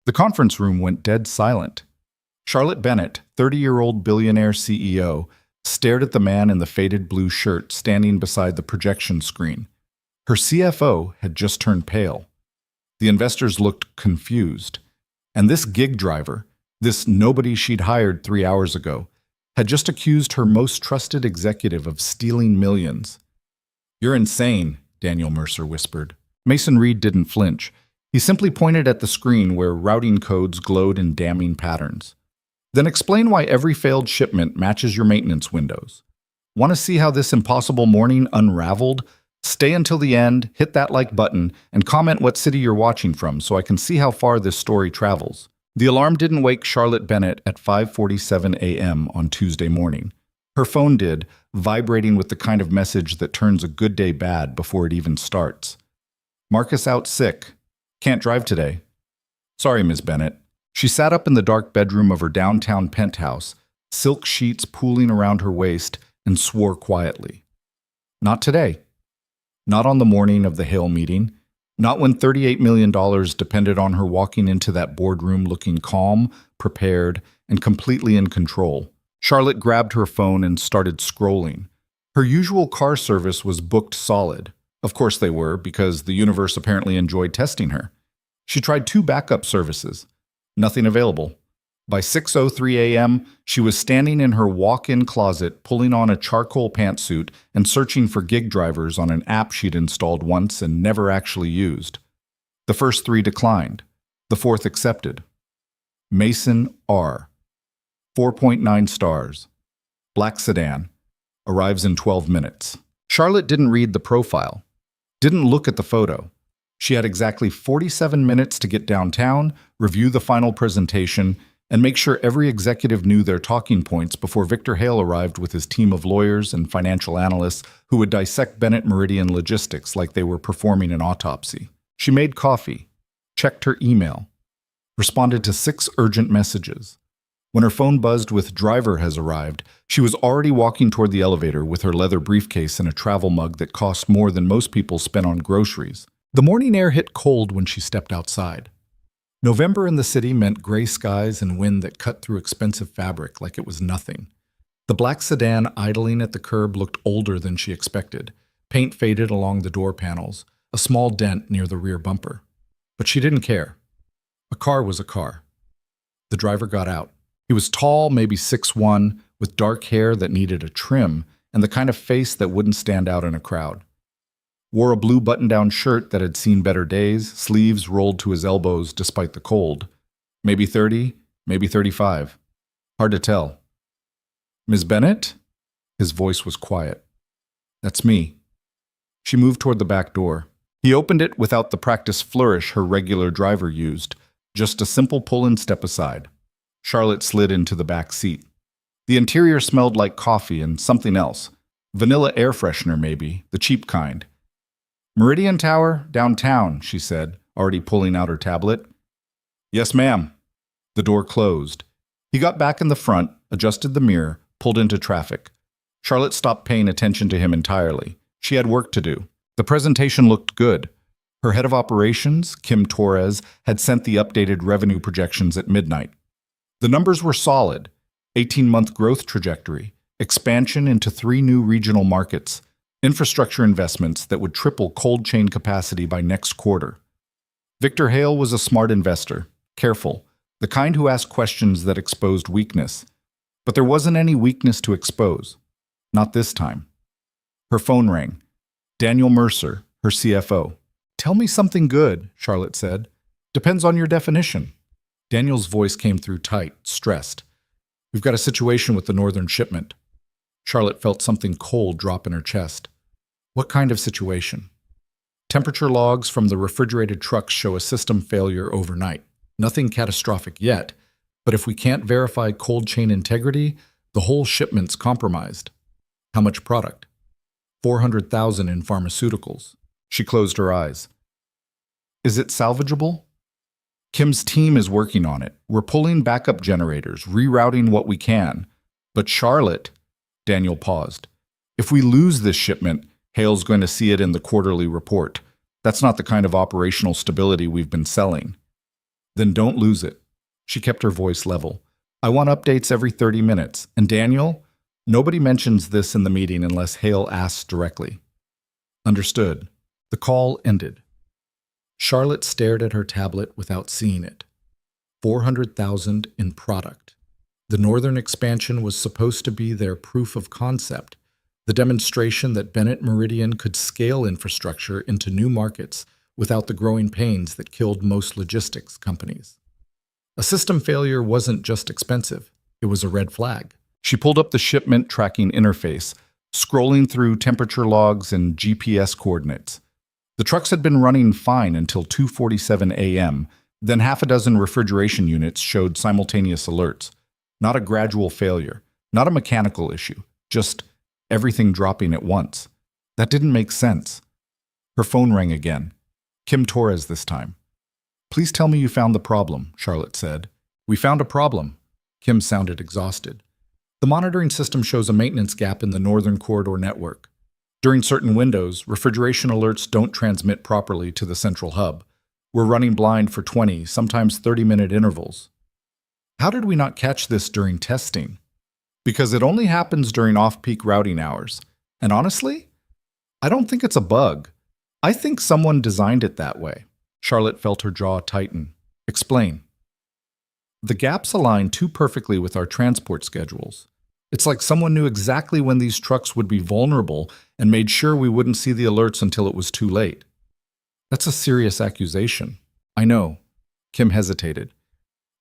The conference room went dead silent. Charlotte Bennett, 30-year-old billionaire CEO, stared at the man in the faded blue shirt standing beside the projection screen. Her CFO had just turned pale. The investors looked confused. And this gig driver, this nobody she'd hired 3 hours ago, had just accused her most trusted executive of stealing millions. "You're insane," Daniel Mercer whispered. Mason Reed didn't flinch. He simply pointed at the screen where routing codes glowed in damning patterns. "Then explain why every failed shipment matches your maintenance windows. Want to see how this impossible morning unraveled? Stay until the end, hit that like button, and comment what city you're watching from so I can see how far this story travels." The alarm didn't wake Charlotte Bennett at 5:47 a.m. on Tuesday morning. Her phone did, vibrating with the kind of message that turns a good day bad before it even starts. "Marcus out sick. Can't drive today." "Sorry, Ms. Bennett." She sat up in the dark bedroom of her downtown penthouse, silk sheets pooling around her waist, and swore quietly. Not today. Not on the morning of the Hale meeting. Not when $38 million depended on her walking into that boardroom looking calm, prepared, and completely in control. Charlotte grabbed her phone and started scrolling. Her usual car service was booked solid. Of course they were, because the universe apparently enjoyed testing her. She tried 2 backup services. Nothing available. By 6:03 a.m., she was standing in her walk-in closet, pulling on a charcoal pantsuit and searching for gig drivers on an app she'd installed once and never actually used. The first 3 declined. The 4th accepted. Mason R. 4.9 stars. Black sedan. Arrives in 12 minutes. Charlotte didn't read the profile. Didn't look at the photo. She had exactly 47 minutes to get downtown, review the final presentation, and make sure every executive knew their talking points before Victor Hale arrived with his team of lawyers and financial analysts who would dissect Bennett Meridian logistics like they were performing an autopsy. She made coffee, checked her email, responded to 6 urgent messages. When her phone buzzed with "driver has arrived," she was already walking toward the elevator with her leather briefcase and a travel mug that cost more than most people spent on groceries. The morning air hit cold when she stepped outside. November in the city meant gray skies and wind that cut through expensive fabric like it was nothing. The black sedan idling at the curb looked older than she expected. Paint faded along the door panels, a small dent near the rear bumper. But she didn't care. A car was a car. The driver got out. He was tall, maybe 6'1", with dark hair that needed a trim and the kind of face that wouldn't stand out in a crowd. Wore a blue button-down shirt that had seen better days, sleeves rolled to his elbows despite the cold. Maybe 30, maybe 35. Hard to tell. "Ms. Bennett?" His voice was quiet. "That's me." She moved toward the back door. He opened it without the practiced flourish her regular driver used, just a simple pull and step aside. Charlotte slid into the back seat. The interior smelled like coffee and something else. Vanilla air freshener, maybe, the cheap kind. "Meridian Tower, downtown," she said, already pulling out her tablet. "Yes, ma'am." The door closed. He got back in the front, adjusted the mirror, pulled into traffic. Charlotte stopped paying attention to him entirely. She had work to do. The presentation looked good. Her head of operations, Kim Torres, had sent the updated revenue projections at midnight. The numbers were solid. 18-month growth trajectory, expansion into 3 new regional markets, infrastructure investments that would triple cold chain capacity by next quarter. Victor Hale was a smart investor, careful, the kind who asked questions that exposed weakness. But there wasn't any weakness to expose. Not this time. Her phone rang. Daniel Mercer, her CFO. "Tell me something good," Charlotte said. "Depends on your definition." Daniel's voice came through tight, stressed. "We've got a situation with the northern shipment." Charlotte felt something cold drop in her chest. "What kind of situation?" "Temperature logs from the refrigerated trucks show a system failure overnight. Nothing catastrophic yet, but if we can't verify cold chain integrity, the whole shipment's compromised." "How much product?" 400,000 in pharmaceuticals. She closed her eyes. "Is it salvageable?" "Kim's team is working on it. We're pulling backup generators, rerouting what we can. But Charlotte," Daniel paused, "if we lose this shipment, Hale's going to see it in the quarterly report. That's not the kind of operational stability we've been selling." Then don't lose it. She kept her voice level. I want updates every 30 minutes. And Daniel, nobody mentions this in the meeting unless Hale asks directly. Understood. The call ended. Charlotte stared at her tablet without seeing it. 400,000 in product. The northern expansion was supposed to be their proof of concept, the demonstration that Bennett Meridian could scale infrastructure into new markets without the growing pains that killed most logistics companies. A system failure wasn't just expensive, it was a red flag. She pulled up the shipment tracking interface, scrolling through temperature logs and GPS coordinates. The trucks had been running fine until 2:47 a.m., then half a dozen refrigeration units showed simultaneous alerts. Not a gradual failure, not a mechanical issue, just everything dropping at once. That didn't make sense. Her phone rang again. Kim Torres this time. Please tell me you found the problem, Charlotte said. We found a problem. Kim sounded exhausted. The monitoring system shows a maintenance gap in the Northern Corridor network. During certain windows, refrigeration alerts don't transmit properly to the central hub. We're running blind for 20, sometimes 30-minute intervals. How did we not catch this during testing? Because it only happens during off-peak routing hours. And honestly, I don't think it's a bug. I think someone designed it that way. Charlotte felt her jaw tighten. Explain. The gaps align too perfectly with our transport schedules. It's like someone knew exactly when these trucks would be vulnerable and made sure we wouldn't see the alerts until it was too late. That's a serious accusation. I know. Kim hesitated.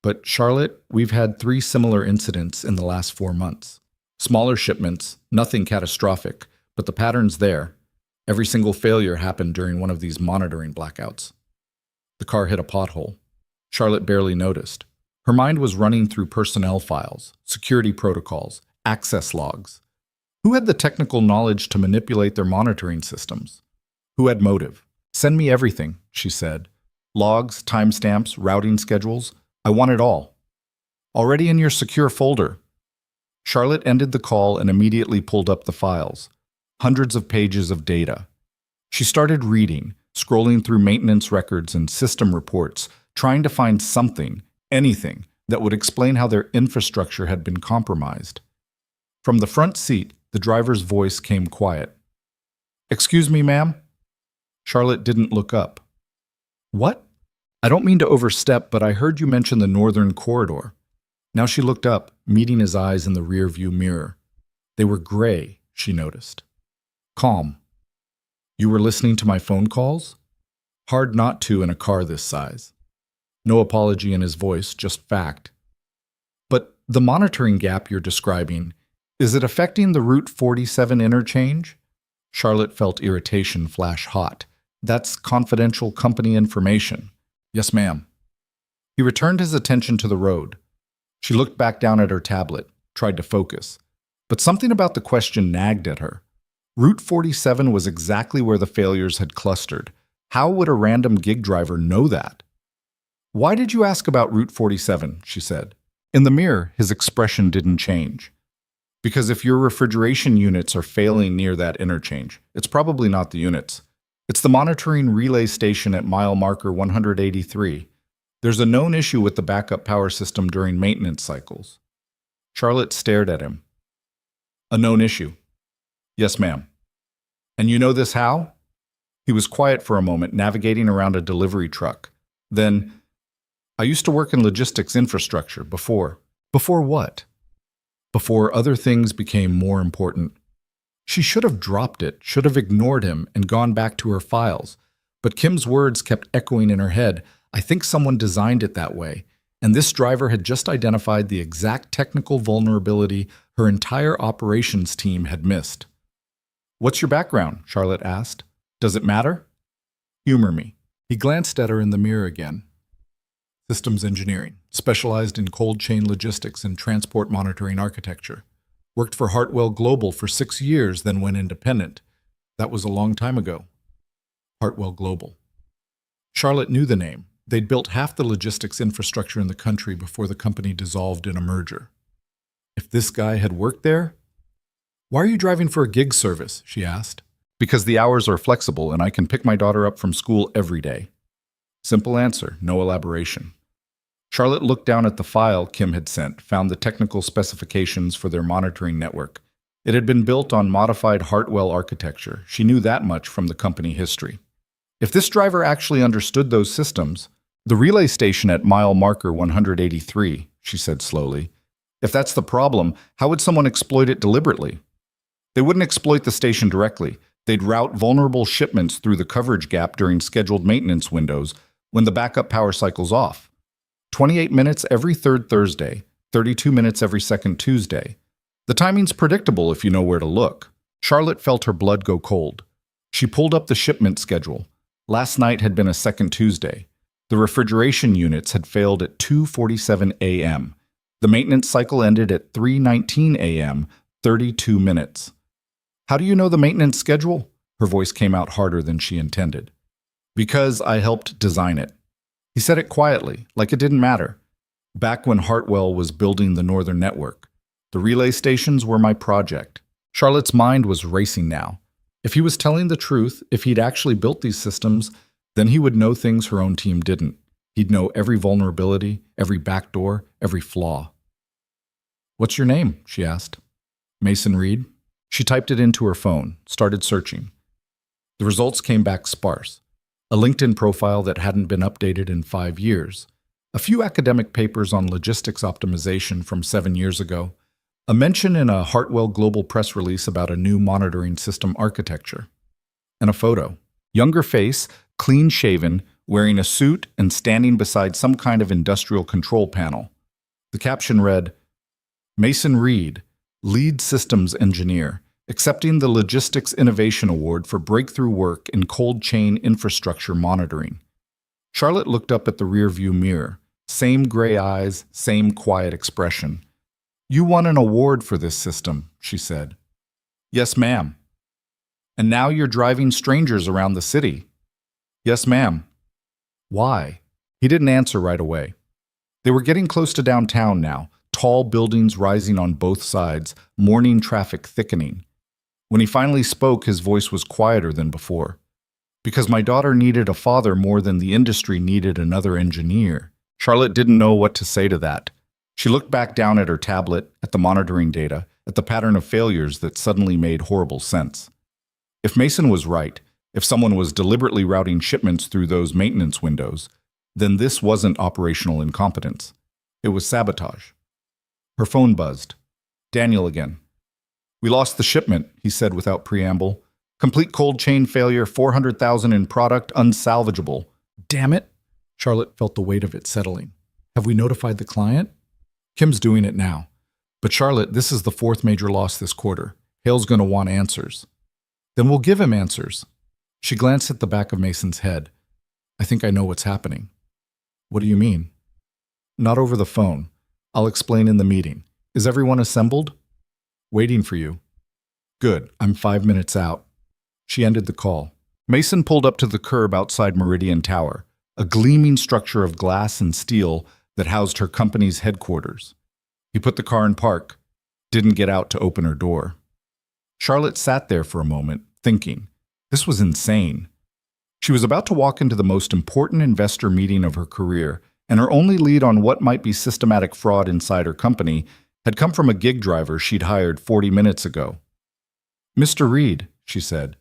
But Charlotte, we've had 3 similar incidents in the last 4 months. Smaller shipments, nothing catastrophic, but the pattern's there. Every single failure happened during one of these monitoring blackouts. The car hit a pothole. Charlotte barely noticed. Her mind was running through personnel files, security protocols, access logs. Who had the technical knowledge to manipulate their monitoring systems? Who had motive? Send me everything, she said. Logs, timestamps, routing schedules. I want it all. Already in your secure folder. Charlotte ended the call and immediately pulled up the files. Hundreds of pages of data. She started reading, scrolling through maintenance records and system reports, trying to find something, anything, that would explain how their infrastructure had been compromised. From the front seat, the driver's voice came quiet. Excuse me, ma'am? Charlotte didn't look up. What? I don't mean to overstep, but I heard you mention the Northern Corridor. Now she looked up, meeting his eyes in the rearview mirror. They were gray, she noticed. Calm. You were listening to my phone calls? Hard not to in a car this size. No apology in his voice, just fact. But the monitoring gap you're describing, is it affecting the Route 47 interchange? Charlotte felt irritation flash hot. That's confidential company information. Yes, ma'am. He returned his attention to the road. She looked back down at her tablet, tried to focus. But something about the question nagged at her. Route 47 was exactly where the failures had clustered. How would a random gig driver know that? Why did you ask about Route 47? She said. In the mirror, his expression didn't change. Because if your refrigeration units are failing near that interchange, it's probably not the units. It's the monitoring relay station at mile marker 183. There's a known issue with the backup power system during maintenance cycles. Charlotte stared at him. A known issue. Yes, ma'am. And you know this how? He was quiet for a moment, navigating around a delivery truck. Then, I used to work in logistics infrastructure before. Before what? Before other things became more important. She should have dropped it, should have ignored him, and gone back to her files. But Kim's words kept echoing in her head. I think someone designed it that way. And this driver had just identified the exact technical vulnerability her entire operations team had missed. What's your background? Charlotte asked. Does it matter? Humor me. He glanced at her in the mirror again. Systems engineering, specialized in cold chain logistics and transport monitoring architecture. Worked for Hartwell Global for 6 years, then went independent. That was a long time ago. Hartwell Global. Charlotte knew the name. They'd built half the logistics infrastructure in the country before the company dissolved in a merger. If this guy had worked there? Why are you driving for a gig service? She asked. Because the hours are flexible and I can pick my daughter up from school every day. Simple answer, no elaboration. Charlotte looked down at the file Kim had sent, found the technical specifications for their monitoring network. It had been built on modified Hartwell architecture. She knew that much from the company history. If this driver actually understood those systems, the relay station at mile marker 183, she said slowly. If that's the problem, how would someone exploit it deliberately? They wouldn't exploit the station directly. They'd route vulnerable shipments through the coverage gap during scheduled maintenance windows when the backup power cycle's off. 28 minutes every third Thursday, 32 minutes every second Tuesday. The timing's predictable if you know where to look. Charlotte felt her blood go cold. She pulled up the shipment schedule. Last night had been a second Tuesday. The refrigeration units had failed at 2:47 a.m. The maintenance cycle ended at 3:19 a.m., 32 minutes. How do you know the maintenance schedule? Her voice came out harder than she intended. Because I helped design it. He said it quietly, like it didn't matter. Back when Hartwell was building the Northern Network, the relay stations were my project. Charlotte's mind was racing now. If he was telling the truth, if he'd actually built these systems, then he would know things her own team didn't. He'd know every vulnerability, every backdoor, every flaw. What's your name? She asked. Mason Reed. She typed it into her phone, started searching. The results came back sparse. A LinkedIn profile that hadn't been updated in 5 years. A few academic papers on logistics optimization from 7 years ago. A mention in a Hartwell Global press release about a new monitoring system architecture. And a photo. Younger face, clean-shaven, wearing a suit and standing beside some kind of industrial control panel. The caption read, Mason Reed, Lead Systems Engineer, accepting the Logistics Innovation Award for breakthrough work in cold chain infrastructure monitoring. Charlotte looked up at the rearview mirror. Same gray eyes, same quiet expression. You won an award for this system, she said. Yes, ma'am. And now you're driving strangers around the city. Yes, ma'am. Why? He didn't answer right away. They were getting close to downtown now, tall buildings rising on both sides, morning traffic thickening. When he finally spoke, his voice was quieter than before. Because my daughter needed a father more than the industry needed another engineer. Charlotte didn't know what to say to that. She looked back down at her tablet, at the monitoring data, at the pattern of failures that suddenly made horrible sense. If Mason was right, if someone was deliberately routing shipments through those maintenance windows, then this wasn't operational incompetence. It was sabotage. Her phone buzzed. Daniel again. We lost the shipment, he said without preamble. Complete cold chain failure, 400,000 in product, unsalvageable. Damn it. Charlotte felt the weight of it settling. Have we notified the client? Kim's doing it now. But Charlotte, this is the 4th major loss this quarter. Hale's going to want answers. Then we'll give him answers. She glanced at the back of Mason's head. I think I know what's happening. What do you mean? Not over the phone. I'll explain in the meeting. Is everyone assembled? Waiting for you. Good, I'm 5 minutes out. She ended the call. Mason pulled up to the curb outside Meridian Tower, a gleaming structure of glass and steel that housed her company's headquarters. He put the car in park, didn't get out to open her door. Charlotte sat there for a moment, thinking. This was insane. She was about to walk into the most important investor meeting of her career, and her only lead on what might be systematic fraud inside her company had come from a gig driver she'd hired 40 minutes ago. Mr. Reed, she said.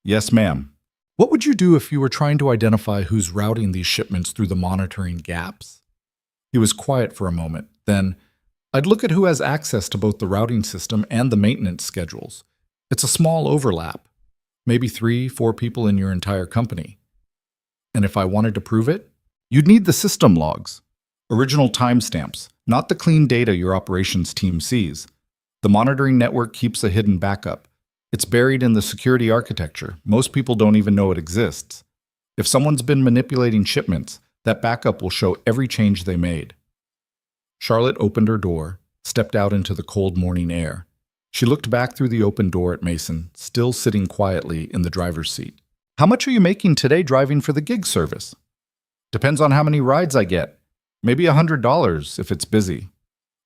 Yes, ma'am. What would you do if you were trying to identify who's routing these shipments through the monitoring gaps? He was quiet for a moment. Then, I'd look at who has access to both the routing system and the maintenance schedules. It's a small overlap. Maybe 3-4 people in your entire company. And if I wanted to prove it, you'd need the system logs, original timestamps, not the clean data your operations team sees. The monitoring network keeps a hidden backup. It's buried in the security architecture. Most people don't even know it exists. If someone's been manipulating shipments, that backup will show every change they made. Charlotte opened her door, stepped out into the cold morning air. She looked back through the open door at Mason, still sitting quietly in the driver's seat. How much are you making today driving for the gig service? Depends on how many rides I get. Maybe $100 if it's busy.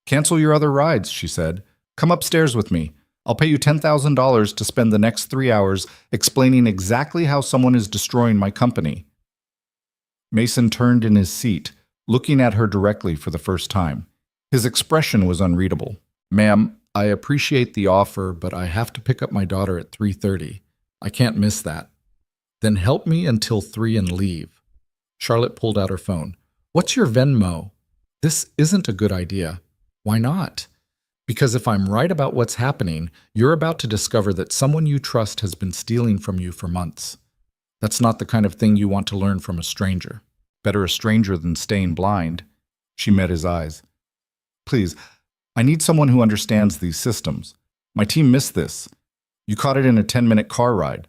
Cancel your other rides, she said. Come upstairs with me. I'll pay you $10,000 to spend the next 3 hours explaining exactly how someone is destroying my company. Mason turned in his seat, looking at her directly for the first time. His expression was unreadable. "Ma'am, I appreciate the offer, but I have to pick up my daughter at 3:30. I can't miss that." "Then help me until 3 and leave." Charlotte pulled out her phone. "What's your Venmo?" "This isn't a good idea." "Why not?" "Because if I'm right about what's happening, you're about to discover that someone you trust has been stealing from you for months. That's not the kind of thing you want to learn from a stranger. Better a stranger than staying blind." She met his eyes. "Please, I need someone who understands these systems. My team missed this. You caught it in a 10-minute car ride."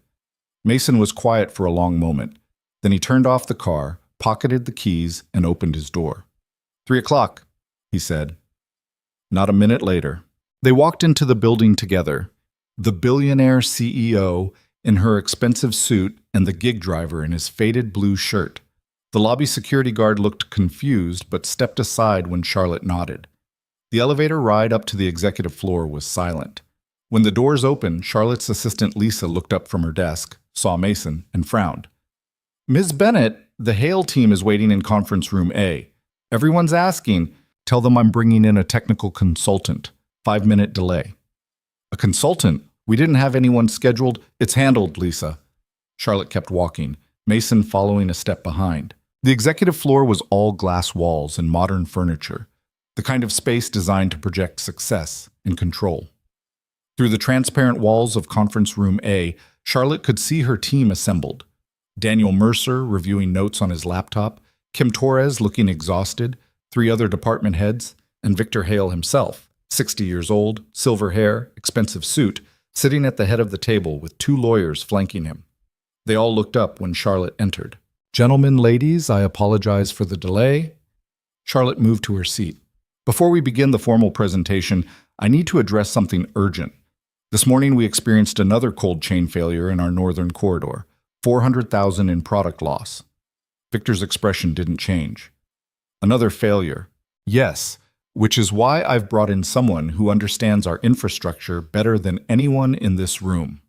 Mason was quiet for a long moment. Then he turned off the car, pocketed the keys, and opened his door. 3:00, he said. Not a minute later, they walked into the building together, the billionaire CEO in her expensive suit and the gig driver in his faded blue shirt. The lobby security guard looked confused but stepped aside when Charlotte nodded. The elevator ride up to the executive floor was silent. When the doors opened, Charlotte's assistant Lisa looked up from her desk, saw Mason, and frowned. "Ms. Bennett, the Hale team is waiting in conference room A. Everyone's asking. Tell them I'm bringing in a technical consultant. 5-minute delay." "A consultant? We didn't have anyone scheduled." "It's handled, Lisa." Charlotte kept walking, Mason following a step behind. The executive floor was all glass walls and modern furniture, the kind of space designed to project success and control. Through the transparent walls of conference room A, Charlotte could see her team assembled. Daniel Mercer reviewing notes on his laptop, Kim Torres looking exhausted, 3 other department heads, and Victor Hale himself, 60 years old, silver hair, expensive suit, sitting at the head of the table with 2 lawyers flanking him. They all looked up when Charlotte entered. "Gentlemen, ladies, I apologize for the delay." Charlotte moved to her seat. "Before we begin the formal presentation, I need to address something urgent. This morning we experienced another cold chain failure in our northern corridor, 400,000 in product loss." Victor's expression didn't change. "Another failure." "Yes, which is why I've brought in someone who understands our infrastructure better than anyone in this room."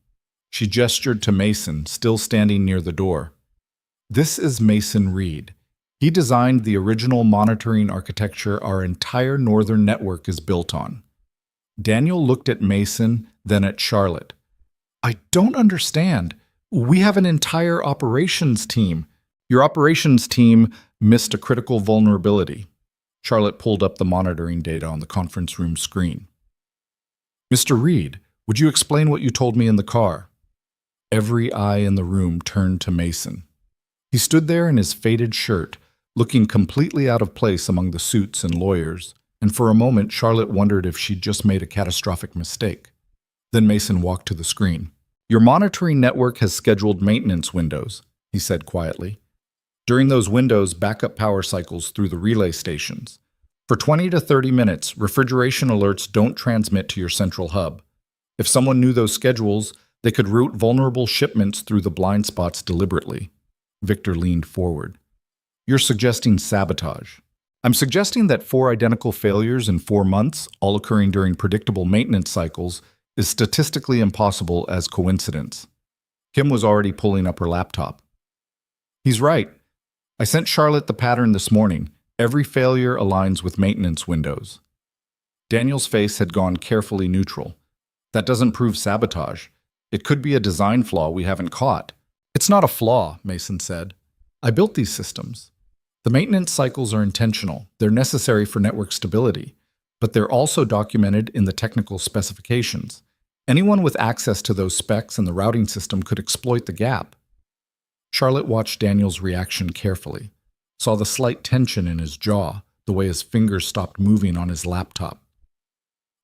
She gestured to Mason, still standing near the door. "This is Mason Reed. He designed the original monitoring architecture our entire northern network is built on." Daniel looked at Mason, then at Charlotte. "I don't understand. We have an entire operations team." "Your operations team missed a critical vulnerability." Charlotte pulled up the monitoring data on the conference room screen. "Mr. Reed, would you explain what you told me in the car?" Every eye in the room turned to Mason. He stood there in his faded shirt, looking completely out of place among the suits and lawyers, and for a moment Charlotte wondered if she'd just made a catastrophic mistake. Then Mason walked to the screen. "Your monitoring network has scheduled maintenance windows," he said quietly. "During those windows, backup power cycles through the relay stations. For 20 to 30 minutes, refrigeration alerts don't transmit to your central hub. If someone knew those schedules, they could route vulnerable shipments through the blind spots deliberately." Victor leaned forward. "You're suggesting sabotage." "I'm suggesting that 4 identical failures in 4 months, all occurring during predictable maintenance cycles, is statistically impossible as coincidence." Kim was already pulling up her laptop. "He's right. I sent Charlotte the pattern this morning. Every failure aligns with maintenance windows." Daniel's face had gone carefully neutral. "That doesn't prove sabotage. It could be a design flaw we haven't caught." "It's not a flaw," Mason said. "I built these systems. The maintenance cycles are intentional. They're necessary for network stability, but they're also documented in the technical specifications. Anyone with access to those specs and the routing system could exploit the gap." Charlotte watched Daniel's reaction carefully, saw the slight tension in his jaw, the way his fingers stopped moving on his laptop.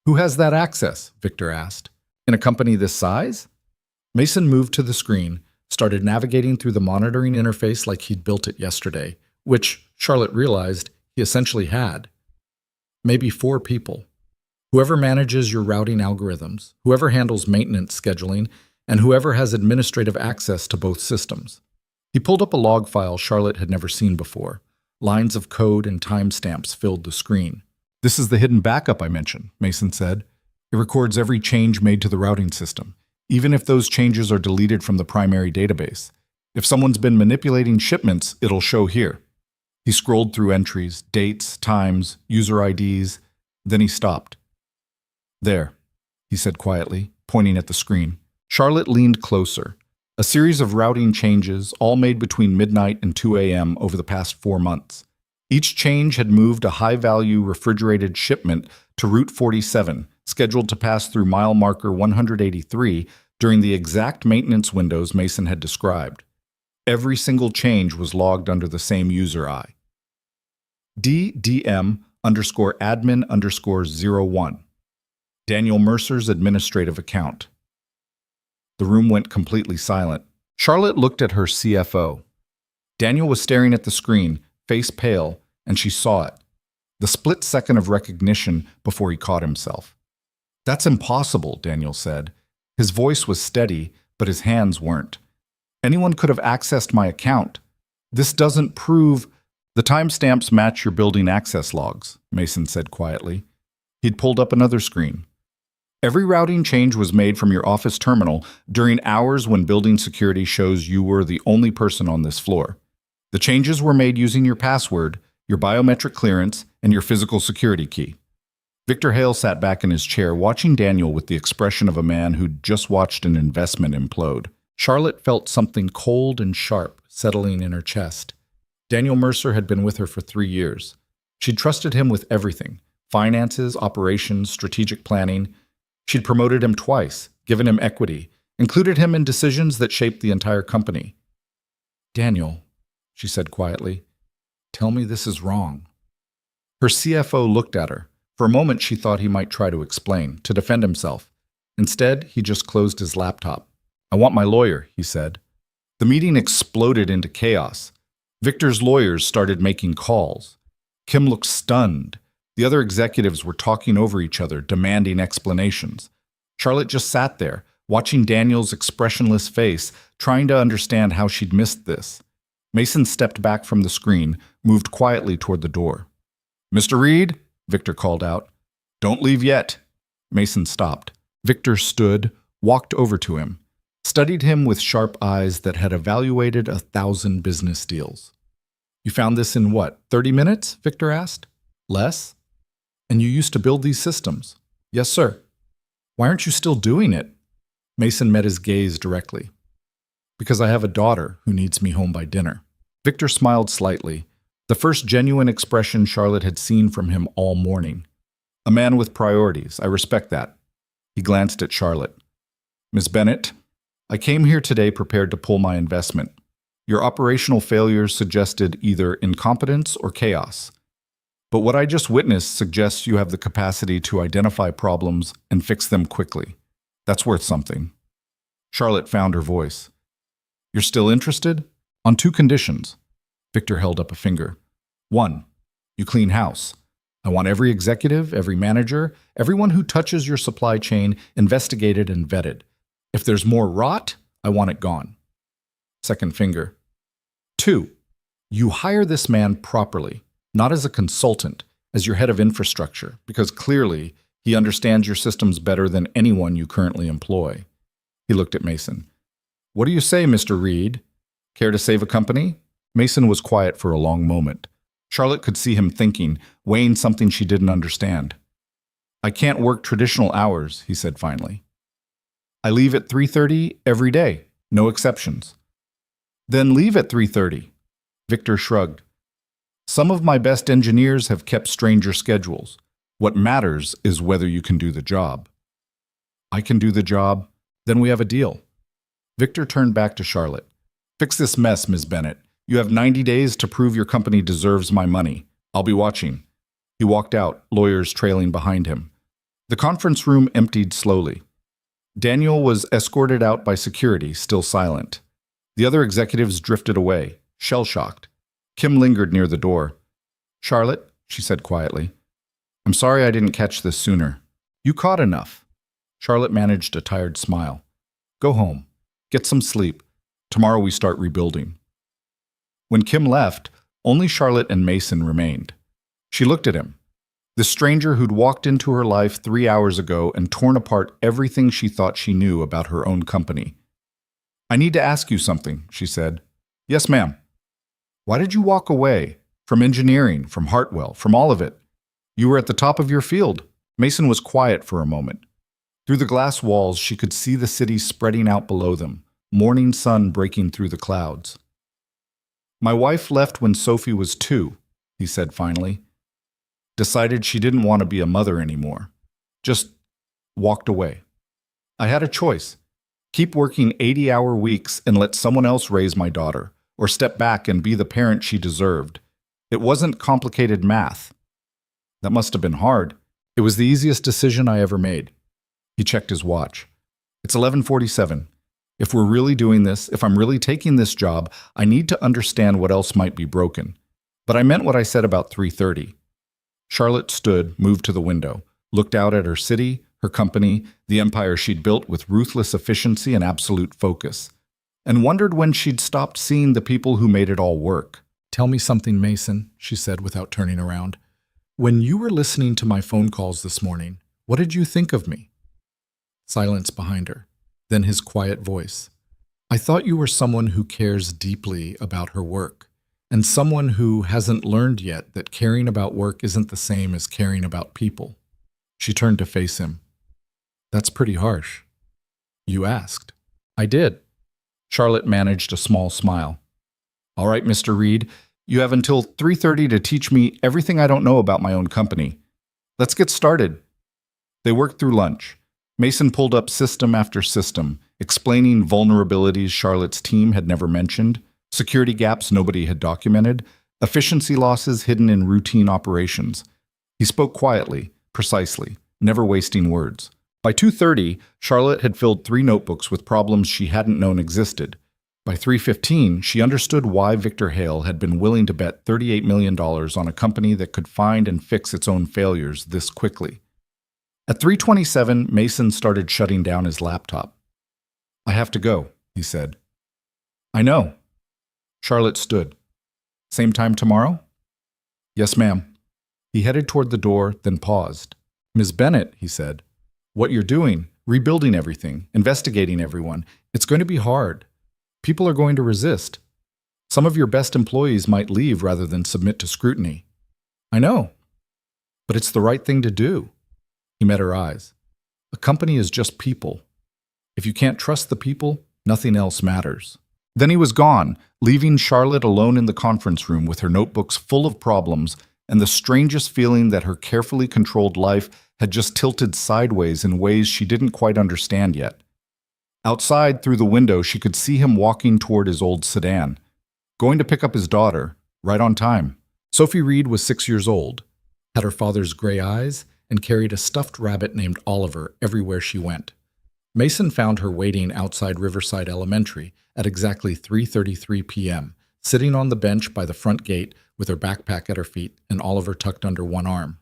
"Who has that access?" Victor asked. "In a company this size?" Mason moved to the screen, started navigating through the monitoring interface like he'd built it yesterday, which, Charlotte realized, he essentially had. Maybe 4 people. Whoever manages your routing algorithms, whoever handles maintenance scheduling, and whoever has administrative access to both systems. He pulled up a log file Charlotte had never seen before. Lines of code and timestamps filled the screen. "This is the hidden backup I mentioned," Mason said. "It records every change made to the routing system, even if those changes are deleted from the primary database. If someone's been manipulating shipments, it'll show here." He scrolled through entries, dates, times, user IDs. Then he stopped. There, he said quietly, pointing at the screen. Charlotte leaned closer. A series of routing changes, all made between midnight and 2 a.m. over the past 4 months. Each change had moved a high-value refrigerated shipment to Route 47, scheduled to pass through mile marker 183 during the exact maintenance windows Mason had described. Every single change was logged under the same user ID. DDM_admin_01. Daniel Mercer's administrative account. The room went completely silent. Charlotte looked at her CFO. Daniel was staring at the screen, face pale, and she saw it. The split second of recognition before he caught himself. "That's impossible," Daniel said. His voice was steady, but his hands weren't. "Anyone could have accessed my account. This doesn't prove—" "The timestamps match your building access logs," Mason said quietly. He'd pulled up another screen. "Every routing change was made from your office terminal during hours when building security shows you were the only person on this floor. The changes were made using your password, your biometric clearance, and your physical security key." Victor Hale sat back in his chair, watching Daniel with the expression of a man who'd just watched an investment implode. Charlotte felt something cold and sharp settling in her chest. Daniel Mercer had been with her for 3 years. She'd trusted him with everything: finances, operations, strategic planning. She'd promoted him twice, given him equity, included him in decisions that shaped the entire company. "Daniel," she said quietly, "tell me this is wrong." Her CFO looked at her. For a moment, she thought he might try to explain, to defend himself. Instead, he just closed his laptop. "I want my lawyer," he said. The meeting exploded into chaos. Victor's lawyers started making calls. Kim looked stunned. The other executives were talking over each other, demanding explanations. Charlotte just sat there, watching Daniel's expressionless face, trying to understand how she'd missed this. Mason stepped back from the screen, moved quietly toward the door. "Mr. Reed?" Victor called out. "Don't leave yet." Mason stopped. Victor stood, walked over to him, studied him with sharp eyes that had evaluated 1,000 business deals. "You found this in what, 30 minutes?" Victor asked. "Less? And you used to build these systems?" "Yes, sir." "Why aren't you still doing it?" Mason met his gaze directly. "Because I have a daughter who needs me home by dinner." Victor smiled slightly, the first genuine expression Charlotte had seen from him all morning. "A man with priorities. I respect that." He glanced at Charlotte. "Miss Bennett, I came here today prepared to pull my investment. Your operational failures suggested either incompetence or chaos. But what I just witnessed suggests you have the capacity to identify problems and fix them quickly. That's worth something." Charlotte found her voice. "You're still interested?" "On 2 conditions." Victor held up a finger. 1, you clean house. I want every executive, every manager, everyone who touches your supply chain investigated and vetted. If there's more rot, I want it gone. 2nd finger. 2, you hire this man properly, not as a consultant, as your head of infrastructure, because clearly he understands your systems better than anyone you currently employ. He looked at Mason. "What do you say, Mr. Reed? Care to save a company?" Mason was quiet for a long moment. Charlotte could see him thinking, weighing something she didn't understand. "I can't work traditional hours," he said finally. "I leave at 3:30 every day, no exceptions." "Then leave at 3:30. Victor shrugged. "Some of my best engineers have kept stranger schedules. What matters is whether you can do the job." "I can do the job. Then we have a deal." Victor turned back to Charlotte. "Fix this mess, Ms. Bennett. You have 90 days to prove your company deserves my money. I'll be watching." He walked out, lawyers trailing behind him. The conference room emptied slowly. Daniel was escorted out by security, still silent. The other executives drifted away, shell-shocked. Kim lingered near the door. "Charlotte," she said quietly, "I'm sorry I didn't catch this sooner. You caught enough." Charlotte managed a tired smile. "Go home. Get some sleep. Tomorrow we start rebuilding." When Kim left, only Charlotte and Mason remained. She looked at him. The stranger who'd walked into her life 3 hours ago and torn apart everything she thought she knew about her own company. "I need to ask you something," she said. "Yes, ma'am." "Why did you walk away?" From engineering, from Hartwell, from all of it. You were at the top of your field. Mason was quiet for a moment. Through the glass walls, she could see the city spreading out below them, morning sun breaking through the clouds. My wife left when Sophie was 2, he said finally. Decided she didn't want to be a mother anymore. Just walked away. I had a choice. Keep working 80-hour weeks and let someone else raise my daughter, or step back and be the parent she deserved. It wasn't complicated math. That must have been hard. It was the easiest decision I ever made. He checked his watch. It's 11:47. If we're really doing this, if I'm really taking this job, I need to understand what else might be broken. But I meant what I said about 3:30. Charlotte stood, moved to the window, looked out at her city, her company, the empire she'd built with ruthless efficiency and absolute focus, and wondered when she'd stopped seeing the people who made it all work. "Tell me something, Mason," she said without turning around. "When you were listening to my phone calls this morning, what did you think of me?" Silence behind her. Then his quiet voice. "I thought you were someone who cares deeply about her work, and someone who hasn't learned yet that caring about work isn't the same as caring about people." She turned to face him. "That's pretty harsh." "You asked." "I did." Charlotte managed a small smile. "All right, Mr. Reed, you have until 3:30 to teach me everything I don't know about my own company. Let's get started." They worked through lunch. Mason pulled up system after system, explaining vulnerabilities Charlotte's team had never mentioned, security gaps nobody had documented, efficiency losses hidden in routine operations. He spoke quietly, precisely, never wasting words. By 2:30, Charlotte had filled 3 notebooks with problems she hadn't known existed. By 3:15, she understood why Victor Hale had been willing to bet $38 million on a company that could find and fix its own failures this quickly. At 3:27, Mason started shutting down his laptop. "I have to go," he said. "I know." Charlotte stood. "Same time tomorrow?" "Yes, ma'am." He headed toward the door, then paused. "Ms. Bennett," he said, "what you're doing, rebuilding everything, investigating everyone, it's going to be hard. People are going to resist. Some of your best employees might leave rather than submit to scrutiny." "I know. But it's the right thing to do." He met her eyes. "A company is just people. If you can't trust the people, nothing else matters." Then he was gone, leaving Charlotte alone in the conference room with her notebooks full of problems and the strangest feeling that her carefully controlled life had just tilted sideways in ways she didn't quite understand yet. Outside, through the window, she could see him walking toward his old sedan, going to pick up his daughter, right on time. Sophie Reed was 6 years old, had her father's gray eyes, and carried a stuffed rabbit named Oliver everywhere she went. Mason found her waiting outside Riverside Elementary at exactly 3:33 p.m., sitting on the bench by the front gate with her backpack at her feet and Oliver tucked under one arm.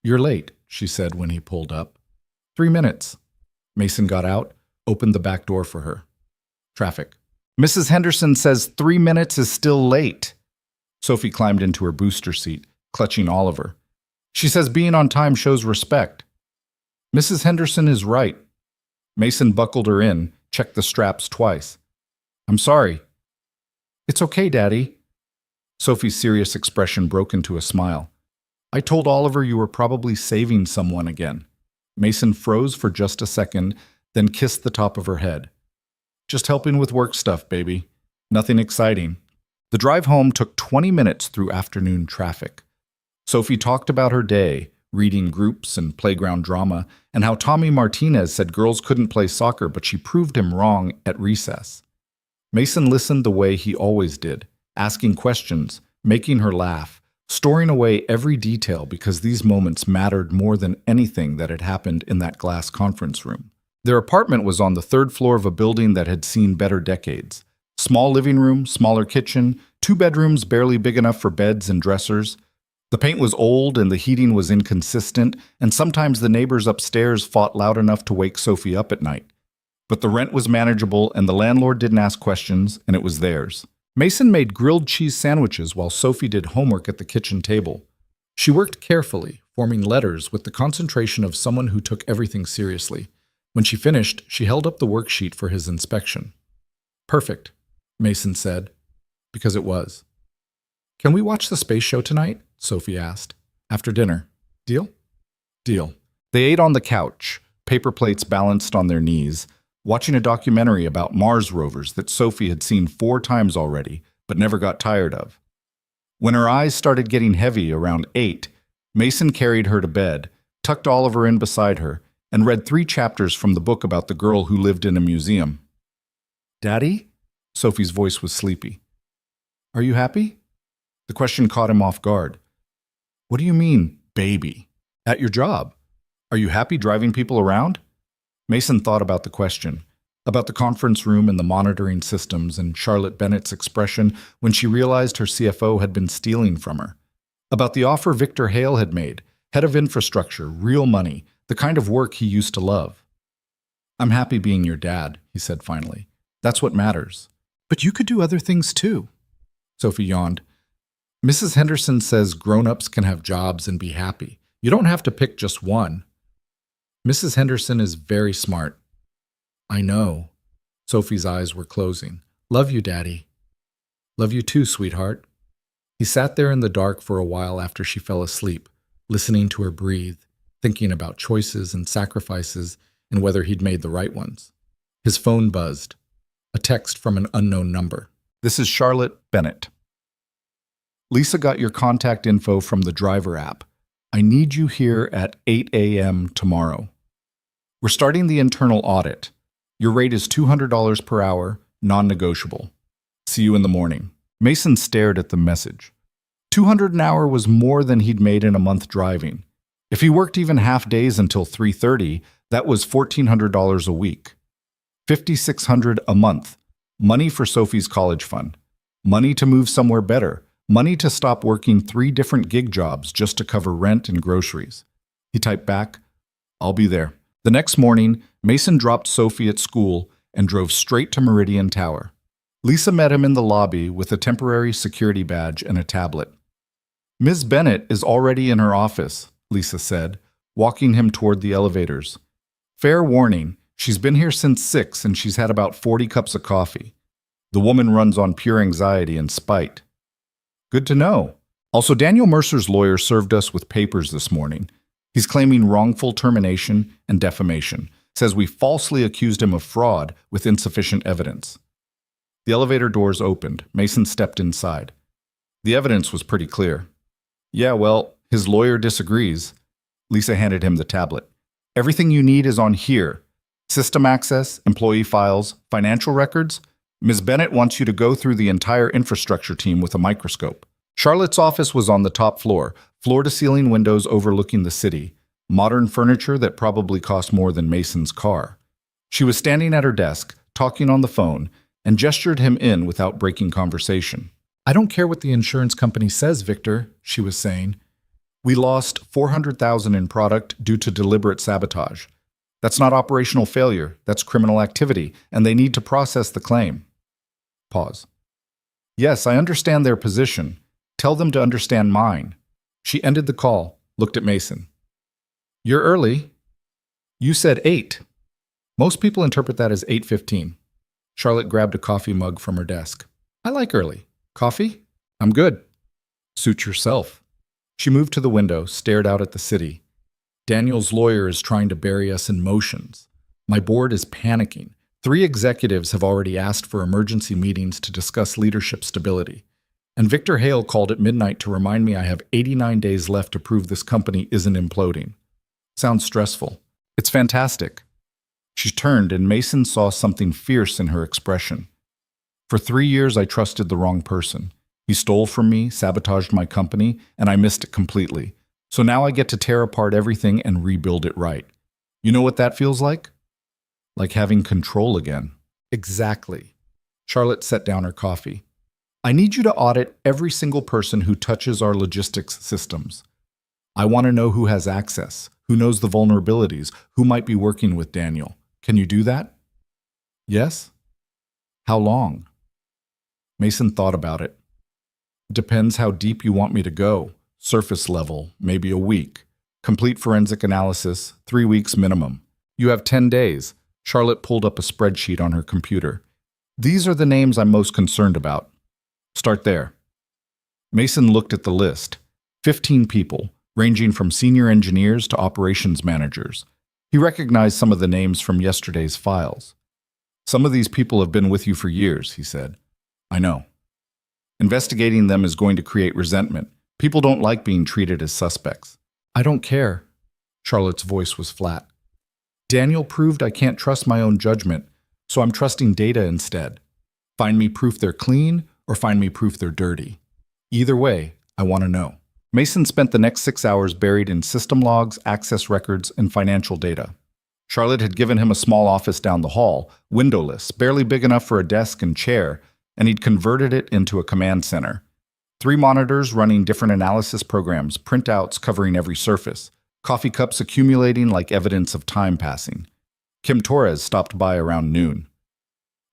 "You're late," she said when he pulled up. 3 minutes. Mason got out, opened the back door for her. Traffic. "Mrs. Henderson says 3 minutes is still late." Sophie climbed into her booster seat, clutching Oliver. "She says being on time shows respect." "Mrs. Henderson is right." Mason buckled her in, checked the straps twice. "I'm sorry." "It's okay, Daddy." Sophie's serious expression broke into a smile. "I told Oliver you were probably saving someone again." Mason froze for just a second, then kissed the top of her head. "Just helping with work stuff, baby. Nothing exciting." The drive home took 20 minutes through afternoon traffic. Sophie talked about her day, reading groups and playground drama, and how Tommy Martinez said girls couldn't play soccer, but she proved him wrong at recess. Mason listened the way he always did, asking questions, making her laugh, storing away every detail because these moments mattered more than anything that had happened in that glass conference room. Their apartment was on the 3rd floor of a building that had seen better decades. Small living room, smaller kitchen, 2 bedrooms barely big enough for beds and dressers. The paint was old and the heating was inconsistent, and sometimes the neighbors upstairs fought loud enough to wake Sophie up at night. But the rent was manageable and the landlord didn't ask questions, and it was theirs. Mason made grilled cheese sandwiches while Sophie did homework at the kitchen table. She worked carefully, forming letters with the concentration of someone who took everything seriously. When she finished, she held up the worksheet for his inspection. "Perfect," Mason said, because it was. Can we watch the space show tonight? Sophie asked. After dinner. Deal? Deal. They ate on the couch, paper plates balanced on their knees, watching a documentary about Mars rovers that Sophie had seen 4 times already, but never got tired of. When her eyes started getting heavy around 8, Mason carried her to bed, tucked Oliver in beside her, and read 3 chapters from the book about the girl who lived in a museum. Daddy? Sophie's voice was sleepy. Are you happy? The question caught him off guard. What do you mean, baby? At your job? Are you happy driving people around? Mason thought about the question, about the conference room and the monitoring systems and Charlotte Bennett's expression when she realized her CFO had been stealing from her, about the offer Victor Hale had made, head of infrastructure, real money, the kind of work he used to love. I'm happy being your dad, he said finally. That's what matters. But you could do other things too. Sophie yawned. Mrs. Henderson says grown-ups can have jobs and be happy. You don't have to pick just one. Mrs. Henderson is very smart. I know. Sophie's eyes were closing. Love you, Daddy. Love you too, sweetheart. He sat there in the dark for a while after she fell asleep, listening to her breathe, thinking about choices and sacrifices and whether he'd made the right ones. His phone buzzed. A text from an unknown number. This is Charlotte Bennett. Lisa got your contact info from the driver app. I need you here at 8 a.m. tomorrow. We're starting the internal audit. Your rate is $200 per hour, non-negotiable. See you in the morning. Mason stared at the message. $200 an hour was more than he'd made in a month driving. If he worked even half days until 3:30, that was $1,400 a week. $5,600 a month. Money for Sophie's college fund. Money to move somewhere better. Money to stop working 3 different gig jobs just to cover rent and groceries. He typed back, I'll be there. The next morning, Mason dropped Sophie at school and drove straight to Meridian Tower. Lisa met him in the lobby with a temporary security badge and a tablet. Ms. Bennett is already in her office, Lisa said, walking him toward the elevators. Fair warning, she's been here since 6 and she's had about 40 cups of coffee. The woman runs on pure anxiety and spite. Good to know. Also, Daniel Mercer's lawyer served us with papers this morning. He's claiming wrongful termination and defamation. Says we falsely accused him of fraud with insufficient evidence. The elevator doors opened. Mason stepped inside. The evidence was pretty clear. Yeah, well, his lawyer disagrees. Lisa handed him the tablet. Everything you need is on here. System access, employee files, financial records. Ms. Bennett wants you to go through the entire infrastructure team with a microscope. Charlotte's office was on the top floor, floor-to-ceiling windows overlooking the city, modern furniture that probably cost more than Mason's car. She was standing at her desk, talking on the phone, and gestured him in without breaking conversation. I don't care what the insurance company says, Victor, she was saying. We lost $400,000 in product due to deliberate sabotage. That's not operational failure, that's criminal activity, and they need to process the claim. Pause. Yes, I understand their position. Tell them to understand mine. She ended the call, looked at Mason. You're early. You said 8. Most people interpret that as 8:15. Charlotte grabbed a coffee mug from her desk. I like early. Coffee? I'm good. Suit yourself. She moved to the window, stared out at the city. Daniel's lawyer is trying to bury us in motions. My board is panicking. 3 executives have already asked for emergency meetings to discuss leadership stability. And Victor Hale called at midnight to remind me I have 89 days left to prove this company isn't imploding. Sounds stressful. It's fantastic. She turned and Mason saw something fierce in her expression. For 3 years I trusted the wrong person. He stole from me, sabotaged my company, and I missed it completely. So now I get to tear apart everything and rebuild it right. You know what that feels like? Like having control again. Exactly. Charlotte set down her coffee. I need you to audit every single person who touches our logistics systems. I want to know who has access, who knows the vulnerabilities, who might be working with Daniel. Can you do that? Yes? How long? Mason thought about it. Depends how deep you want me to go. Surface level, maybe a week. Complete forensic analysis, 3 weeks minimum. You have 10 days. Charlotte pulled up a spreadsheet on her computer. These are the names I'm most concerned about. Start there. Mason looked at the list. 15 people, ranging from senior engineers to operations managers. He recognized some of the names from yesterday's files. Some of these people have been with you for years, he said. I know. Investigating them is going to create resentment. People don't like being treated as suspects. I don't care. Charlotte's voice was flat. Daniel proved I can't trust my own judgment, so I'm trusting data instead. Find me proof they're clean or find me proof they're dirty. Either way, I want to know. Mason spent the next 6 hours buried in system logs, access records, and financial data. Charlotte had given him a small office down the hall, windowless, barely big enough for a desk and chair, and he'd converted it into a command center. 3 monitors running different analysis programs, printouts covering every surface, coffee cups accumulating like evidence of time passing. Kim Torres stopped by around noon.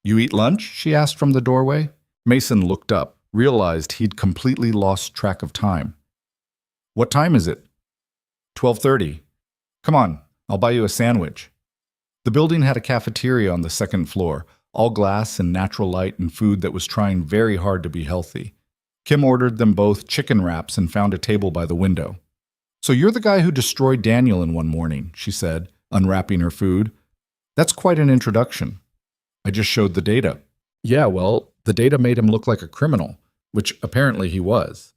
You eat lunch? She asked from the doorway. Mason looked up, realized he'd completely lost track of time. What time is it? 12:30. Come on, I'll buy you a sandwich. The building had a cafeteria on the second floor, all glass and natural light and food that was trying very hard to be healthy. Kim ordered them both chicken wraps and found a table by the window. So you're the guy who destroyed Daniel in one morning, she said, unwrapping her food. That's quite an introduction. I just showed the data. Yeah, well, the data made him look like a criminal, which apparently he was.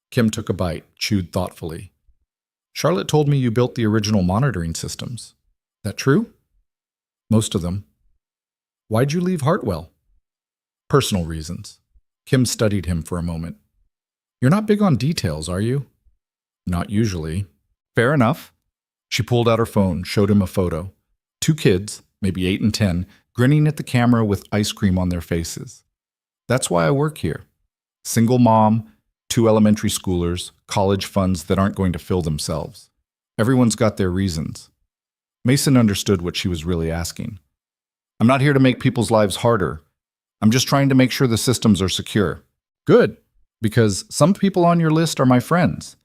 Kim took a bite, chewed thoughtfully. Charlotte told me you built the original monitoring systems. That true? Most of them. Why'd you leave Hartwell? Personal reasons. Kim studied him for a moment. You're not big on details, are you? Not usually. Fair enough. She pulled out her phone, showed him a photo. 2 kids, maybe 8 and 10, grinning at the camera with ice cream on their faces. That's why I work here. Single mom, 2 elementary schoolers, college funds that aren't going to fill themselves. Everyone's got their reasons. Mason understood what she was really asking. I'm not here to make people's lives harder. I'm just trying to make sure the systems are secure. Good, because some people on your list are my friends.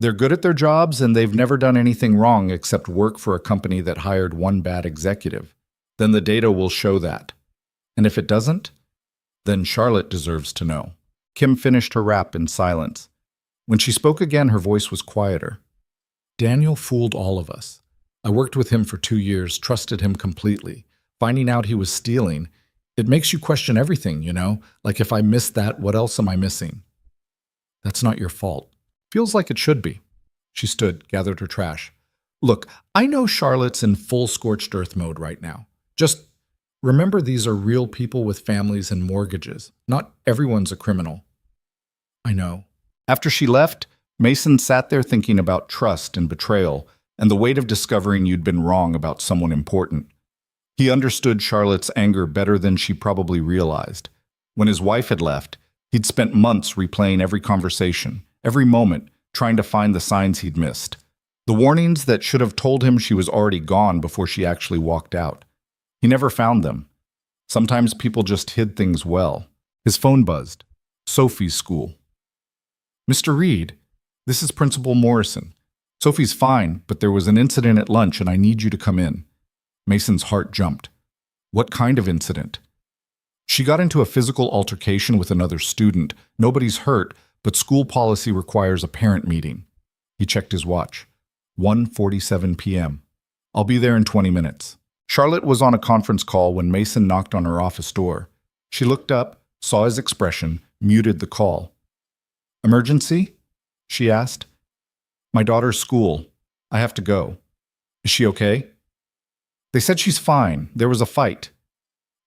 They're good at their jobs and they've never done anything wrong except work for a company that hired one bad executive. Then the data will show that. And if it doesn't, then Charlotte deserves to know. Kim finished her wrap in silence. When she spoke again, her voice was quieter. Daniel fooled all of us. I worked with him for 2 years, trusted him completely. Finding out he was stealing, it makes you question everything, you know? Like if I missed that, what else am I missing? That's not your fault. Feels like it should be. She stood, gathered her trash. Look, I know Charlotte's in full scorched earth mode right now. Just remember these are real people with families and mortgages. Not everyone's a criminal. I know. After she left, Mason sat there thinking about trust and betrayal and the weight of discovering you'd been wrong about someone important. He understood Charlotte's anger better than she probably realized. When his wife had left, he'd spent months replaying every conversation, every moment, trying to find the signs he'd missed. The warnings that should have told him she was already gone before she actually walked out. He never found them. Sometimes people just hid things well. His phone buzzed. Sophie's school. Mr. Reed, this is Principal Morrison. Sophie's fine, but there was an incident at lunch and I need you to come in. Mason's heart jumped. What kind of incident? She got into a physical altercation with another student. Nobody's hurt, but school policy requires a parent meeting. He checked his watch. 1:47 p.m. I'll be there in 20 minutes. Charlotte was on a conference call when Mason knocked on her office door. She looked up, saw his expression, muted the call. Emergency? She asked. My daughter's school. I have to go. Is she okay? They said she's fine. There was a fight.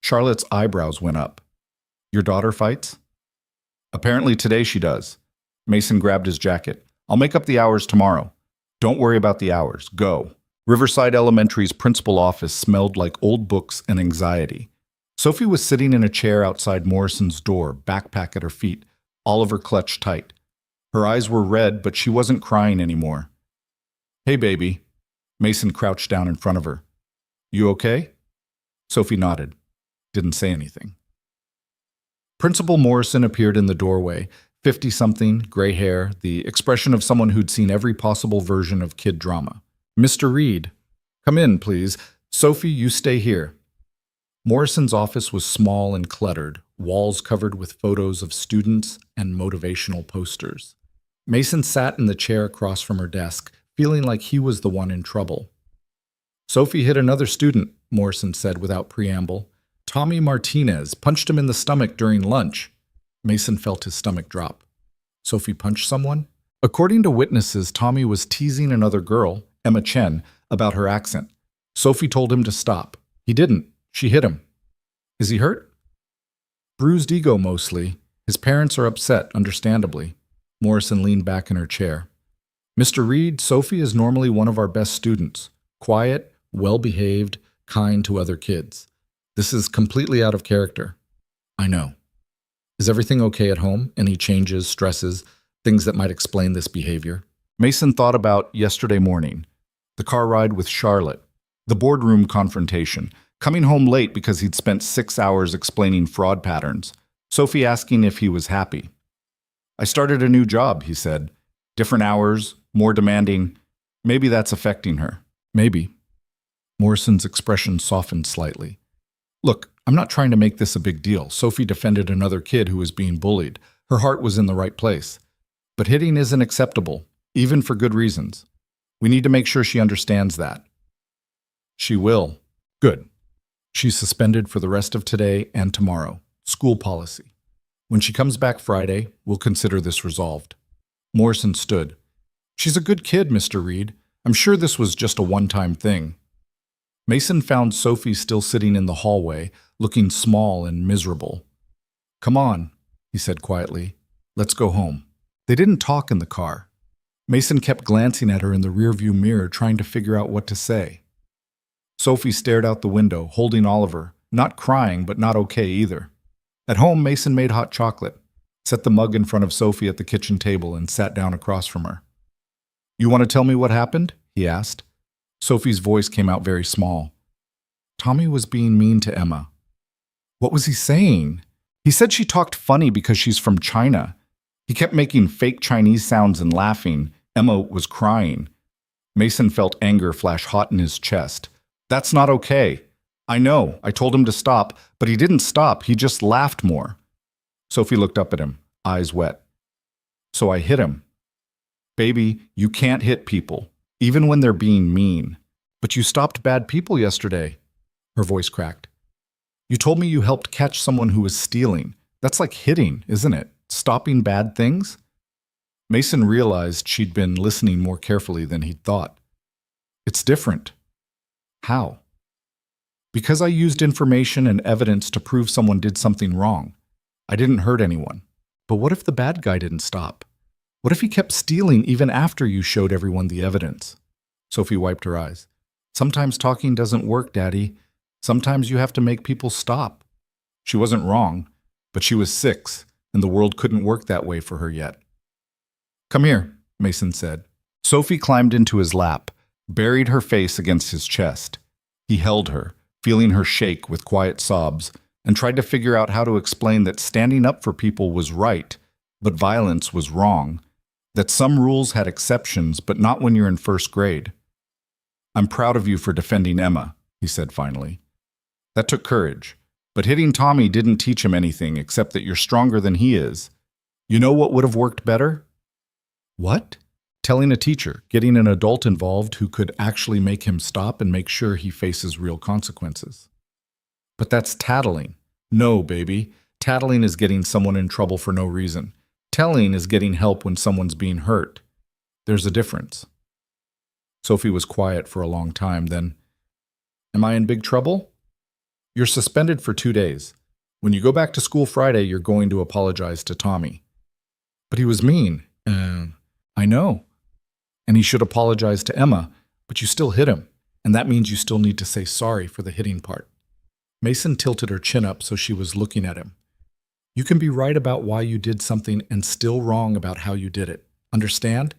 Charlotte's eyebrows went up. Your daughter fights? Apparently today she does. Mason grabbed his jacket. I'll make up the hours tomorrow. Don't worry about the hours. Go. Riverside Elementary's principal office smelled like old books and anxiety. Sophie was sitting in a chair outside Morrison's door, backpack at her feet, Oliver clutched tight. Her eyes were red, but she wasn't crying anymore. Hey, baby. Mason crouched down in front of her. You okay? Sophie nodded. Didn't say anything. Principal Morrison appeared in the doorway, 50-something, gray hair, the expression of someone who'd seen every possible version of kid drama. Mr. Reed, come in, please. Sophie, you stay here. Morrison's office was small and cluttered, walls covered with photos of students and motivational posters. Mason sat in the chair across from her desk, feeling like he was the one in trouble. Sophie hit another student, Morrison said without preamble. Tommy Martinez punched him in the stomach during lunch. Mason felt his stomach drop. Sophie punched someone? According to witnesses, Tommy was teasing another girl, Emma Chen, about her accent. Sophie told him to stop. He didn't. She hit him. Is he hurt? Bruised ego mostly. His parents are upset, understandably. Morrison leaned back in her chair. Mr. Reed, Sophie is normally one of our best students. Quiet, well-behaved, kind to other kids. This is completely out of character. I know. Is everything okay at home? Any changes, stresses, things that might explain this behavior? Mason thought about yesterday morning. The car ride with Charlotte. The boardroom confrontation. Coming home late because he'd spent 6 hours explaining fraud patterns. Sophie asking if he was happy. I started a new job, he said. Different hours, more demanding. Maybe that's affecting her. Maybe. Morrison's expression softened slightly. Look, I'm not trying to make this a big deal. Sophie defended another kid who was being bullied. Her heart was in the right place. But hitting isn't acceptable, even for good reasons. We need to make sure she understands that. She will. Good. She's suspended for the rest of today and tomorrow. School policy. When she comes back Friday, we'll consider this resolved. Morrison stood. She's a good kid, Mr. Reed. I'm sure this was just a one-time thing. Mason found Sophie still sitting in the hallway, looking small and miserable. Come on, he said quietly. Let's go home. They didn't talk in the car. Mason kept glancing at her in the rearview mirror, trying to figure out what to say. Sophie stared out the window, holding Oliver, not crying, but not okay either. At home, Mason made hot chocolate, set the mug in front of Sophie at the kitchen table, and sat down across from her. You want to tell me what happened? He asked. Sophie's voice came out very small. Tommy was being mean to Emma. What was he saying? He said she talked funny because she's from China. He kept making fake Chinese sounds and laughing. Emma was crying. Mason felt anger flash hot in his chest. That's not okay. I know. I told him to stop, but he didn't stop. He just laughed more. Sophie looked up at him, eyes wet. So I hit him. Baby, you can't hit people, even when they're being mean. But you stopped bad people yesterday. Her voice cracked. You told me you helped catch someone who was stealing. That's like hitting, isn't it? Stopping bad things? Mason realized she'd been listening more carefully than he'd thought. It's different. How? Because I used information and evidence to prove someone did something wrong. I didn't hurt anyone. But what if the bad guy didn't stop? What if he kept stealing even after you showed everyone the evidence? Sophie wiped her eyes. Sometimes talking doesn't work, Daddy. Sometimes you have to make people stop. She wasn't wrong, but she was 6, and the world couldn't work that way for her yet. Come here, Mason said. Sophie climbed into his lap, buried her face against his chest. He held her, feeling her shake with quiet sobs, and tried to figure out how to explain that standing up for people was right, but violence was wrong, that some rules had exceptions, but not when you're in first grade. I'm proud of you for defending Emma, he said finally. That took courage, but hitting Tommy didn't teach him anything except that you're stronger than he is. You know what would have worked better? What? Telling a teacher, getting an adult involved who could actually make him stop and make sure he faces real consequences. But that's tattling. No, baby. Tattling is getting someone in trouble for no reason. Telling is getting help when someone's being hurt. There's a difference. Sophie was quiet for a long time, then, Am I in big trouble? You're suspended for 2 days. When you go back to school Friday, you're going to apologize to Tommy. But he was mean. I know. And he should apologize to Emma, but you still hit him, and that means you still need to say sorry for the hitting part. Mason tilted her chin up so she was looking at him. You can be right about why you did something and still wrong about how you did it. Understand?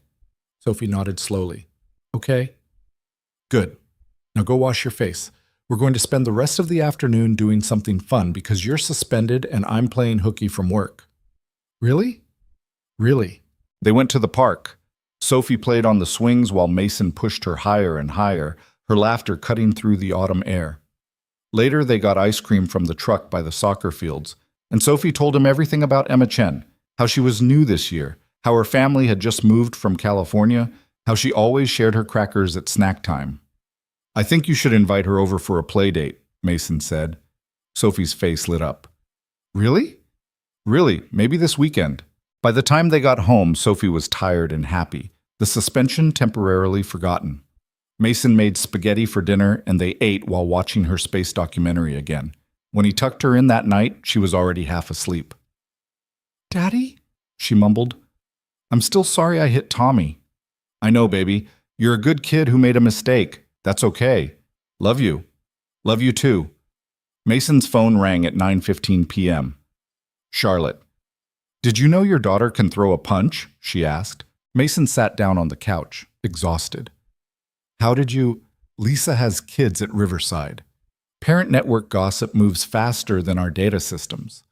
Sophie nodded slowly. Okay. Good. Now go wash your face. We're going to spend the rest of the afternoon doing something fun because you're suspended and I'm playing hooky from work. Really? Really. They went to the park. Sophie played on the swings while Mason pushed her higher and higher, her laughter cutting through the autumn air. Later, they got ice cream from the truck by the soccer fields, And Sophie told him everything about Emma Chen, how she was new this year, how her family had just moved from California, how she always shared her crackers at snack time. I think you should invite her over for a play date, Mason said. Sophie's face lit up. Really? Really, maybe this weekend. By the time they got home, Sophie was tired and happy, the suspension temporarily forgotten. Mason made spaghetti for dinner, and they ate while watching her space documentary again. When he tucked her in that night, she was already half asleep. "Daddy?" she mumbled. "I'm still sorry I hit Tommy." "I know, baby. You're a good kid who made a mistake. That's okay. Love you. Love you too." Mason's phone rang at 9:15 p.m. "Charlotte." "Did you know your daughter can throw a punch?" she asked. Mason sat down on the couch, exhausted. "How did you—" "Lisa has kids at Riverside. Parent network gossip moves faster than our data systems."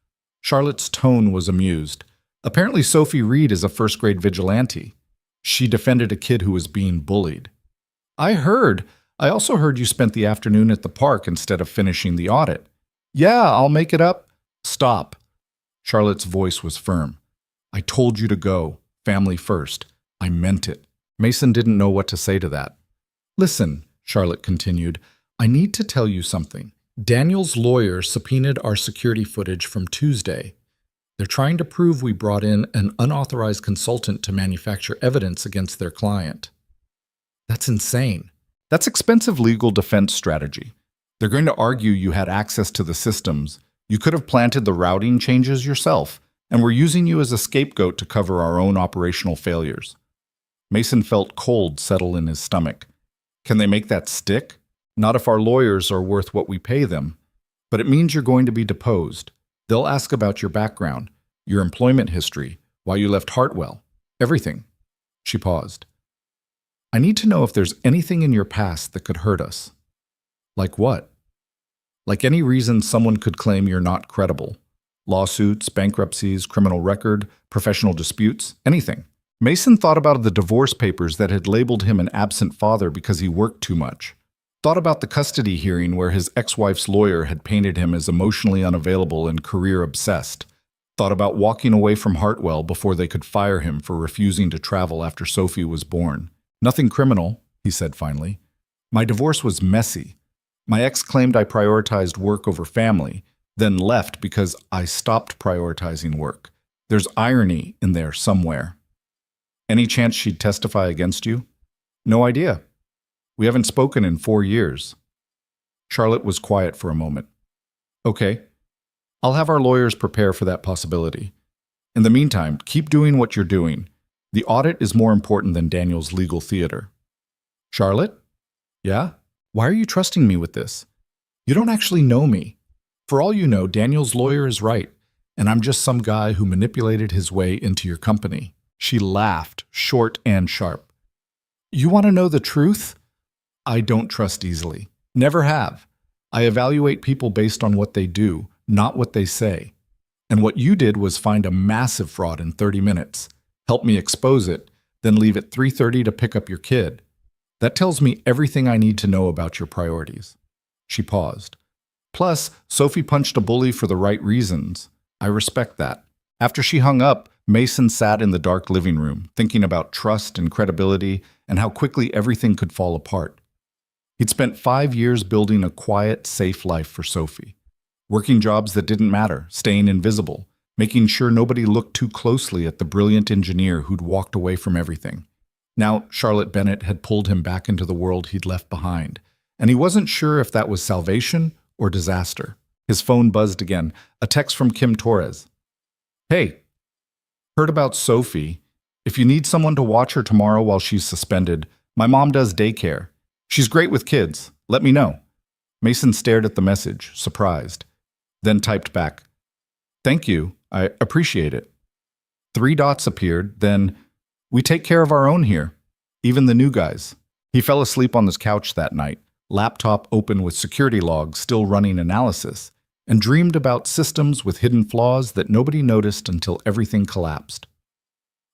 Charlotte's tone was amused. Apparently Sophie Reed is a first-grade vigilante. She defended a kid who was being bullied. "I heard. I also heard you spent the afternoon at the park instead of finishing the audit." "Yeah, I'll make it up." "Stop." Charlotte's voice was firm. "I told you to go. Family first. I meant it." Mason didn't know what to say to that. "Listen," Charlotte continued, "I need to tell you something. Daniel's lawyer subpoenaed our security footage from Tuesday. They're trying to prove we brought in an unauthorized consultant to manufacture evidence against their client." "That's insane." "That's expensive legal defense strategy. They're going to argue you had access to the systems. You could have planted the routing changes yourself, and we're using you as a scapegoat to cover our own operational failures." Mason felt cold settle in his stomach. Can they make that stick? Not if our lawyers are worth what we pay them. But it means you're going to be deposed. They'll ask about your background, your employment history, why you left Hartwell, everything. She paused. "I need to know if there's anything in your past that could hurt us." "Like what?" "Like any reason someone could claim you're not credible. Lawsuits, bankruptcies, criminal record, professional disputes, anything." Mason thought about the divorce papers that had labeled him an absent father because he worked too much. Thought about the custody hearing where his ex-wife's lawyer had painted him as emotionally unavailable and career-obsessed. Thought about walking away from Hartwell before they could fire him for refusing to travel after Sophie was born. "Nothing criminal," he said finally. "My divorce was messy. My ex claimed I prioritized work over family, then left because I stopped prioritizing work. There's irony in there somewhere." "Any chance she'd testify against you?" "No idea. We haven't spoken in 4 years." Charlotte was quiet for a moment. "Okay. I'll have our lawyers prepare for that possibility. In the meantime, keep doing what you're doing. The audit is more important than Daniel's legal theater." "Charlotte?" "Yeah? Why are you trusting me with this? You don't actually know me. For all you know, Daniel's lawyer is right, and I'm just some guy who manipulated his way into your company." She laughed, short and sharp. "You want to know the truth? I don't trust easily. Never have. I evaluate people based on what they do, not what they say. And what you did was find a massive fraud in 30 minutes, help me expose it, then leave at 3:30 to pick up your kid. That tells me everything I need to know about your priorities." She paused. "Plus, Sophie punched a bully for the right reasons. I respect that." After she hung up, Mason sat in the dark living room, thinking about trust and credibility and how quickly everything could fall apart. He'd spent 5 years building a quiet, safe life for Sophie, working jobs that didn't matter, staying invisible, making sure nobody looked too closely at the brilliant engineer who'd walked away from everything. Now, Charlotte Bennett had pulled him back into the world he'd left behind, and he wasn't sure if that was salvation or disaster. His phone buzzed again, a text from Kim Torres. "Hey, heard about Sophie. If you need someone to watch her tomorrow while she's suspended, my mom does daycare. She's great with kids. Let me know." Mason stared at the message, surprised, then typed back, "Thank you. I appreciate it." 3 dots appeared, then, "We take care of our own here, even the new guys." He fell asleep on his couch that night, laptop open with security logs still running analysis, and dreamed about systems with hidden flaws that nobody noticed until everything collapsed.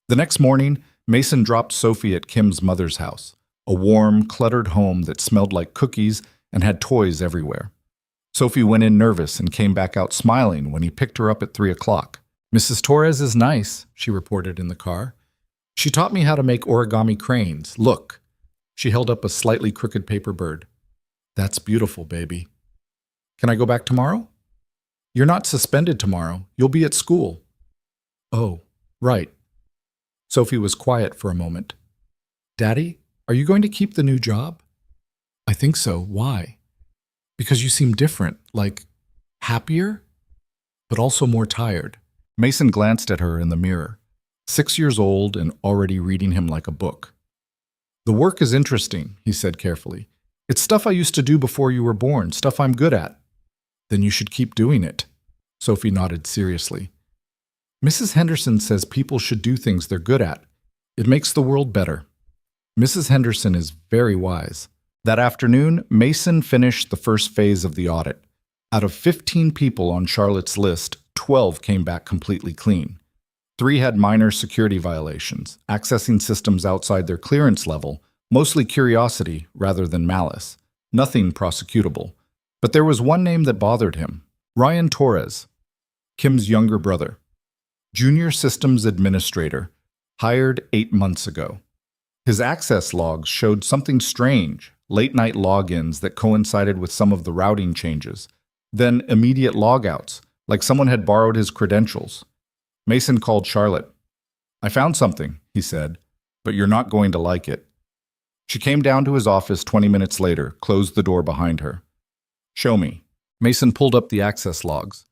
The next morning, Mason dropped Sophie at Kim's mother's house, a warm, cluttered home that smelled like cookies and had toys everywhere. Sophie went in nervous and came back out smiling when he picked her up at 3 o'clock. "Mrs. Torres is nice," she reported in the car. "She taught me how to make origami cranes. Look." She held up a slightly crooked paper bird. "That's beautiful, baby." "Can I go back tomorrow?" "You're not suspended tomorrow. You'll be at school." "Oh, right." Sophie was quiet for a moment. "Daddy, are you going to keep the new job?" "I think so. Why?" "Because you seem different, like happier, but also more tired." Mason glanced at her in the mirror, 6 years old and already reading him like a book. "The work is interesting," he said carefully. "It's stuff I used to do before you were born, stuff I'm good at." "Then you should keep doing it." Sophie nodded seriously. "Mrs. Henderson says people should do things they're good at. It makes the world better." Mrs. Henderson is very wise. That afternoon, Mason finished the first phase of the audit. Out of 15 people on Charlotte's list, 12 came back completely clean. 3 had minor security violations, accessing systems outside their clearance level, mostly curiosity rather than malice. Nothing prosecutable. But there was one name that bothered him: Ryan Torres, Kim's younger brother. Junior Systems Administrator, hired 8 months ago. His access logs showed something strange: late-night logins that coincided with some of the routing changes, then immediate logouts, like someone had borrowed his credentials. Mason called Charlotte. "I found something," he said, "but you're not going to like it." She came down to his office 20 minutes later, closed the door behind her. "Show me." Mason pulled up the access logs.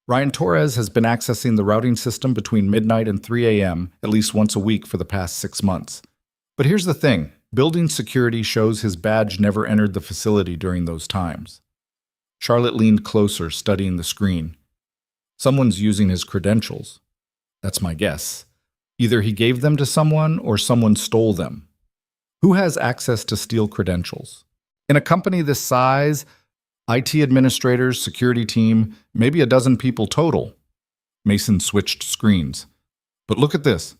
Ryan Torres has been accessing the routing system between midnight and 3 a.m. at least once a week for the past 6 months. But here's the thing: building security shows his badge never entered the facility during those times. Charlotte leaned closer, studying the screen. "Someone's using his credentials. That's my guess. Either he gave them to someone or someone stole them. Who has access to steal credentials? In a company this size, IT administrators, security team, maybe a dozen people total." Mason switched screens. "But look at this.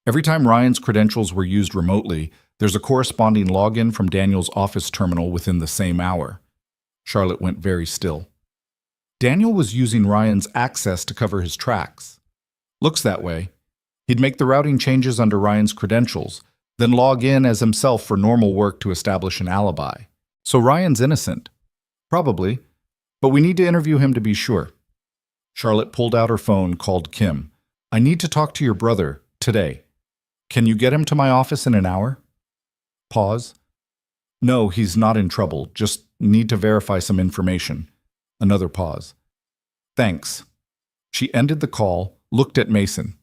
Every time Ryan's credentials were used remotely, there's a corresponding login from Daniel's office terminal within the same hour." Charlotte went very still. Daniel was using Ryan's access to cover his tracks. Looks that way. He'd make the routing changes under Ryan's credentials, then log in as himself for normal work to establish an alibi. So Ryan's innocent. Probably, but we need to interview him to be sure. Charlotte pulled out her phone, called Kim. "I need to talk to your brother, today. Can you get him to my office in an hour?" Pause. "No, he's not in trouble. Just need to verify some information." Another pause. "Thanks." She ended the call, looked at Mason.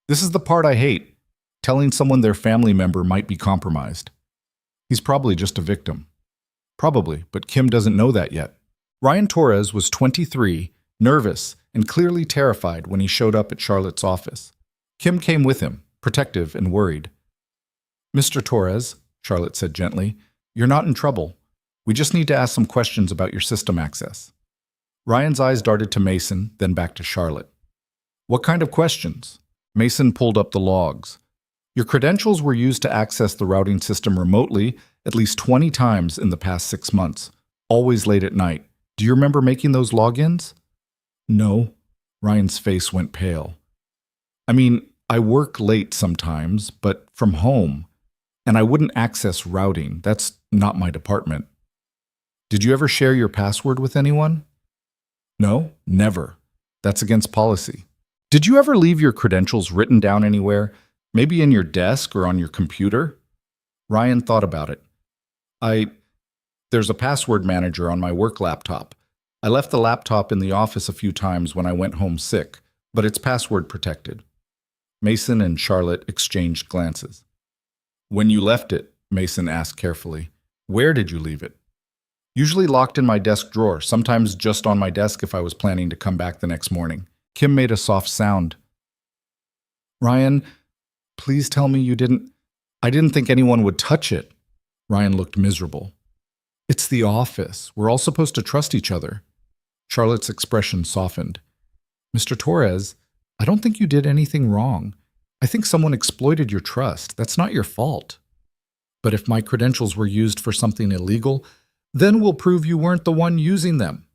"This is the part I hate. Telling someone their family member might be compromised. He's probably just a victim." Probably, but Kim doesn't know that yet. Ryan Torres was 23, nervous, and clearly terrified when he showed up at Charlotte's office. Kim came with him, protective and worried. "Mr. Torres," Charlotte said gently, "you're not in trouble. We just need to ask some questions about your system access." Ryan's eyes darted to Mason, then back to Charlotte. "What kind of questions?" Mason pulled up the logs. "Your credentials were used to access the routing system remotely at least 20 times in the past 6 months, always late at night. Do you remember making those logins?" "No." Ryan's face went pale. "I mean, I work late sometimes, but from home, and I wouldn't access routing. That's not my department." "Did you ever share your password with anyone?" "No, never. That's against policy." "Did you ever leave your credentials written down anywhere, maybe in your desk or on your computer?" Ryan thought about it. There's a password manager on my work laptop. I left the laptop in the office a few times when I went home sick, but it's password protected." Mason and Charlotte exchanged glances. "When you left it," Mason asked carefully, "where did you leave it?" "Usually locked in my desk drawer, sometimes just on my desk if I was planning to come back the next morning." Kim made a soft sound. "Ryan, please tell me you didn't... I didn't think anyone would touch it." Ryan looked miserable. "It's the office. We're all supposed to trust each other." Charlotte's expression softened. "Mr. Torres, I don't think you did anything wrong. I think someone exploited your trust. That's not your fault. But if my credentials were used for something illegal, then we'll prove you weren't the one using them."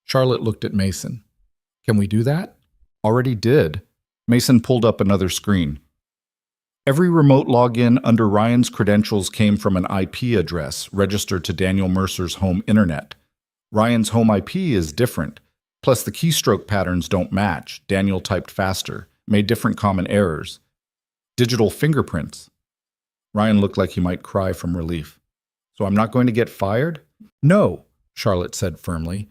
Charlotte looked at Mason. Can we do that? Already did. Mason pulled up another screen. Every remote login under Ryan's credentials came from an IP address registered to Daniel Mercer's home internet. Ryan's home IP is different. Plus, the keystroke patterns don't match. Daniel typed faster, made different common errors. Digital fingerprints. Ryan looked like he might cry from relief. So I'm not going to get fired? No, Charlotte said firmly.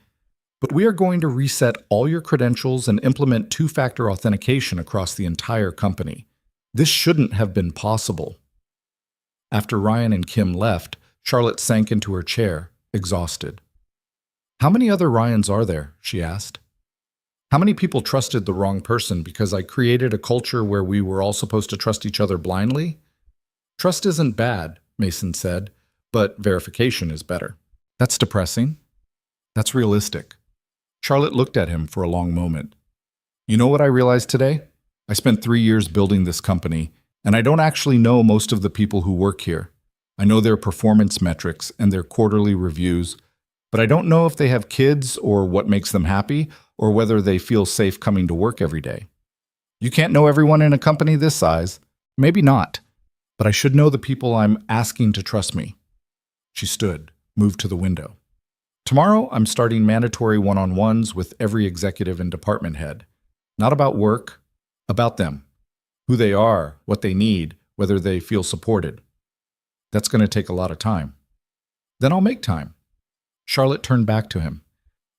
But we are going to reset all your credentials and implement two-factor authentication across the entire company. This shouldn't have been possible. After Ryan and Kim left, Charlotte sank into her chair, exhausted. How many other Ryans are there? She asked. How many people trusted the wrong person because I created a culture where we were all supposed to trust each other blindly? Trust isn't bad, Mason said, but verification is better. That's depressing. That's realistic. Charlotte looked at him for a long moment. You know what I realized today? I spent 3 years building this company, and I don't actually know most of the people who work here. I know their performance metrics and their quarterly reviews, but I don't know if they have kids or what makes them happy or whether they feel safe coming to work every day. You can't know everyone in a company this size. Maybe not, but I should know the people I'm asking to trust me. She stood, moved to the window. Tomorrow, I'm starting mandatory one-on-ones with every executive and department head. Not about work, about them. Who they are, what they need, whether they feel supported. That's going to take a lot of time. Then I'll make time. Charlotte turned back to him.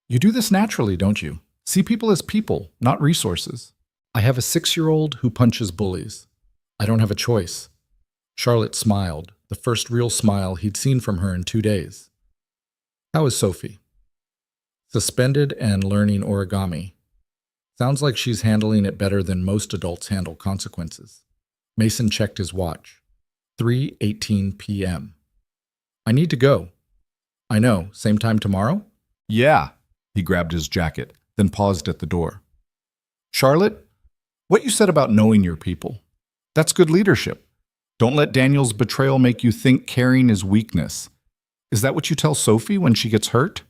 You do this naturally, don't you? See people as people, not resources. I have a 6-year-old who punches bullies. I don't have a choice. Charlotte smiled, the first real smile he'd seen from her in 2 days. How is Sophie? Suspended and learning origami. Sounds like she's handling it better than most adults handle consequences. Mason checked his watch. 3:18 p.m. I need to go. I know. Same time tomorrow? Yeah. He grabbed his jacket, then paused at the door. Charlotte, what you said about knowing your people, that's good leadership. Don't let Daniel's betrayal make you think caring is weakness. Is that what you tell Sophie when she gets hurt?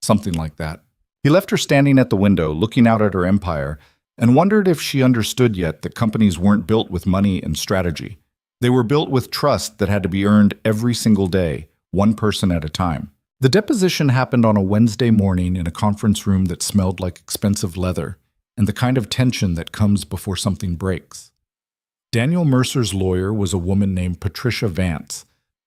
Something like that. He left her standing at the window, looking out at her empire, and wondered if she understood yet that companies weren't built with money and strategy. They were built with trust that had to be earned every single day, one person at a time. The deposition happened on a Wednesday morning in a conference room that smelled like expensive leather, and the kind of tension that comes before something breaks. Daniel Mercer's lawyer was a woman named Patricia Vance,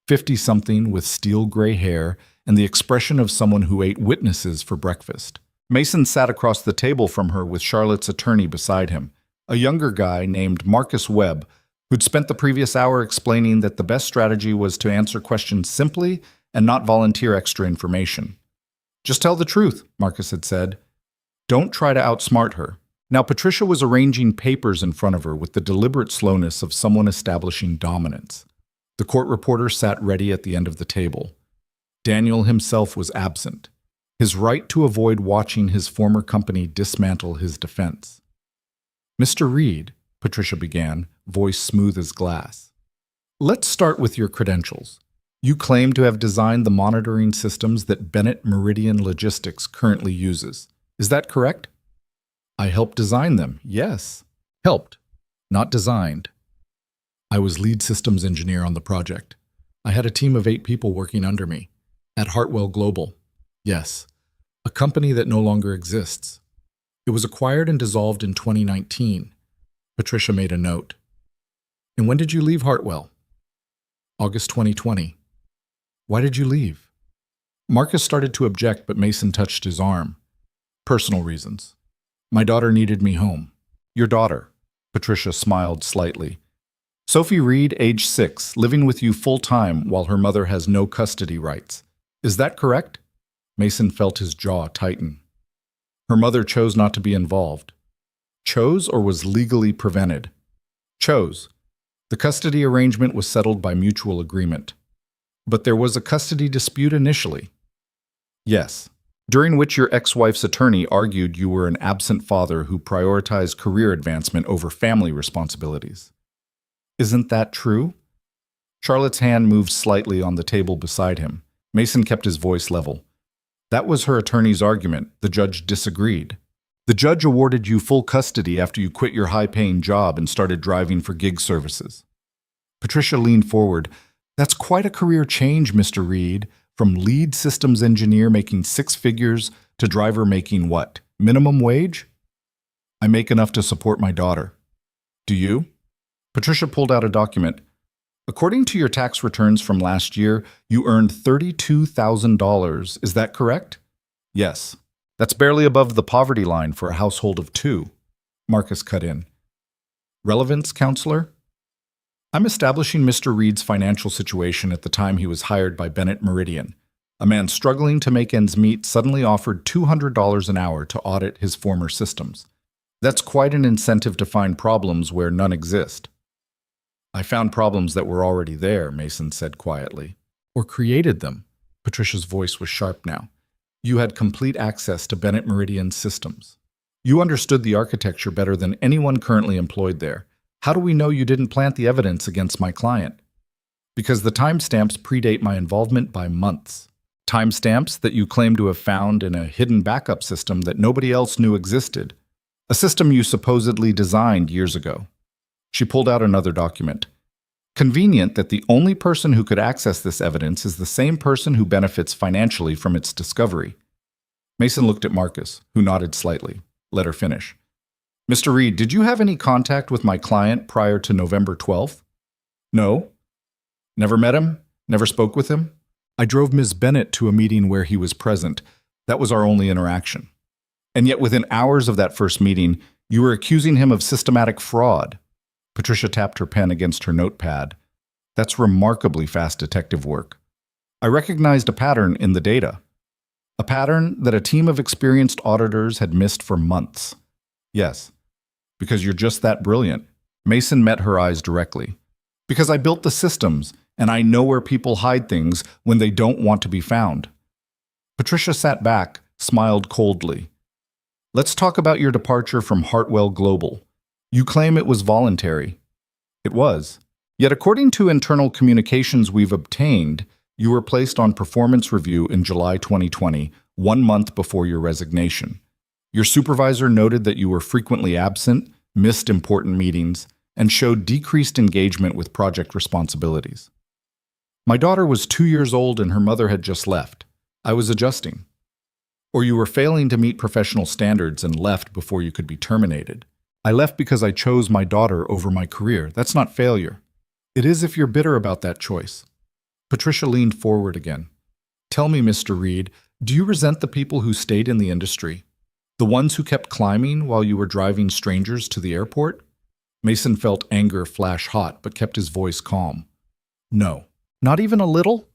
50-something with steel gray hair and the expression of someone who ate witnesses for breakfast. Mason sat across the table from her with Charlotte's attorney beside him, a younger guy named Marcus Webb, who'd spent the previous hour explaining that the best strategy was to answer questions simply and not volunteer extra information. Just tell the truth, Marcus had said. Don't try to outsmart her. Now, Patricia was arranging papers in front of her with the deliberate slowness of someone establishing dominance. The court reporter sat ready at the end of the table. Daniel himself was absent, his right to avoid watching his former company dismantle his defense. Mr. Reed, Patricia began, voice smooth as glass. Let's start with your credentials. You claim to have designed the monitoring systems that Bennett Meridian Logistics currently uses. Is that correct? I helped design them, yes. Helped, not designed. I was lead systems engineer on the project. I had a team of 8 people working under me. At Hartwell Global. Yes, a company that no longer exists. It was acquired and dissolved in 2019. Patricia made a note. And when did you leave Hartwell? August 2020. Why did you leave? Marcus started to object, but Mason touched his arm. Personal reasons. My daughter needed me home. Your daughter? Patricia smiled slightly. Sophie Reed, age 6, living with you full-time while her mother has no custody rights. Is that correct? Mason felt his jaw tighten. Her mother chose not to be involved. Chose or was legally prevented? Chose. The custody arrangement was settled by mutual agreement. But there was a custody dispute initially. Yes, during which your ex-wife's attorney argued you were an absent father who prioritized career advancement over family responsibilities. Isn't that true? Charlotte's hand moved slightly on the table beside him. Mason kept his voice level. That was her attorney's argument. The judge disagreed. The judge awarded you full custody after you quit your high-paying job and started driving for gig services. Patricia leaned forward. That's quite a career change, Mr. Reed, from lead systems engineer making six figures to driver making what? Minimum wage? I make enough to support my daughter. Do you? Patricia pulled out a document. According to your tax returns from last year, you earned $32,000. Is that correct? Yes. That's barely above the poverty line for a household of two. Marcus cut in. Relevance, counselor? I'm establishing Mr. Reed's financial situation at the time he was hired by Bennett Meridian. A man struggling to make ends meet suddenly offered $200 an hour to audit his former systems. That's quite an incentive to find problems where none exist. I found problems that were already there, Mason said quietly. Or created them. Patricia's voice was sharp now. You had complete access to Bennett Meridian's systems. You understood the architecture better than anyone currently employed there. How do we know you didn't plant the evidence against my client? Because the timestamps predate my involvement by months. Timestamps that you claim to have found in a hidden backup system that nobody else knew existed. A system you supposedly designed years ago. She pulled out another document. Convenient that the only person who could access this evidence is the same person who benefits financially from its discovery. Mason looked at Marcus, who nodded slightly. Let her finish. Mr. Reed, did you have any contact with my client prior to November 12th? No. Never met him? Never spoke with him? I drove Ms. Bennett to a meeting where he was present. That was our only interaction. And yet within hours of that first meeting, you were accusing him of systematic fraud. Patricia tapped her pen against her notepad. That's remarkably fast detective work. I recognized a pattern in the data. A pattern that a team of experienced auditors had missed for months. Yes, because you're just that brilliant. Mason met her eyes directly. Because I built the systems, and I know where people hide things when they don't want to be found. Patricia sat back, smiled coldly. Let's talk about your departure from Hartwell Global. You claim it was voluntary. It was. Yet according to internal communications we've obtained, you were placed on performance review in July 2020, 1 month before your resignation. Your supervisor noted that you were frequently absent, missed important meetings, and showed decreased engagement with project responsibilities. My daughter was 2 years old and her mother had just left. I was adjusting. Or you were failing to meet professional standards and left before you could be terminated. I left because I chose my daughter over my career. That's not failure. It is if you're bitter about that choice. Patricia leaned forward again. Tell me, Mr. Reed, do you resent the people who stayed in the industry? The ones who kept climbing while you were driving strangers to the airport? Mason felt anger flash hot, but kept his voice calm. No. Not even a little?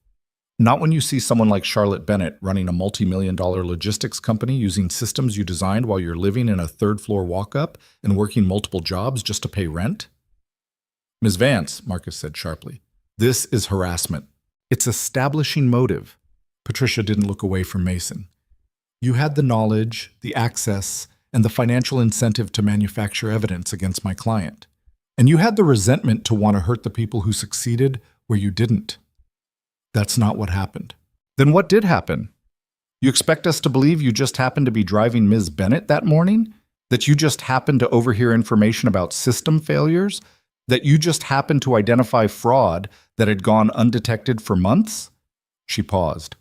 Not when you see someone like Charlotte Bennett running a multi-million-dollar logistics company using systems you designed while you're living in a third-floor walk-up and working multiple jobs just to pay rent? Ms. Vance, Marcus said sharply, this is harassment. It's establishing motive. Patricia didn't look away from Mason. You had the knowledge, the access, and the financial incentive to manufacture evidence against my client. And you had the resentment to want to hurt the people who succeeded where you didn't. That's not what happened. Then what did happen? You expect us to believe you just happened to be driving Ms. Bennett that morning? That you just happened to overhear information about system failures? That you just happened to identify fraud that had gone undetected for months? She paused.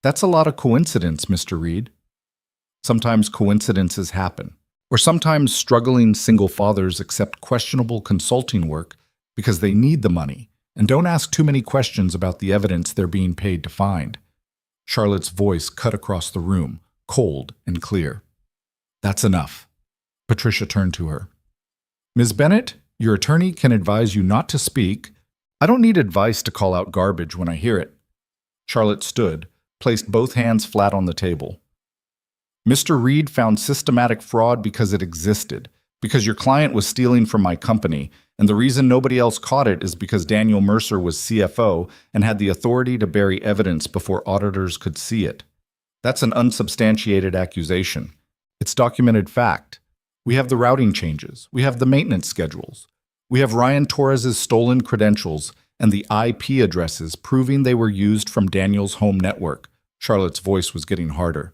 That's a lot of coincidence, Mr. Reed. Sometimes coincidences happen. Or sometimes struggling single fathers accept questionable consulting work because they need the money and don't ask too many questions about the evidence they're being paid to find. Charlotte's voice cut across the room, cold and clear. That's enough. Patricia turned to her. Ms. Bennett, your attorney can advise you not to speak. I don't need advice to call out garbage when I hear it. Charlotte stood, placed both hands flat on the table. Mr. Reed found systematic fraud because it existed, because your client was stealing from my company, and the reason nobody else caught it is because Daniel Mercer was CFO and had the authority to bury evidence before auditors could see it. That's an unsubstantiated accusation. It's documented fact. We have the routing changes. We have the maintenance schedules. We have Ryan Torres's stolen credentials and the IP addresses proving they were used from Daniel's home network. Charlotte's voice was getting harder.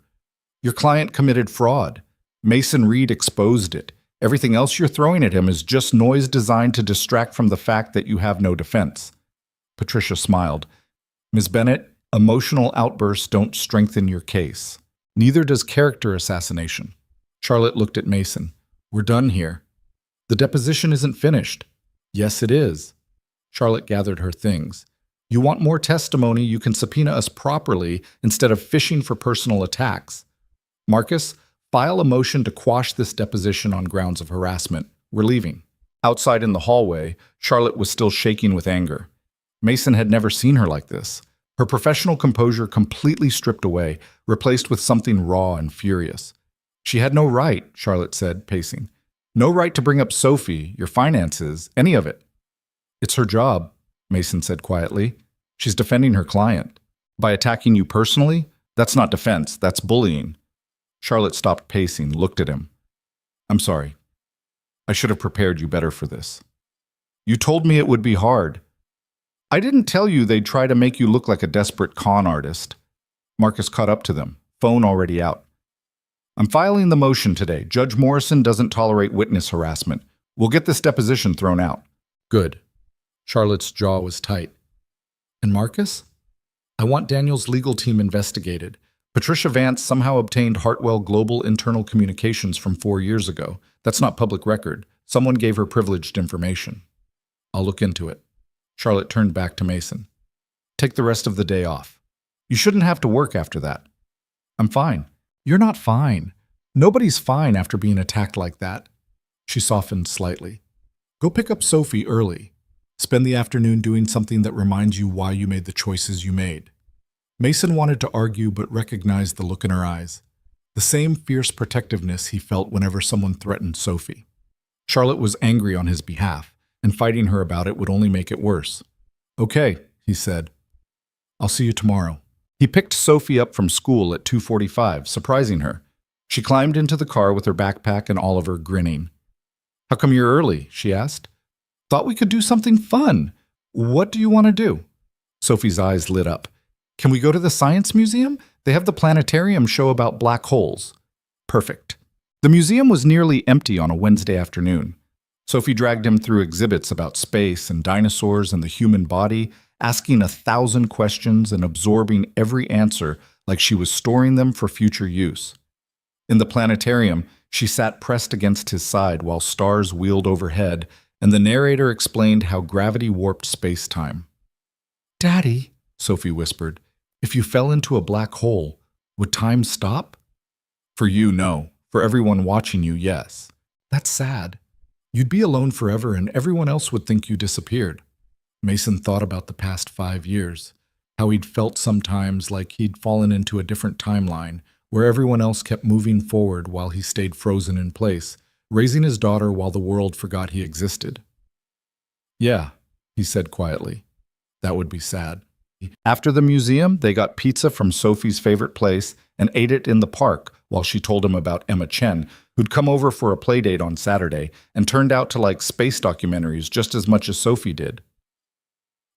Your client committed fraud. Mason Reed exposed it. Everything else you're throwing at him is just noise designed to distract from the fact that you have no defense. Patricia smiled. Ms. Bennett, emotional outbursts don't strengthen your case. Neither does character assassination. Charlotte looked at Mason. We're done here. The deposition isn't finished. Yes, it is. Charlotte gathered her things. You want more testimony, you can subpoena us properly instead of fishing for personal attacks. Marcus, file a motion to quash this deposition on grounds of harassment. We're leaving. Outside in the hallway, Charlotte was still shaking with anger. Mason had never seen her like this. Her professional composure completely stripped away, replaced with something raw and furious. She had no right, Charlotte said, pacing. No right to bring up Sophie, your finances, any of it. It's her job, Mason said quietly. She's defending her client. By attacking you personally, that's not defense, that's bullying. Charlotte stopped pacing, looked at him. I'm sorry. I should have prepared you better for this. You told me it would be hard. I didn't tell you they'd try to make you look like a desperate con artist. Marcus caught up to them, phone already out. I'm filing the motion today. Judge Morrison doesn't tolerate witness harassment. We'll get this deposition thrown out. Good. Charlotte's jaw was tight. And Marcus? I want Daniel's legal team investigated. Patricia Vance somehow obtained Hartwell Global internal communications from 4 years ago. That's not public record. Someone gave her privileged information. I'll look into it. Charlotte turned back to Mason. Take the rest of the day off. You shouldn't have to work after that. I'm fine. You're not fine. Nobody's fine after being attacked like that. She softened slightly. Go pick up Sophie early. Spend the afternoon doing something that reminds you why you made the choices you made. Mason wanted to argue but recognized the look in her eyes. The same fierce protectiveness he felt whenever someone threatened Sophie. Charlotte was angry on his behalf, and fighting her about it would only make it worse. Okay, he said. I'll see you tomorrow. He picked Sophie up from school at 2:45, surprising her. She climbed into the car with her backpack and Oliver grinning. How come you're early? She asked. Thought we could do something fun. What do you want to do? Sophie's eyes lit up. Can we go to the Science Museum? They have the planetarium show about black holes. Perfect. The museum was nearly empty on a Wednesday afternoon. Sophie dragged him through exhibits about space and dinosaurs and the human body, asking 1,000 questions and absorbing every answer like she was storing them for future use. In the planetarium, she sat pressed against his side while stars wheeled overhead, and the narrator explained how gravity warped space-time. Daddy, Sophie whispered, if you fell into a black hole, would time stop? For you, no. For everyone watching you, yes. That's sad. You'd be alone forever and everyone else would think you disappeared. Mason thought about the past 5 years, how he'd felt sometimes like he'd fallen into a different timeline, where everyone else kept moving forward while he stayed frozen in place, raising his daughter while the world forgot he existed. Yeah, he said quietly. That would be sad. After the museum, they got pizza from Sophie's favorite place and ate it in the park while she told him about Emma Chen, who'd come over for a playdate on Saturday and turned out to like space documentaries just as much as Sophie did.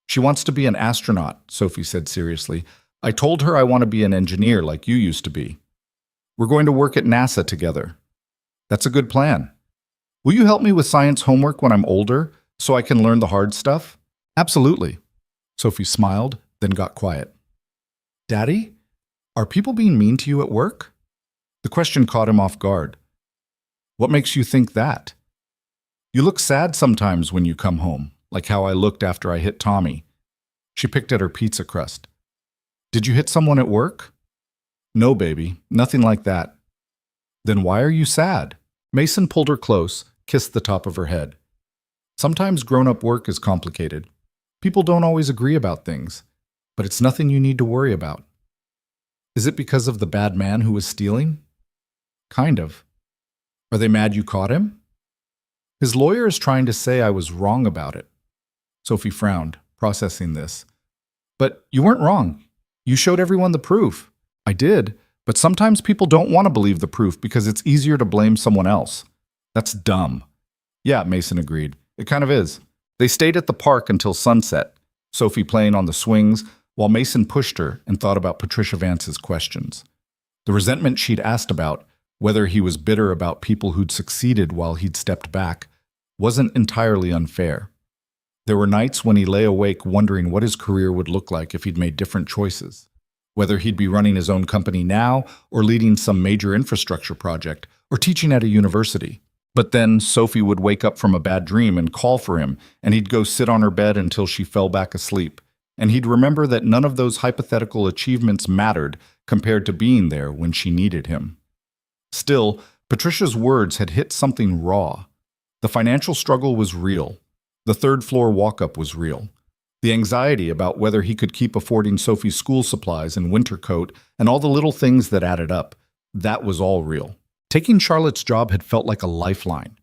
She wants to be an astronaut, Sophie said seriously. I told her I want to be an engineer like you used to be. We're going to work at NASA together. That's a good plan. Will you help me with science homework when I'm older so I can learn the hard stuff? Absolutely. Sophie smiled, then got quiet. Daddy, are people being mean to you at work? The question caught him off guard. What makes you think that? You look sad sometimes when you come home, like how I looked after I hit Tommy. She picked at her pizza crust. Did you hit someone at work? No, baby, nothing like that. Then why are you sad? Mason pulled her close, kissed the top of her head. Sometimes grown-up work is complicated. People don't always agree about things, but it's nothing you need to worry about. Is it because of the bad man who was stealing? Kind of. Are they mad you caught him? His lawyer is trying to say I was wrong about it. Sophie frowned, processing this. But you weren't wrong. You showed everyone the proof. I did, but sometimes people don't want to believe the proof because it's easier to blame someone else. That's dumb. Yeah, Mason agreed. It kind of is. They stayed at the park until sunset, Sophie playing on the swings, while Mason pushed her and thought about Patricia Vance's questions. The resentment she'd asked about, whether he was bitter about people who'd succeeded while he'd stepped back, wasn't entirely unfair. There were nights when he lay awake wondering what his career would look like if he'd made different choices. Whether he'd be running his own company now, or leading some major infrastructure project, or teaching at a university. But then Sophie would wake up from a bad dream and call for him, and he'd go sit on her bed until she fell back asleep. And he'd remember that none of those hypothetical achievements mattered compared to being there when she needed him. Still, Patricia's words had hit something raw. The financial struggle was real. The third-floor walk-up was real. The anxiety about whether he could keep affording Sophie's school supplies and winter coat and all the little things that added up, that was all real. Taking Charlotte's job had felt like a lifeline.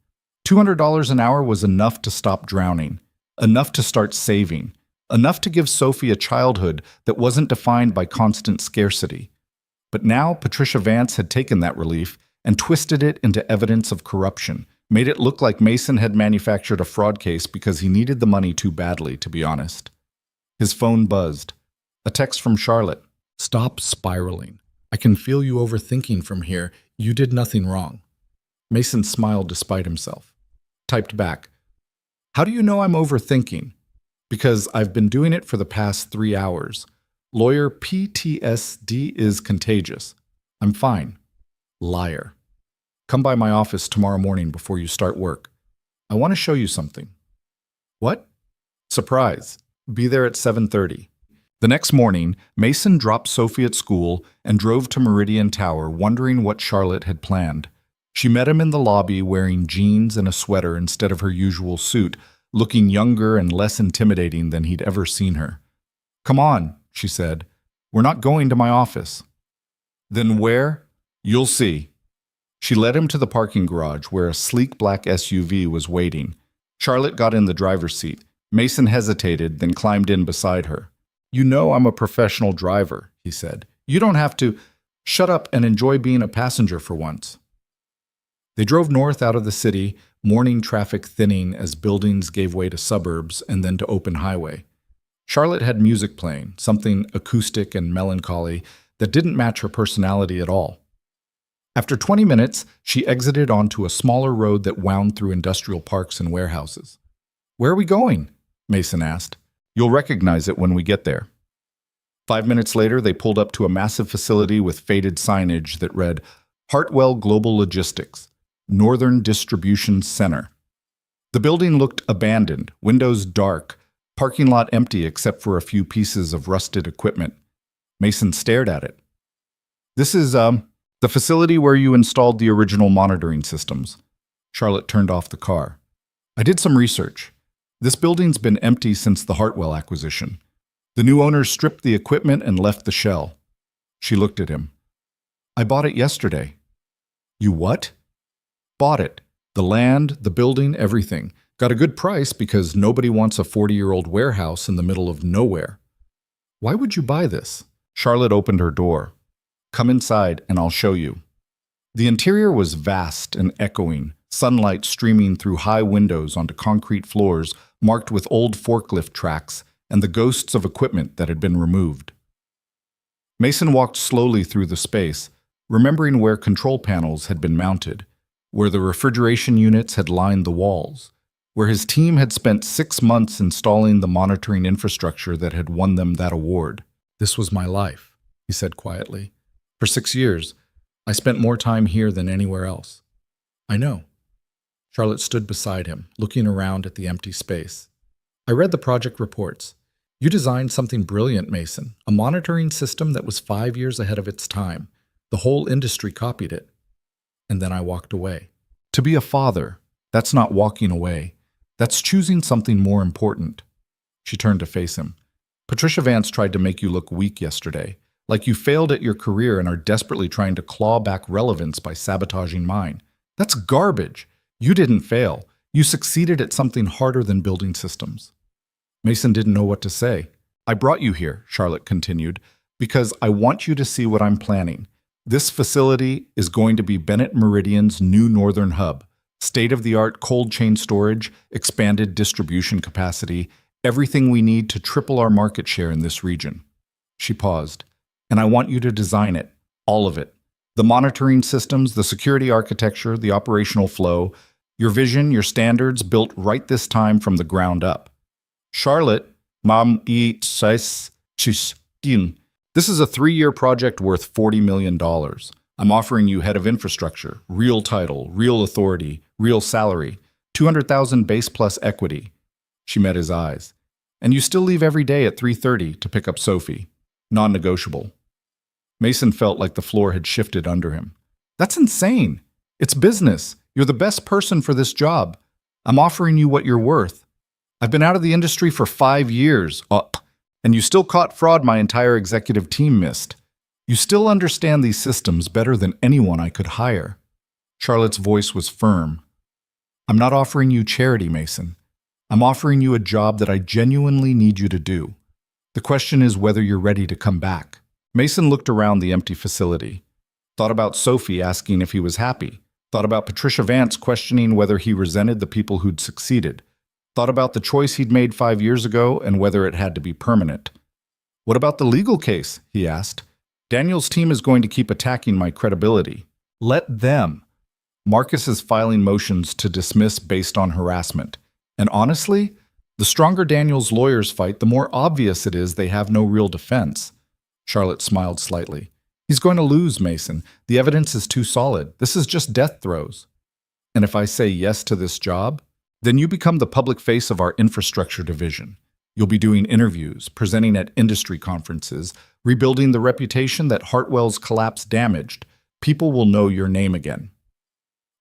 $200 an hour was enough to stop drowning, enough to start saving, enough to give Sophie a childhood that wasn't defined by constant scarcity. But now Patricia Vance had taken that relief and twisted it into evidence of corruption, made it look like Mason had manufactured a fraud case because he needed the money too badly, to be honest. His phone buzzed. A text from Charlotte. "Stop spiraling. I can feel you overthinking from here. You did nothing wrong." Mason smiled despite himself. Typed back. "How do you know I'm overthinking?" "Because I've been doing it for the past 3 hours. Lawyer PTSD is contagious. I'm fine." Liar. "Come by my office tomorrow morning before you start work. I want to show you something." "What?" "Surprise. Be there at 7:30. The next morning, Mason dropped Sophie at school and drove to Meridian Tower, wondering what Charlotte had planned. She met him in the lobby wearing jeans and a sweater instead of her usual suit, looking younger and less intimidating than he'd ever seen her. "Come on," she said. "We're not going to my office." "Then where?" "You'll see." She led him to the parking garage where a sleek black SUV was waiting. Charlotte got in the driver's seat. Mason hesitated, then climbed in beside her. "You know I'm a professional driver," he said. "You don't have to—" "Shut up and enjoy being a passenger for once." They drove north out of the city, morning traffic thinning as buildings gave way to suburbs and then to open highway. Charlotte had music playing, something acoustic and melancholy that didn't match her personality at all. After 20 minutes, she exited onto a smaller road that wound through industrial parks and warehouses. "Where are we going?" Mason asked. "You'll recognize it when we get there." 5 minutes later, they pulled up to a massive facility with faded signage that read, "Hartwell Global Logistics, Northern Distribution Center." The building looked abandoned, windows dark, parking lot empty except for a few pieces of rusted equipment. Mason stared at it. "This is, the facility where you installed the original monitoring systems." Charlotte turned off the car. "I did some research. This building's been empty since the Hartwell acquisition. The new owners stripped the equipment and left the shell." She looked at him. "I bought it yesterday." "You what?" "Bought it. The land, the building, everything. Got a good price because nobody wants a 40-year-old warehouse in the middle of nowhere." "Why would you buy this?" Charlotte opened her door. "Come inside and I'll show you." The interior was vast and echoing, sunlight streaming through high windows onto concrete floors marked with old forklift tracks and the ghosts of equipment that had been removed. Mason walked slowly through the space, remembering where control panels had been mounted, where the refrigeration units had lined the walls, where his team had spent 6 months installing the monitoring infrastructure that had won them that award. "This was my life," he said quietly. "For 6 years, I spent more time here than anywhere else." "I know." Charlotte stood beside him, looking around at the empty space. "I read the project reports. You designed something brilliant, Mason, a monitoring system that was 5 years ahead of its time. The whole industry copied it." And then I walked away. To be a father, that's not walking away. That's choosing something more important. She turned to face him. "Patricia Vance tried to make you look weak yesterday, like you failed at your career and are desperately trying to claw back relevance by sabotaging mine. That's garbage. You didn't fail. You succeeded at something harder than building systems." Mason didn't know what to say. "I brought you here," Charlotte continued, "because I want you to see what I'm planning. This facility is going to be Bennett Meridian's new northern hub. State-of-the-art cold chain storage, expanded distribution capacity, everything we need to triple our market share in this region." She paused. And I want you to design it. All of it. The monitoring systems, the security architecture, the operational flow, your vision, your standards built right this time from the ground up. Charlotte, this is a 3-year project worth $40 million. I'm offering you head of infrastructure, real title, real authority, real salary, 200,000 base plus equity. She met his eyes. And you still leave every day at 3:30 to pick up Sophie. Non-negotiable. Mason felt like the floor had shifted under him. That's insane. It's business. You're the best person for this job. I'm offering you what you're worth. I've been out of the industry for 5 years, and you still caught fraud my entire executive team missed. You still understand these systems better than anyone I could hire. Charlotte's voice was firm. I'm not offering you charity, Mason. I'm offering you a job that I genuinely need you to do. The question is whether you're ready to come back. Mason looked around the empty facility. Thought about Sophie asking if he was happy. Thought about Patricia Vance questioning whether he resented the people who'd succeeded. Thought about the choice he'd made 5 years ago and whether it had to be permanent. What about the legal case? He asked. Daniel's team is going to keep attacking my credibility. Let them. Marcus is filing motions to dismiss based on harassment. And honestly, the stronger Daniel's lawyers fight, the more obvious it is they have no real defense. Charlotte smiled slightly. He's going to lose, Mason. The evidence is too solid. This is just death throes. And if I say yes to this job, then you become the public face of our infrastructure division. You'll be doing interviews, presenting at industry conferences, rebuilding the reputation that Hartwell's collapse damaged. People will know your name again.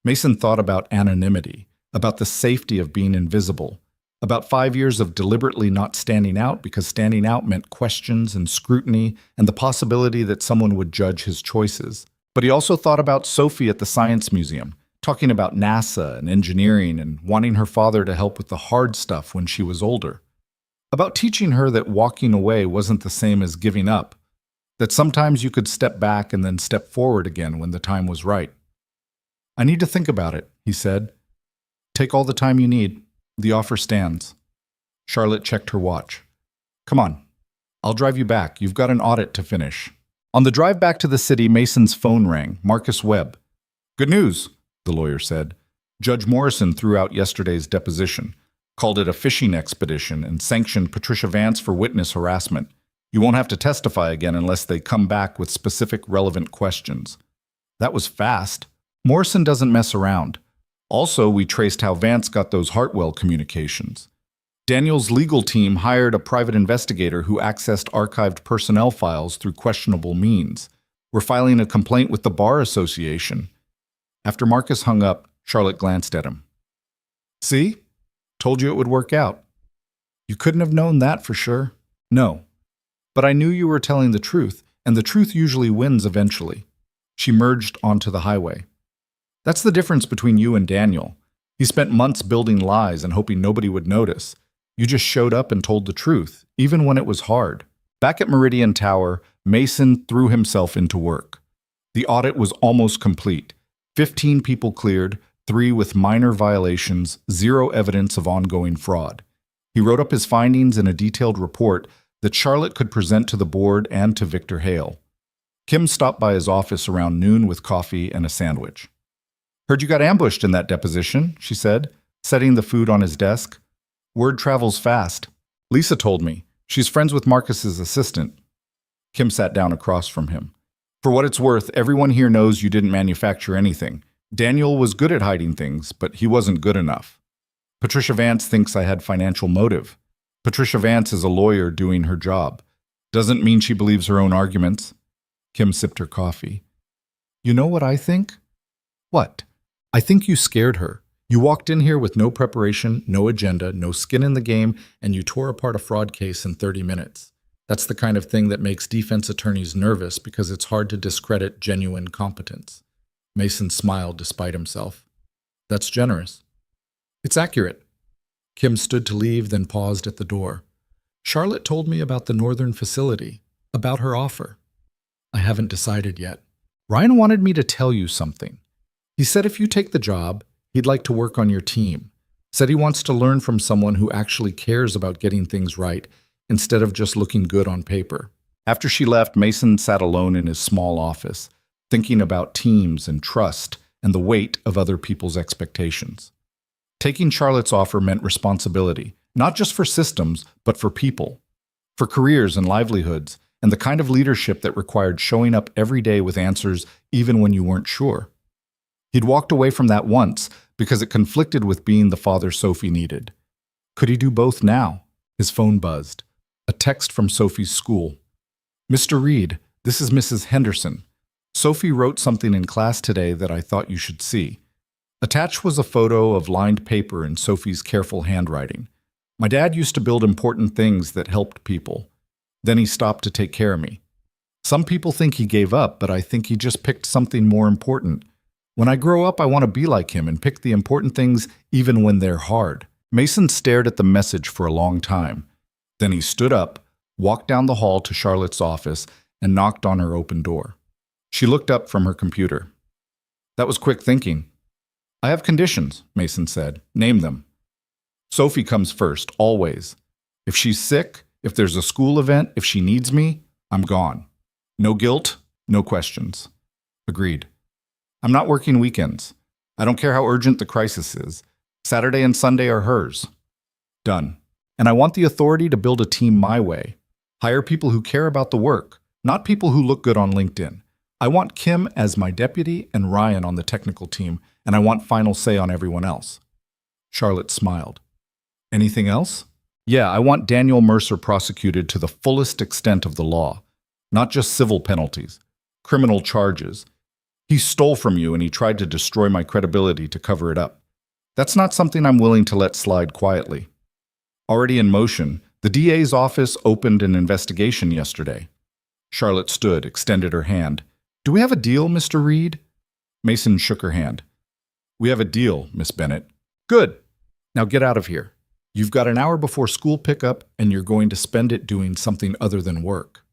Mason thought about anonymity, about the safety of being invisible, about 5 years of deliberately not standing out because standing out meant questions and scrutiny and the possibility that someone would judge his choices. But he also thought about Sophie at the Science Museum, talking about NASA and engineering and wanting her father to help with the hard stuff when she was older. About teaching her that walking away wasn't the same as giving up, that sometimes you could step back and then step forward again when the time was right. I need to think about it, he said. Take all the time you need. The offer stands. Charlotte checked her watch. Come on. I'll drive you back. You've got an audit to finish. On the drive back to the city, Mason's phone rang. Marcus Webb. Good news, the lawyer said. Judge Morrison threw out yesterday's deposition, called it a fishing expedition, and sanctioned Patricia Vance for witness harassment. You won't have to testify again unless they come back with specific relevant questions. That was fast. Morrison doesn't mess around. Also, we traced how Vance got those Hartwell communications. Daniel's legal team hired a private investigator who accessed archived personnel files through questionable means. We're filing a complaint with the Bar Association. After Marcus hung up, Charlotte glanced at him. See? Told you it would work out. You couldn't have known that for sure. No. But I knew you were telling the truth, and the truth usually wins eventually. She merged onto the highway. That's the difference between you and Daniel. He spent months building lies and hoping nobody would notice. You just showed up and told the truth, even when it was hard. Back at Meridian Tower, Mason threw himself into work. The audit was almost complete. 15 people cleared, 3 with minor violations, 0 evidence of ongoing fraud. He wrote up his findings in a detailed report that Charlotte could present to the board and to Victor Hale. Kim stopped by his office around noon with coffee and a sandwich. Heard you got ambushed in that deposition, she said, setting the food on his desk. Word travels fast. Lisa told me. She's friends with Marcus's assistant. Kim sat down across from him. For what it's worth, everyone here knows you didn't manufacture anything. Daniel was good at hiding things, but he wasn't good enough. Patricia Vance thinks I had financial motive. Patricia Vance is a lawyer doing her job. Doesn't mean she believes her own arguments. Kim sipped her coffee. You know what I think? What? I think you scared her. You walked in here with no preparation, no agenda, no skin in the game, and you tore apart a fraud case in 30 minutes. That's the kind of thing that makes defense attorneys nervous because it's hard to discredit genuine competence. Mason smiled despite himself. That's generous. It's accurate. Kim stood to leave, then paused at the door. Charlotte told me about the northern facility, about her offer. I haven't decided yet. Ryan wanted me to tell you something. He said if you take the job, he'd like to work on your team. Said he wants to learn from someone who actually cares about getting things right instead of just looking good on paper. After she left, Mason sat alone in his small office, thinking about teams and trust and the weight of other people's expectations. Taking Charlotte's offer meant responsibility, not just for systems, but for people, for careers and livelihoods, and the kind of leadership that required showing up every day with answers even when you weren't sure. He'd walked away from that once because it conflicted with being the father Sophie needed. Could he do both now? His phone buzzed. A text from Sophie's school. "Mr. Reed, this is Mrs. Henderson. Sophie wrote something in class today that I thought you should see." Attached was a photo of lined paper in Sophie's careful handwriting. "My dad used to build important things that helped people. Then he stopped to take care of me. Some people think he gave up, but I think he just picked something more important. When I grow up, I want to be like him and pick the important things even when they're hard." Mason stared at the message for a long time. Then he stood up, walked down the hall to Charlotte's office, and knocked on her open door. She looked up from her computer. "That was quick thinking." "I have conditions," Mason said. "Name them." "Sophie comes first, always. If she's sick, if there's a school event, if she needs me, I'm gone. No guilt, no questions." "Agreed." "I'm not working weekends. I don't care how urgent the crisis is. Saturday and Sunday are hers." "Done. And I want the authority to build a team my way. Hire people who care about the work, not people who look good on LinkedIn. I want Kim as my deputy and Ryan on the technical team, and I want final say on everyone else." Charlotte smiled. "Anything else?" "Yeah, I want Daniel Mercer prosecuted to the fullest extent of the law. Not just civil penalties, criminal charges. He stole from you and he tried to destroy my credibility to cover it up. That's not something I'm willing to let slide quietly." Already in motion, the DA's office opened an investigation yesterday. Charlotte stood, extended her hand. "Do we have a deal, Mr. Reed?" Mason shook her hand. "We have a deal, Miss Bennett." "Good. Now get out of here. You've got an hour before school pickup, and you're going to spend it doing something other than work."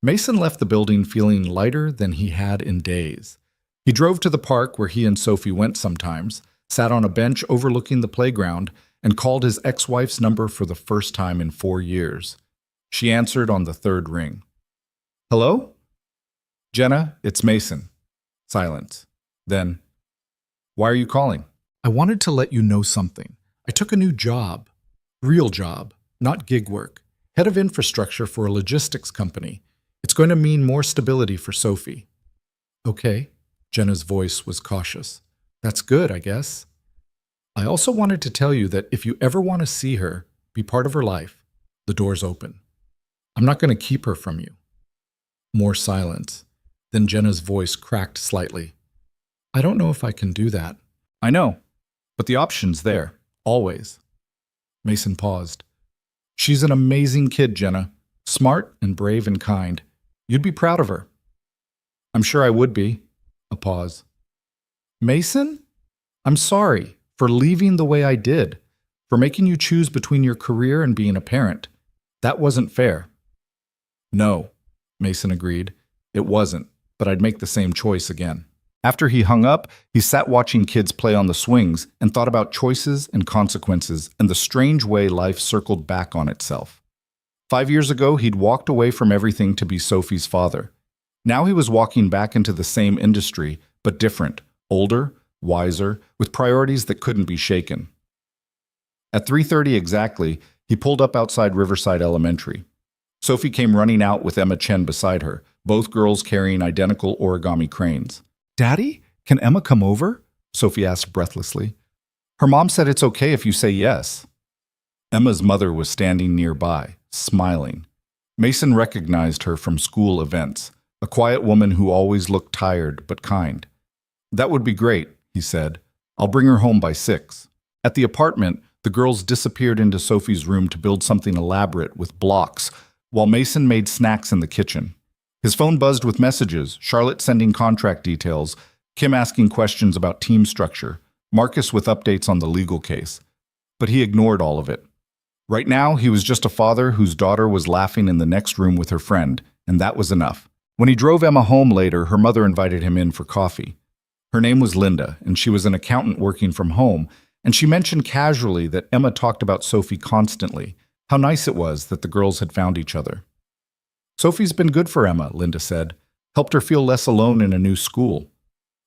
Mason left the building feeling lighter than he had in days. He drove to the park where he and Sophie went sometimes, sat on a bench overlooking the playground, and called his ex-wife's number for the first time in 4 years. She answered on the third ring. "Hello?" "Jenna, it's Mason." Silence. Then, "Why are you calling?" "I wanted to let you know something. I took a new job. Real job, not gig work. Head of infrastructure for a logistics company. It's going to mean more stability for Sophie." "Okay." Jenna's voice was cautious. "That's good, I guess. I also wanted to tell you that if you ever want to see her, be part of her life, the door's open. I'm not going to keep her from you." More silence. Then Jenna's voice cracked slightly. "I don't know if I can do that." "I know, but the option's there, always." Mason paused. "She's an amazing kid, Jenna. Smart and brave and kind. You'd be proud of her." "I'm sure I would be." A pause. "Mason? I'm sorry for leaving the way I did, for making you choose between your career and being a parent. That wasn't fair." "No," Mason agreed. "It wasn't, but I'd make the same choice again." After he hung up, he sat watching kids play on the swings and thought about choices and consequences and the strange way life circled back on itself. 5 years ago, he'd walked away from everything to be Sophie's father. Now he was walking back into the same industry, but different, older, wiser, with priorities that couldn't be shaken. At 3:30 exactly, he pulled up outside Riverside Elementary. Sophie came running out with Emma Chen beside her, both girls carrying identical origami cranes. "Daddy, can Emma come over?" Sophie asked breathlessly. "Her mom said it's okay if you say yes." Emma's mother was standing nearby, smiling. Mason recognized her from school events, a quiet woman who always looked tired but kind. "That would be great," he said. "I'll bring her home by 6. At the apartment, the girls disappeared into Sophie's room to build something elaborate with blocks, while Mason made snacks in the kitchen. His phone buzzed with messages, Charlotte sending contract details, Kim asking questions about team structure, Marcus with updates on the legal case. But he ignored all of it. Right now, he was just a father whose daughter was laughing in the next room with her friend, and that was enough. When he drove Emma home later, her mother invited him in for coffee. Her name was Linda, and she was an accountant working from home, and she mentioned casually that Emma talked about Sophie constantly, how nice it was that the girls had found each other. Sophie's been good for Emma, Linda said. Helped her feel less alone in a new school.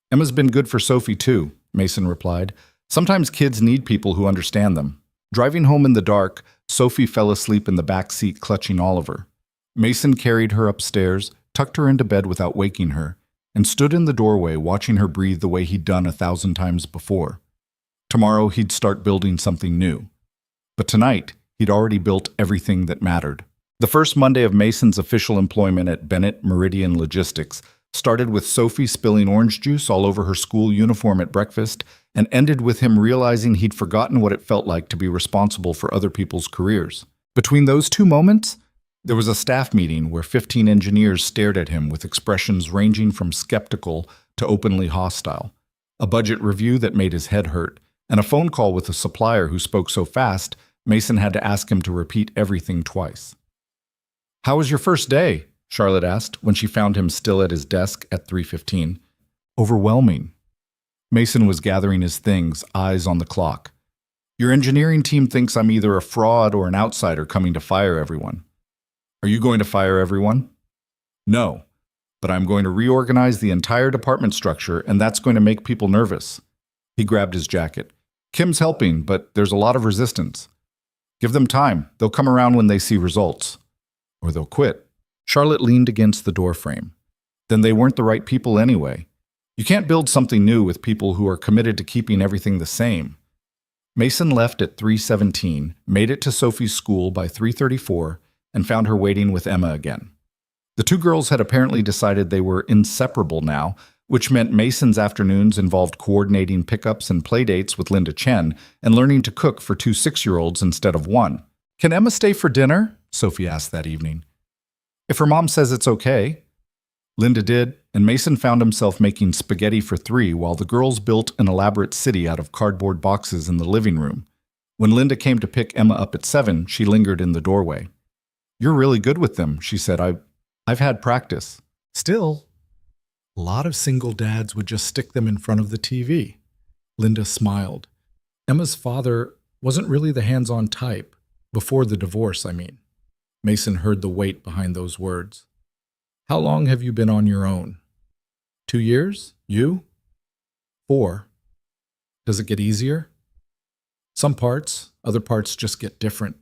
Emma's been good for Sophie too, Mason replied. Sometimes kids need people who understand them. Driving home in the dark, Sophie fell asleep in the back seat clutching Oliver. Mason carried her upstairs, tucked her into bed without waking her, and stood in the doorway watching her breathe the way he'd done 1,000 times before. Tomorrow he'd start building something new. But tonight, he'd already built everything that mattered. The first Monday of Mason's official employment at Bennett Meridian Logistics started with Sophie spilling orange juice all over her school uniform at breakfast and ended with him realizing he'd forgotten what it felt like to be responsible for other people's careers. Between those two moments, there was a staff meeting where 15 engineers stared at him with expressions ranging from skeptical to openly hostile, a budget review that made his head hurt, and a phone call with a supplier who spoke so fast, Mason had to ask him to repeat everything twice. "How was your first day?" Charlotte asked when she found him still at his desk at 3:15. "Overwhelming." Mason was gathering his things, eyes on the clock. "Your engineering team thinks I'm either a fraud or an outsider coming to fire everyone." "Are you going to fire everyone?" "No, but I'm going to reorganize the entire department structure, and that's going to make people nervous." He grabbed his jacket. "Kim's helping, but there's a lot of resistance. Give them time. They'll come around when they see results. Or they'll quit." Charlotte leaned against the doorframe. Then they weren't the right people anyway. You can't build something new with people who are committed to keeping everything the same. Mason left at 3:17, made it to Sophie's school by 3:34, and found her waiting with Emma again. The two girls had apparently decided they were inseparable now, which meant Mason's afternoons involved coordinating pickups and playdates with Linda Chen and learning to cook for two 6-year-olds instead of one. "Can Emma stay for dinner?" Sophie asked that evening. "If her mom says it's okay." Linda did, and Mason found himself making spaghetti for 3 while the girls built an elaborate city out of cardboard boxes in the living room. When Linda came to pick Emma up at 7, she lingered in the doorway. "You're really good with them," she said. I've had practice." "Still, a lot of single dads would just stick them in front of the TV. Linda smiled. Emma's father wasn't really the hands-on type. Before the divorce, I mean. Mason heard the weight behind those words. "How long have you been on your own?" 2 years? You? 4. Does it get easier? Some parts, other parts just get different.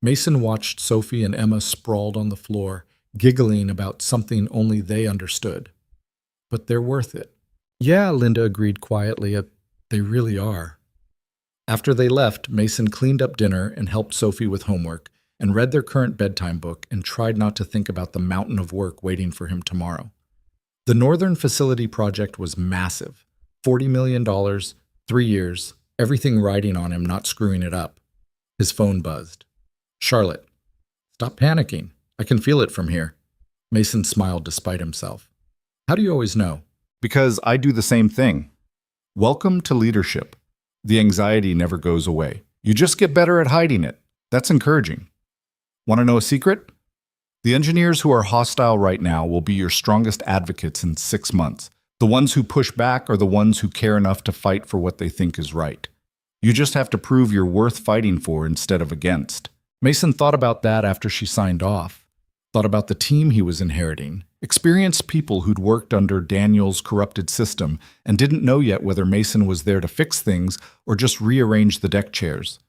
Mason watched Sophie and Emma sprawled on the floor, giggling about something only they understood. But they're worth it. "Yeah," Linda agreed quietly, "they really are." After they left, Mason cleaned up dinner and helped Sophie with homework, and read their current bedtime book and tried not to think about the mountain of work waiting for him tomorrow. The Northern Facility project was massive. $40 million, 3 years, everything riding on him not screwing it up. His phone buzzed. "Charlotte." "Stop panicking. I can feel it from here." Mason smiled despite himself. "How do you always know?" "Because I do the same thing. Welcome to leadership. The anxiety never goes away. You just get better at hiding it. That's encouraging. Want to know a secret? The engineers who are hostile right now will be your strongest advocates in 6 months. The ones who push back are the ones who care enough to fight for what they think is right. You just have to prove you're worth fighting for instead of against." Mason thought about that after she signed off. Thought about the team he was inheriting. Experienced people who'd worked under Daniel's corrupted system and didn't know yet whether Mason was there to fix things or just rearrange the deck chairs.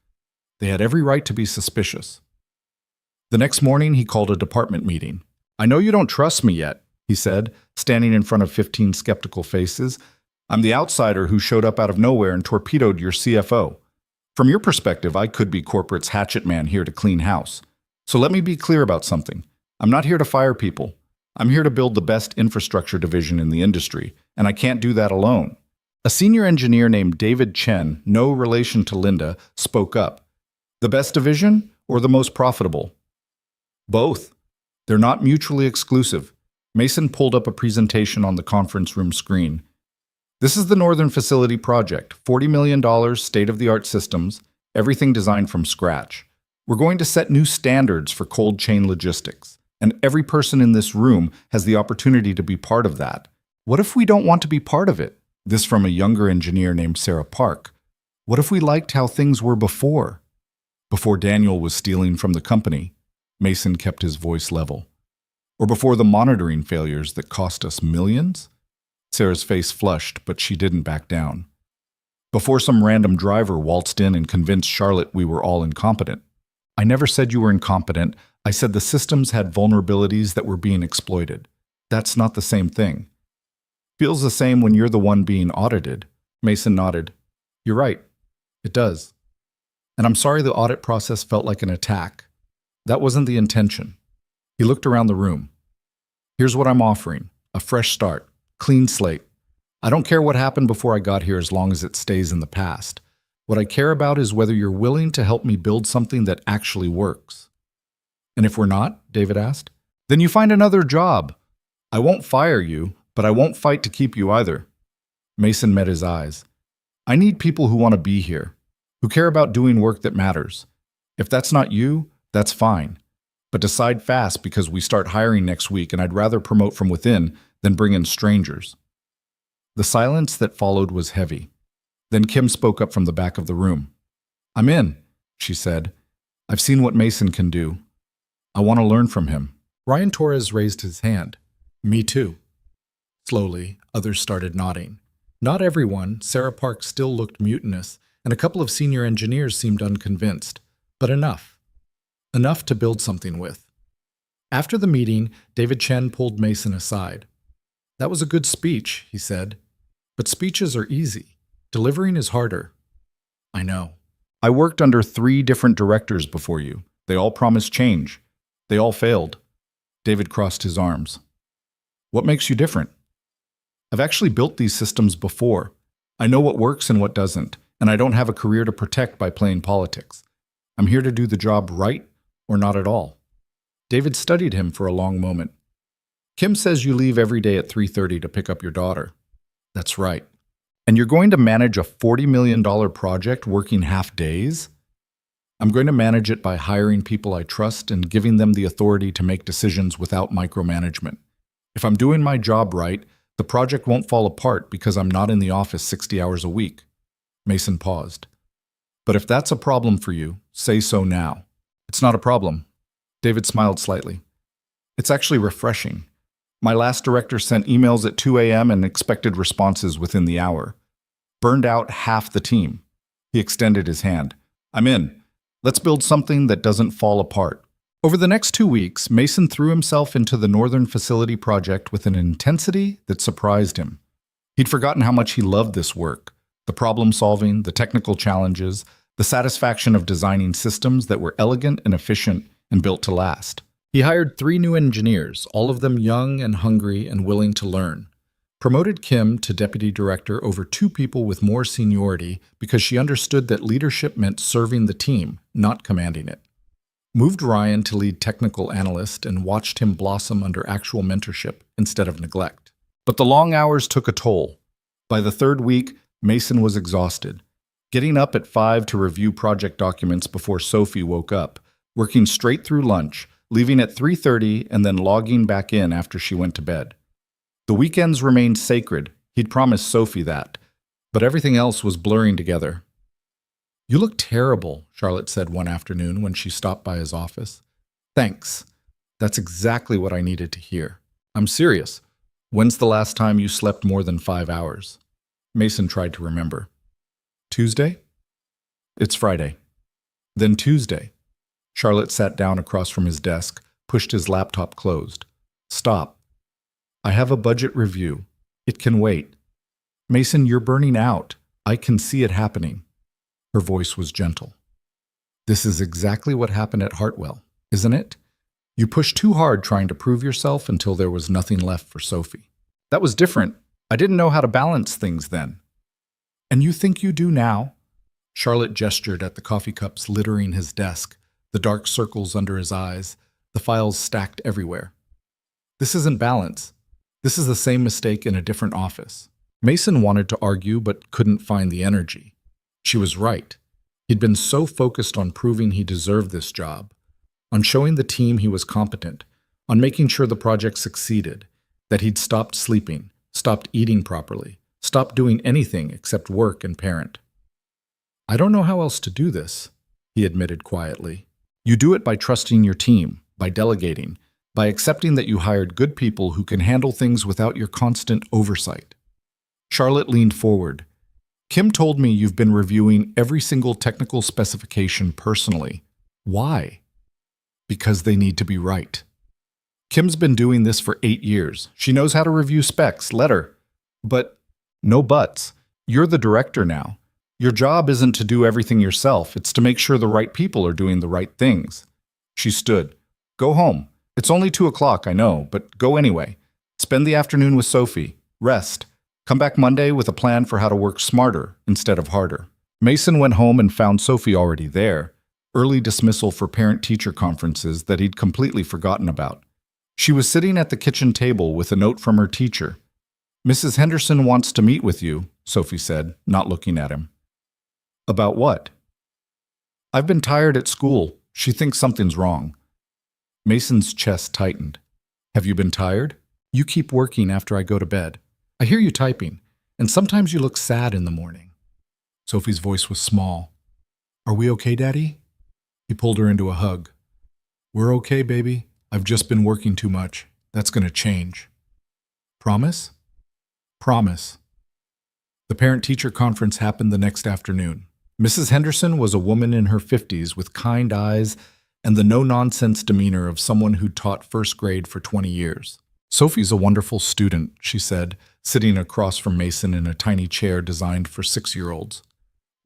They had every right to be suspicious. The next morning, he called a department meeting. "I know you don't trust me yet," he said, standing in front of 15 skeptical faces. "I'm the outsider who showed up out of nowhere and torpedoed your CFO. From your perspective, I could be corporate's hatchet man here to clean house. So let me be clear about something. I'm not here to fire people. I'm here to build the best infrastructure division in the industry, and I can't do that alone." A senior engineer named David Chen, no relation to Linda, spoke up. "The best division or the most profitable?" "Both. They're not mutually exclusive." Mason pulled up a presentation on the conference room screen. "This is the Northern Facility project, $40 million, state-of-the-art systems, everything designed from scratch. We're going to set new standards for cold chain logistics, and every person in this room has the opportunity to be part of that. What if we don't want to be part of it?" This from a younger engineer named Sarah Park. "What if we liked how things were before? Before Daniel was stealing from the company?" Mason kept his voice level. Or before the monitoring failures that cost us millions? Sarah's face flushed, but she didn't back down. Before some random driver waltzed in and convinced Charlotte we were all incompetent. I never said you were incompetent. I said the systems had vulnerabilities that were being exploited. That's not the same thing. Feels the same when you're the one being audited. Mason nodded. You're right. It does. And I'm sorry the audit process felt like an attack. That wasn't the intention. He looked around the room. Here's what I'm offering. A fresh start. Clean slate. I don't care what happened before I got here as long as it stays in the past. What I care about is whether you're willing to help me build something that actually works. And if we're not, David asked, then you find another job. I won't fire you, but I won't fight to keep you either. Mason met his eyes. I need people who want to be here, who care about doing work that matters. If that's not you, that's fine. But decide fast because we start hiring next week and I'd rather promote from within than bring in strangers. The silence that followed was heavy. Then Kim spoke up from the back of the room. I'm in, she said. I've seen what Mason can do. I want to learn from him. Ryan Torres raised his hand. Me too. Slowly, others started nodding. Not everyone. Sarah Park still looked mutinous, and a couple of senior engineers seemed unconvinced. But enough. Enough to build something with. After the meeting, David Chen pulled Mason aside. That was a good speech, he said. But speeches are easy. Delivering is harder. I know. I worked under 3 different directors before you. They all promised change. They all failed. David crossed his arms. What makes you different? I've actually built these systems before. I know what works and what doesn't, and I don't have a career to protect by playing politics. I'm here to do the job right or not at all. David studied him for a long moment. Kim says you leave every day at 3:30 to pick up your daughter. That's right. And you're going to manage a $40 million project working half days? I'm going to manage it by hiring people I trust and giving them the authority to make decisions without micromanagement. If I'm doing my job right, the project won't fall apart because I'm not in the office 60 hours a week. Mason paused. But if that's a problem for you, say so now. It's not a problem. David smiled slightly. It's actually refreshing. My last director sent emails at 2 a.m. and expected responses within the hour. Burned out half the team. He extended his hand. I'm in. Let's build something that doesn't fall apart. Over the next 2 weeks, Mason threw himself into the Northern Facility project with an intensity that surprised him. He'd forgotten how much he loved this work. The problem solving, the technical challenges, the satisfaction of designing systems that were elegant and efficient and built to last. He hired 3 new engineers, all of them young and hungry and willing to learn. Promoted Kim to deputy director over 2 people with more seniority because she understood that leadership meant serving the team, not commanding it. Moved Ryan to lead technical analyst and watched him blossom under actual mentorship instead of neglect. But the long hours took a toll. By the 3rd week, Mason was exhausted. Getting up at 5 to review project documents before Sophie woke up, working straight through lunch, leaving at 3:30 and then logging back in after she went to bed. The weekends remained sacred. He'd promised Sophie that. But everything else was blurring together. You look terrible, Charlotte said one afternoon when she stopped by his office. Thanks. That's exactly what I needed to hear. I'm serious. When's the last time you slept more than 5 hours? Mason tried to remember. Tuesday? It's Friday. Then Tuesday. Charlotte sat down across from his desk, pushed his laptop closed. Stop. I have a budget review. It can wait. Mason, you're burning out. I can see it happening. Her voice was gentle. This is exactly what happened at Hartwell, isn't it? You pushed too hard trying to prove yourself until there was nothing left for Sophie. That was different. I didn't know how to balance things then. And you think you do now? Charlotte gestured at the coffee cups littering his desk, the dark circles under his eyes, the files stacked everywhere. This isn't balance. This is the same mistake in a different office. Mason wanted to argue but couldn't find the energy. She was right. He'd been so focused on proving he deserved this job, on showing the team he was competent, on making sure the project succeeded, that he'd stopped sleeping, stopped eating properly, stopped doing anything except work and parent. I don't know how else to do this, he admitted quietly. You do it by trusting your team, by delegating, by accepting that you hired good people who can handle things without your constant oversight. Charlotte leaned forward. Kim told me you've been reviewing every single technical specification personally. Why? Because they need to be right. Kim's been doing this for 8 years. She knows how to review specs, let her. But no buts. You're the director now. Your job isn't to do everything yourself. It's to make sure the right people are doing the right things. She stood. Go home. It's only 2 o'clock, I know, but go anyway. Spend the afternoon with Sophie. Rest. Come back Monday with a plan for how to work smarter instead of harder. Mason went home and found Sophie already there. Early dismissal for parent-teacher conferences that he'd completely forgotten about. She was sitting at the kitchen table with a note from her teacher. Mrs. Henderson wants to meet with you, Sophie said, not looking at him. About what? I've been tired at school. She thinks something's wrong. Mason's chest tightened. Have you been tired? You keep working after I go to bed. I hear you typing, and sometimes you look sad in the morning. Sophie's voice was small. Are we okay, Daddy? He pulled her into a hug. We're okay, baby. I've just been working too much. That's going to change. Promise? Promise. The parent-teacher conference happened the next afternoon. Mrs. Henderson was a woman in her 50s with kind eyes and the no-nonsense demeanor of someone who'd taught first grade for 20 years. Sophie's a wonderful student, she said, sitting across from Mason in a tiny chair designed for 6-year-olds.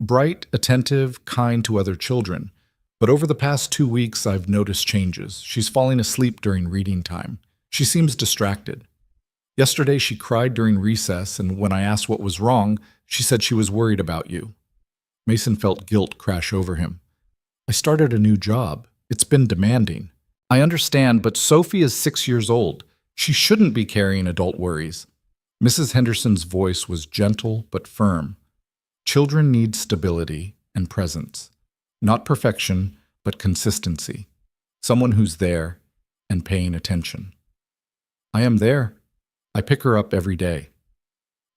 Bright, attentive, kind to other children. But over the past 2 weeks, I've noticed changes. She's falling asleep during reading time. She seems distracted. Yesterday, she cried during recess, and when I asked what was wrong, she said she was worried about you. Mason felt guilt crash over him. I started a new job. It's been demanding. I understand, but Sophie is 6 years old. She shouldn't be carrying adult worries. Mrs. Henderson's voice was gentle but firm. Children need stability and presence. Not perfection, but consistency. Someone who's there and paying attention. I am there. I pick her up every day.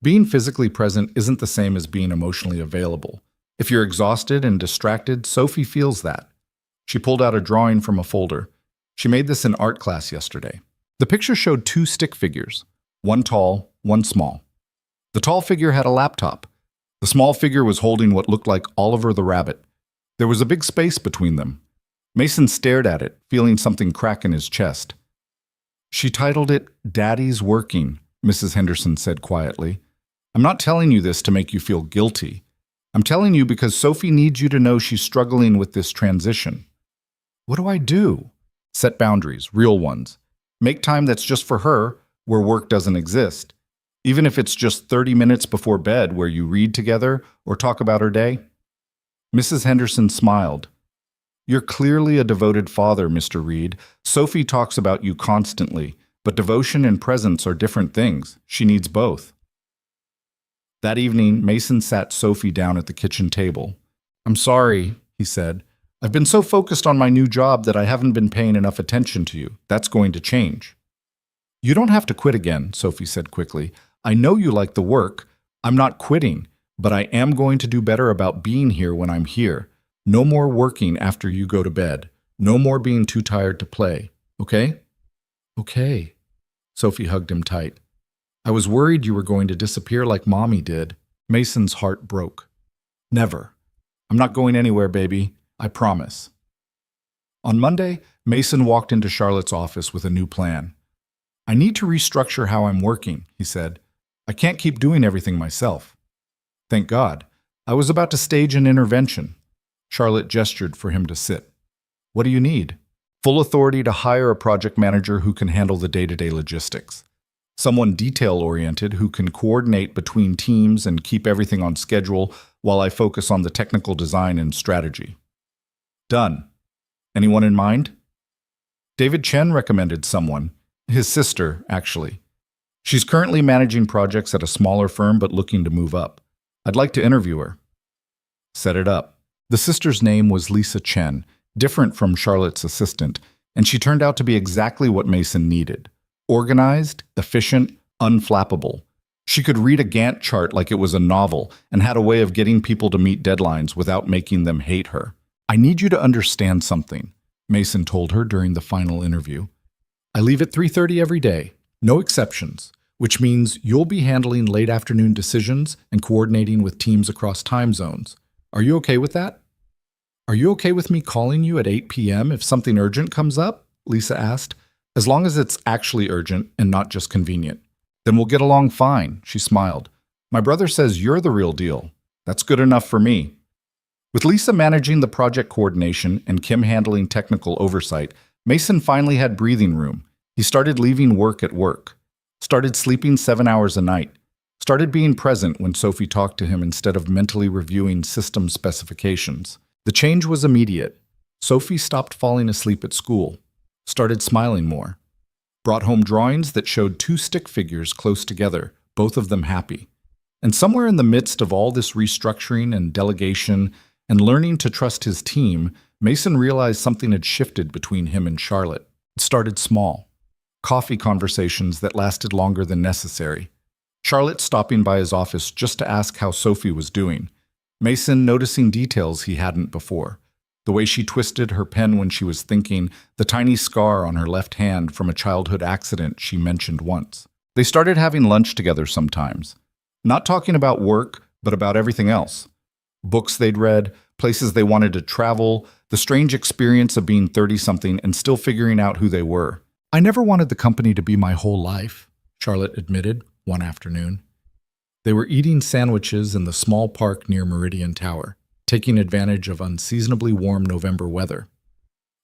Being physically present isn't the same as being emotionally available. If you're exhausted and distracted, Sophie feels that. She pulled out a drawing from a folder. She made this in art class yesterday. The picture showed 2 stick figures, one tall, one small. The tall figure had a laptop. The small figure was holding what looked like Oliver the rabbit. There was a big space between them. Mason stared at it, feeling something crack in his chest. She titled it, Daddy's Working, Mrs. Henderson said quietly. I'm not telling you this to make you feel guilty. I'm telling you because Sophie needs you to know she's struggling with this transition. What do I do? Set boundaries, real ones. Make time that's just for her, where work doesn't exist. Even if it's just 30 minutes before bed where you read together or talk about her day. Mrs. Henderson smiled. You're clearly a devoted father, Mr. Reed. Sophie talks about you constantly, but devotion and presence are different things. She needs both. That evening, Mason sat Sophie down at the kitchen table. I'm sorry, he said. I've been so focused on my new job that I haven't been paying enough attention to you. That's going to change. You don't have to quit again, Sophie said quickly. I know you like the work. I'm not quitting, but I am going to do better about being here when I'm here. No more working after you go to bed. No more being too tired to play. Okay? Okay. Sophie hugged him tight. I was worried you were going to disappear like Mommy did. Mason's heart broke. Never. I'm not going anywhere, baby. I promise. On Monday, Mason walked into Charlotte's office with a new plan. I need to restructure how I'm working, he said. I can't keep doing everything myself. Thank God. I was about to stage an intervention. Charlotte gestured for him to sit. What do you need? Full authority to hire a project manager who can handle the day-to-day logistics. Someone detail-oriented who can coordinate between teams and keep everything on schedule while I focus on the technical design and strategy. Done. Anyone in mind? David Chen recommended someone. His sister, actually. She's currently managing projects at a smaller firm but looking to move up. I'd like to interview her. Set it up. The sister's name was Lisa Chen, different from Charlotte's assistant, and she turned out to be exactly what Mason needed. Organized, efficient, unflappable. She could read a Gantt chart like it was a novel and had a way of getting people to meet deadlines without making them hate her. I need you to understand something, Mason told her during the final interview. I leave at 3:30 every day, no exceptions, which means you'll be handling late afternoon decisions and coordinating with teams across time zones. Are you okay with that? Are you okay with me calling you at 8 p.m. if something urgent comes up? Lisa asked. As long as it's actually urgent and not just convenient. Then we'll get along fine, she smiled. My brother says you're the real deal. That's good enough for me. With Lisa managing the project coordination and Kim handling technical oversight, Mason finally had breathing room. He started leaving work at work, started sleeping 7 hours a night, started being present when Sophie talked to him instead of mentally reviewing system specifications. The change was immediate. Sophie stopped falling asleep at school, started smiling more, brought home drawings that showed two stick figures close together, both of them happy. And somewhere in the midst of all this restructuring and delegation and learning to trust his team, Mason realized something had shifted between him and Charlotte. It started small. Coffee conversations that lasted longer than necessary. Charlotte stopping by his office just to ask how Sophie was doing. Mason noticing details he hadn't before. The way she twisted her pen when she was thinking, the tiny scar on her left hand from a childhood accident she mentioned once. They started having lunch together sometimes. Not talking about work, but about everything else. Books they'd read, places they wanted to travel, the strange experience of being 30-something and still figuring out who they were. I never wanted the company to be my whole life, Charlotte admitted one afternoon. They were eating sandwiches in the small park near Meridian Tower, taking advantage of unseasonably warm November weather.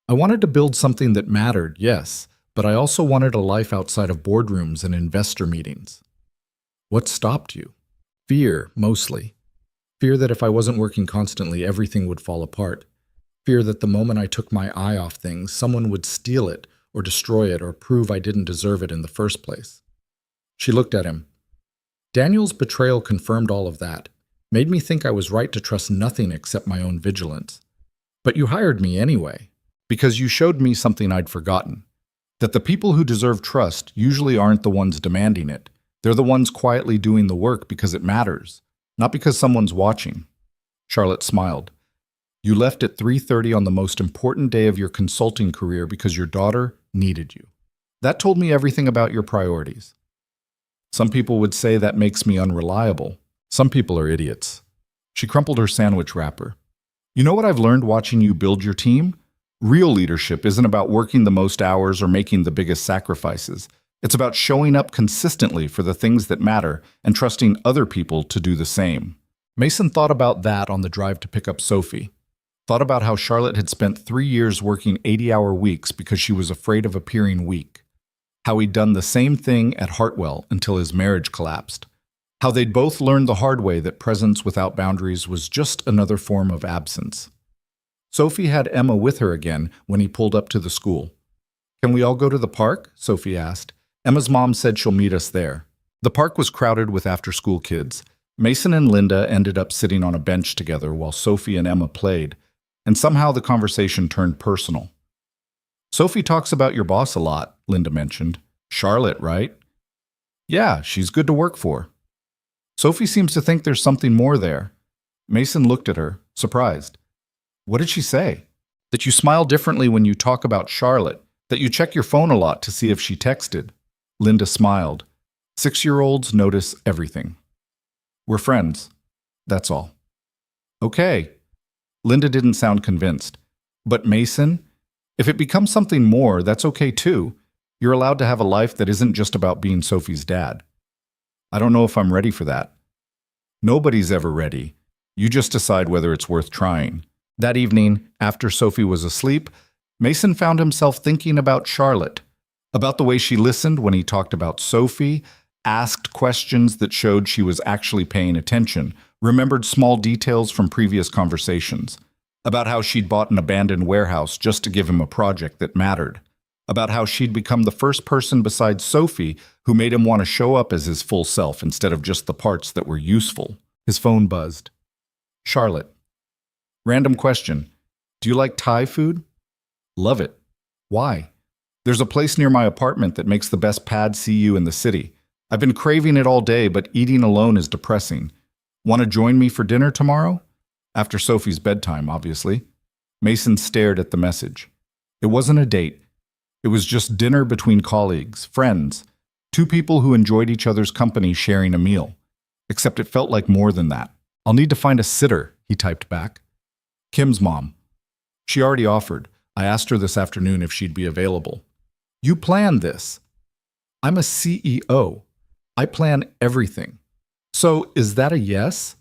I wanted to build something that mattered, yes, but I also wanted a life outside of boardrooms and investor meetings. What stopped you? Fear, mostly. Fear that if I wasn't working constantly, everything would fall apart. Fear that the moment I took my eye off things, someone would steal it or destroy it or prove I didn't deserve it in the first place. She looked at him. Daniel's betrayal confirmed all of that, made me think I was right to trust nothing except my own vigilance. But you hired me anyway, because you showed me something I'd forgotten, that the people who deserve trust usually aren't the ones demanding it. They're the ones quietly doing the work because it matters, not because someone's watching. Charlotte smiled. You left at 3:30 on the most important day of your consulting career because your daughter needed you. That told me everything about your priorities. Some people would say that makes me unreliable. Some people are idiots. She crumpled her sandwich wrapper. You know what I've learned watching you build your team? Real leadership isn't about working the most hours or making the biggest sacrifices. It's about showing up consistently for the things that matter and trusting other people to do the same. Mason thought about that on the drive to pick up Sophie. Thought about how Charlotte had spent 3 years working 80-hour weeks because she was afraid of appearing weak. How he'd done the same thing at Hartwell until his marriage collapsed. How they'd both learned the hard way that presence without boundaries was just another form of absence. Sophie had Emma with her again when he pulled up to the school. Can we all go to the park? Sophie asked. Emma's mom said she'll meet us there. The park was crowded with after-school kids. Mason and Linda ended up sitting on a bench together while Sophie and Emma played, and somehow the conversation turned personal. Sophie talks about your boss a lot, Linda mentioned. Charlotte, right? Yeah, she's good to work for. Sophie seems to think there's something more there. Mason looked at her, surprised. What did she say? That you smile differently when you talk about Charlotte, that you check your phone a lot to see if she texted. Linda smiled. 6-year-olds notice everything. We're friends. That's all. Okay. Linda didn't sound convinced. But Mason, if it becomes something more, that's okay too. You're allowed to have a life that isn't just about being Sophie's dad. I don't know if I'm ready for that. Nobody's ever ready. You just decide whether it's worth trying. That evening, after Sophie was asleep, Mason found himself thinking about Charlotte, about the way she listened when he talked about Sophie, asked questions that showed she was actually paying attention, remembered small details from previous conversations, about how she'd bought an abandoned warehouse just to give him a project that mattered, about how she'd become the first person besides Sophie who made him want to show up as his full self instead of just the parts that were useful. His phone buzzed. Charlotte. Random question. Do you like Thai food? Love it. Why? There's a place near my apartment that makes the best pad see ew in the city. I've been craving it all day, but eating alone is depressing. Want to join me for dinner tomorrow? After Sophie's bedtime, obviously. Mason stared at the message. It wasn't a date. It was just dinner between colleagues, friends, two people who enjoyed each other's company sharing a meal. Except it felt like more than that. I'll need to find a sitter, he typed back. Kim's mom. She already offered. I asked her this afternoon if she'd be available. You planned this. I'm a CEO. I plan everything. So is that a yes?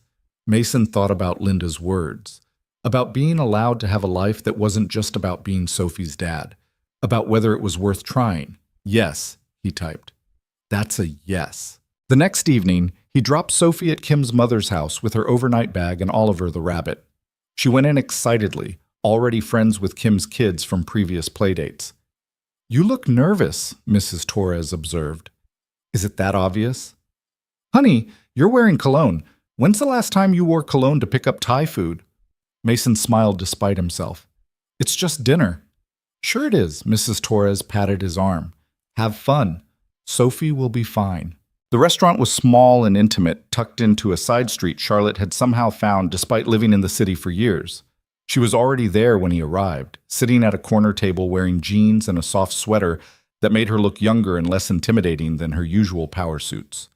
Mason thought about Linda's words, about being allowed to have a life that wasn't just about being Sophie's dad, about whether it was worth trying. Yes, he typed. That's a yes. The next evening, he dropped Sophie at Kim's mother's house with her overnight bag and Oliver the rabbit. She went in excitedly, already friends with Kim's kids from previous playdates. You look nervous, Mrs. Torres observed. Is it that obvious? Honey, you're wearing cologne. When's the last time you wore cologne to pick up Thai food? Mason smiled despite himself. It's just dinner. Sure it is, Mrs. Torres patted his arm. Have fun. Sophie will be fine. The restaurant was small and intimate, tucked into a side street Charlotte had somehow found despite living in the city for years. She was already there when he arrived, sitting at a corner table wearing jeans and a soft sweater that made her look younger and less intimidating than her usual power suits.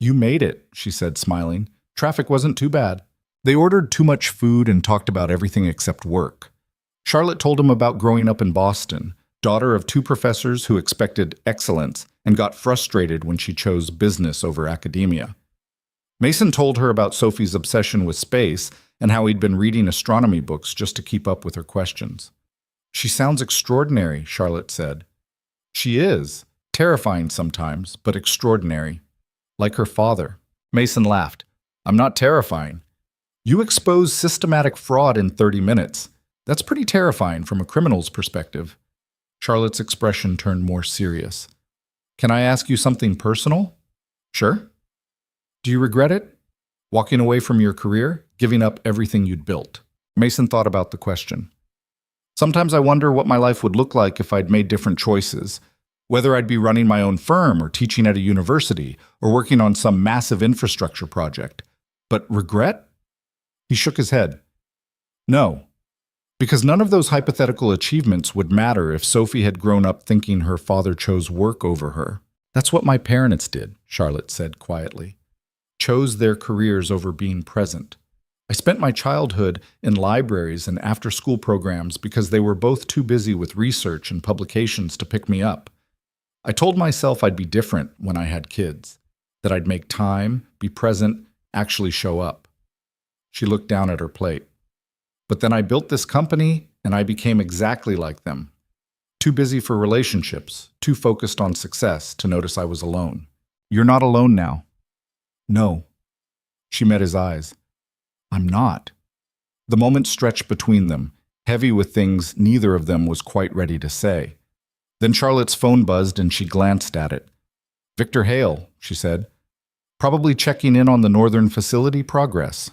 You made it, she said, smiling. Traffic wasn't too bad. They ordered too much food and talked about everything except work. Charlotte told him about growing up in Boston, daughter of two professors who expected excellence and got frustrated when she chose business over academia. Mason told her about Sophie's obsession with space and how he'd been reading astronomy books just to keep up with her questions. She sounds extraordinary, Charlotte said. She is. Terrifying sometimes, but extraordinary. Like her father. Mason laughed. I'm not terrifying. You expose systematic fraud in 30 minutes. That's pretty terrifying from a criminal's perspective. Charlotte's expression turned more serious. Can I ask you something personal? Sure. Do you regret it? Walking away from your career, giving up everything you'd built? Mason thought about the question. Sometimes I wonder what my life would look like if I'd made different choices, whether I'd be running my own firm or teaching at a university or working on some massive infrastructure project. But regret? He shook his head. No, because none of those hypothetical achievements would matter if Sophie had grown up thinking her father chose work over her. That's what my parents did, Charlotte said quietly. Chose their careers over being present. I spent my childhood in libraries and after-school programs because they were both too busy with research and publications to pick me up. I told myself I'd be different when I had kids, that I'd make time, be present, actually show up. She looked down at her plate. But then I built this company and I became exactly like them. Too busy for relationships, too focused on success to notice I was alone. You're not alone now. No. She met his eyes. I'm not. The moment stretched between them, heavy with things neither of them was quite ready to say. Then Charlotte's phone buzzed and she glanced at it. Victor Hale, she said. Probably checking in on the Northern Facility progress.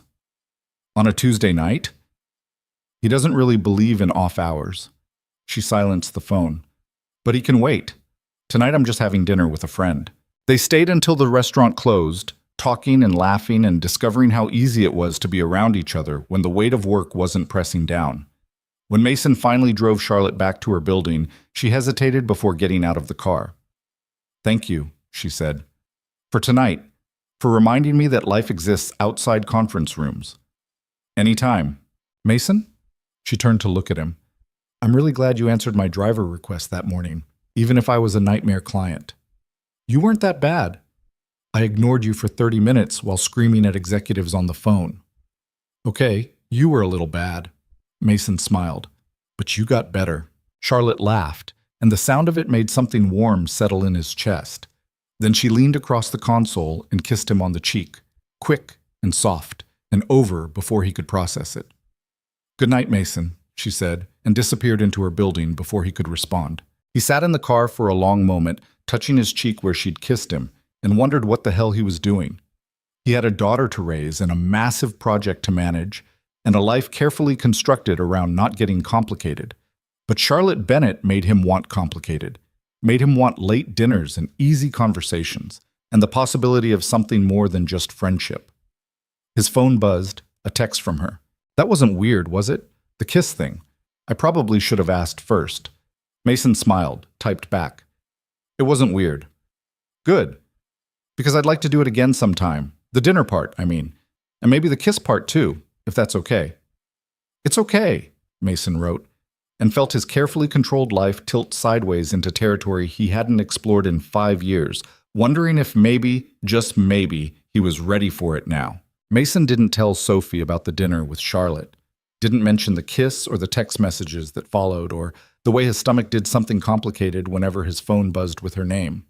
On a Tuesday night? He doesn't really believe in off hours. She silenced the phone. But he can wait. Tonight I'm just having dinner with a friend. They stayed until the restaurant closed, talking and laughing and discovering how easy it was to be around each other when the weight of work wasn't pressing down. When Mason finally drove Charlotte back to her building, she hesitated before getting out of the car. Thank you, she said. For tonight, for reminding me that life exists outside conference rooms. Anytime. Mason? She turned to look at him. I'm really glad you answered my driver request that morning, even if I was a nightmare client. You weren't that bad. I ignored you for 30 minutes while screaming at executives on the phone. Okay, you were a little bad. Mason smiled. But you got better. Charlotte laughed, and the sound of it made something warm settle in his chest. Then she leaned across the console and kissed him on the cheek, quick and soft, and over before he could process it. Good night, Mason, she said, and disappeared into her building before he could respond. He sat in the car for a long moment, touching his cheek where she'd kissed him, and wondered what the hell he was doing. He had a daughter to raise and a massive project to manage, and a life carefully constructed around not getting complicated. But Charlotte Bennett made him want complicated, made him want late dinners and easy conversations, and the possibility of something more than just friendship. His phone buzzed, a text from her. That wasn't weird, was it? The kiss thing. I probably should have asked first. Mason smiled, typed back. It wasn't weird. Good. Because I'd like to do it again sometime. The dinner part, I mean. And maybe the kiss part too, if that's okay. It's okay, Mason wrote, and felt his carefully controlled life tilt sideways into territory he hadn't explored in 5 years, wondering if maybe, just maybe, he was ready for it now. Mason didn't tell Sophie about the dinner with Charlotte, didn't mention the kiss or the text messages that followed, or the way his stomach did something complicated whenever his phone buzzed with her name.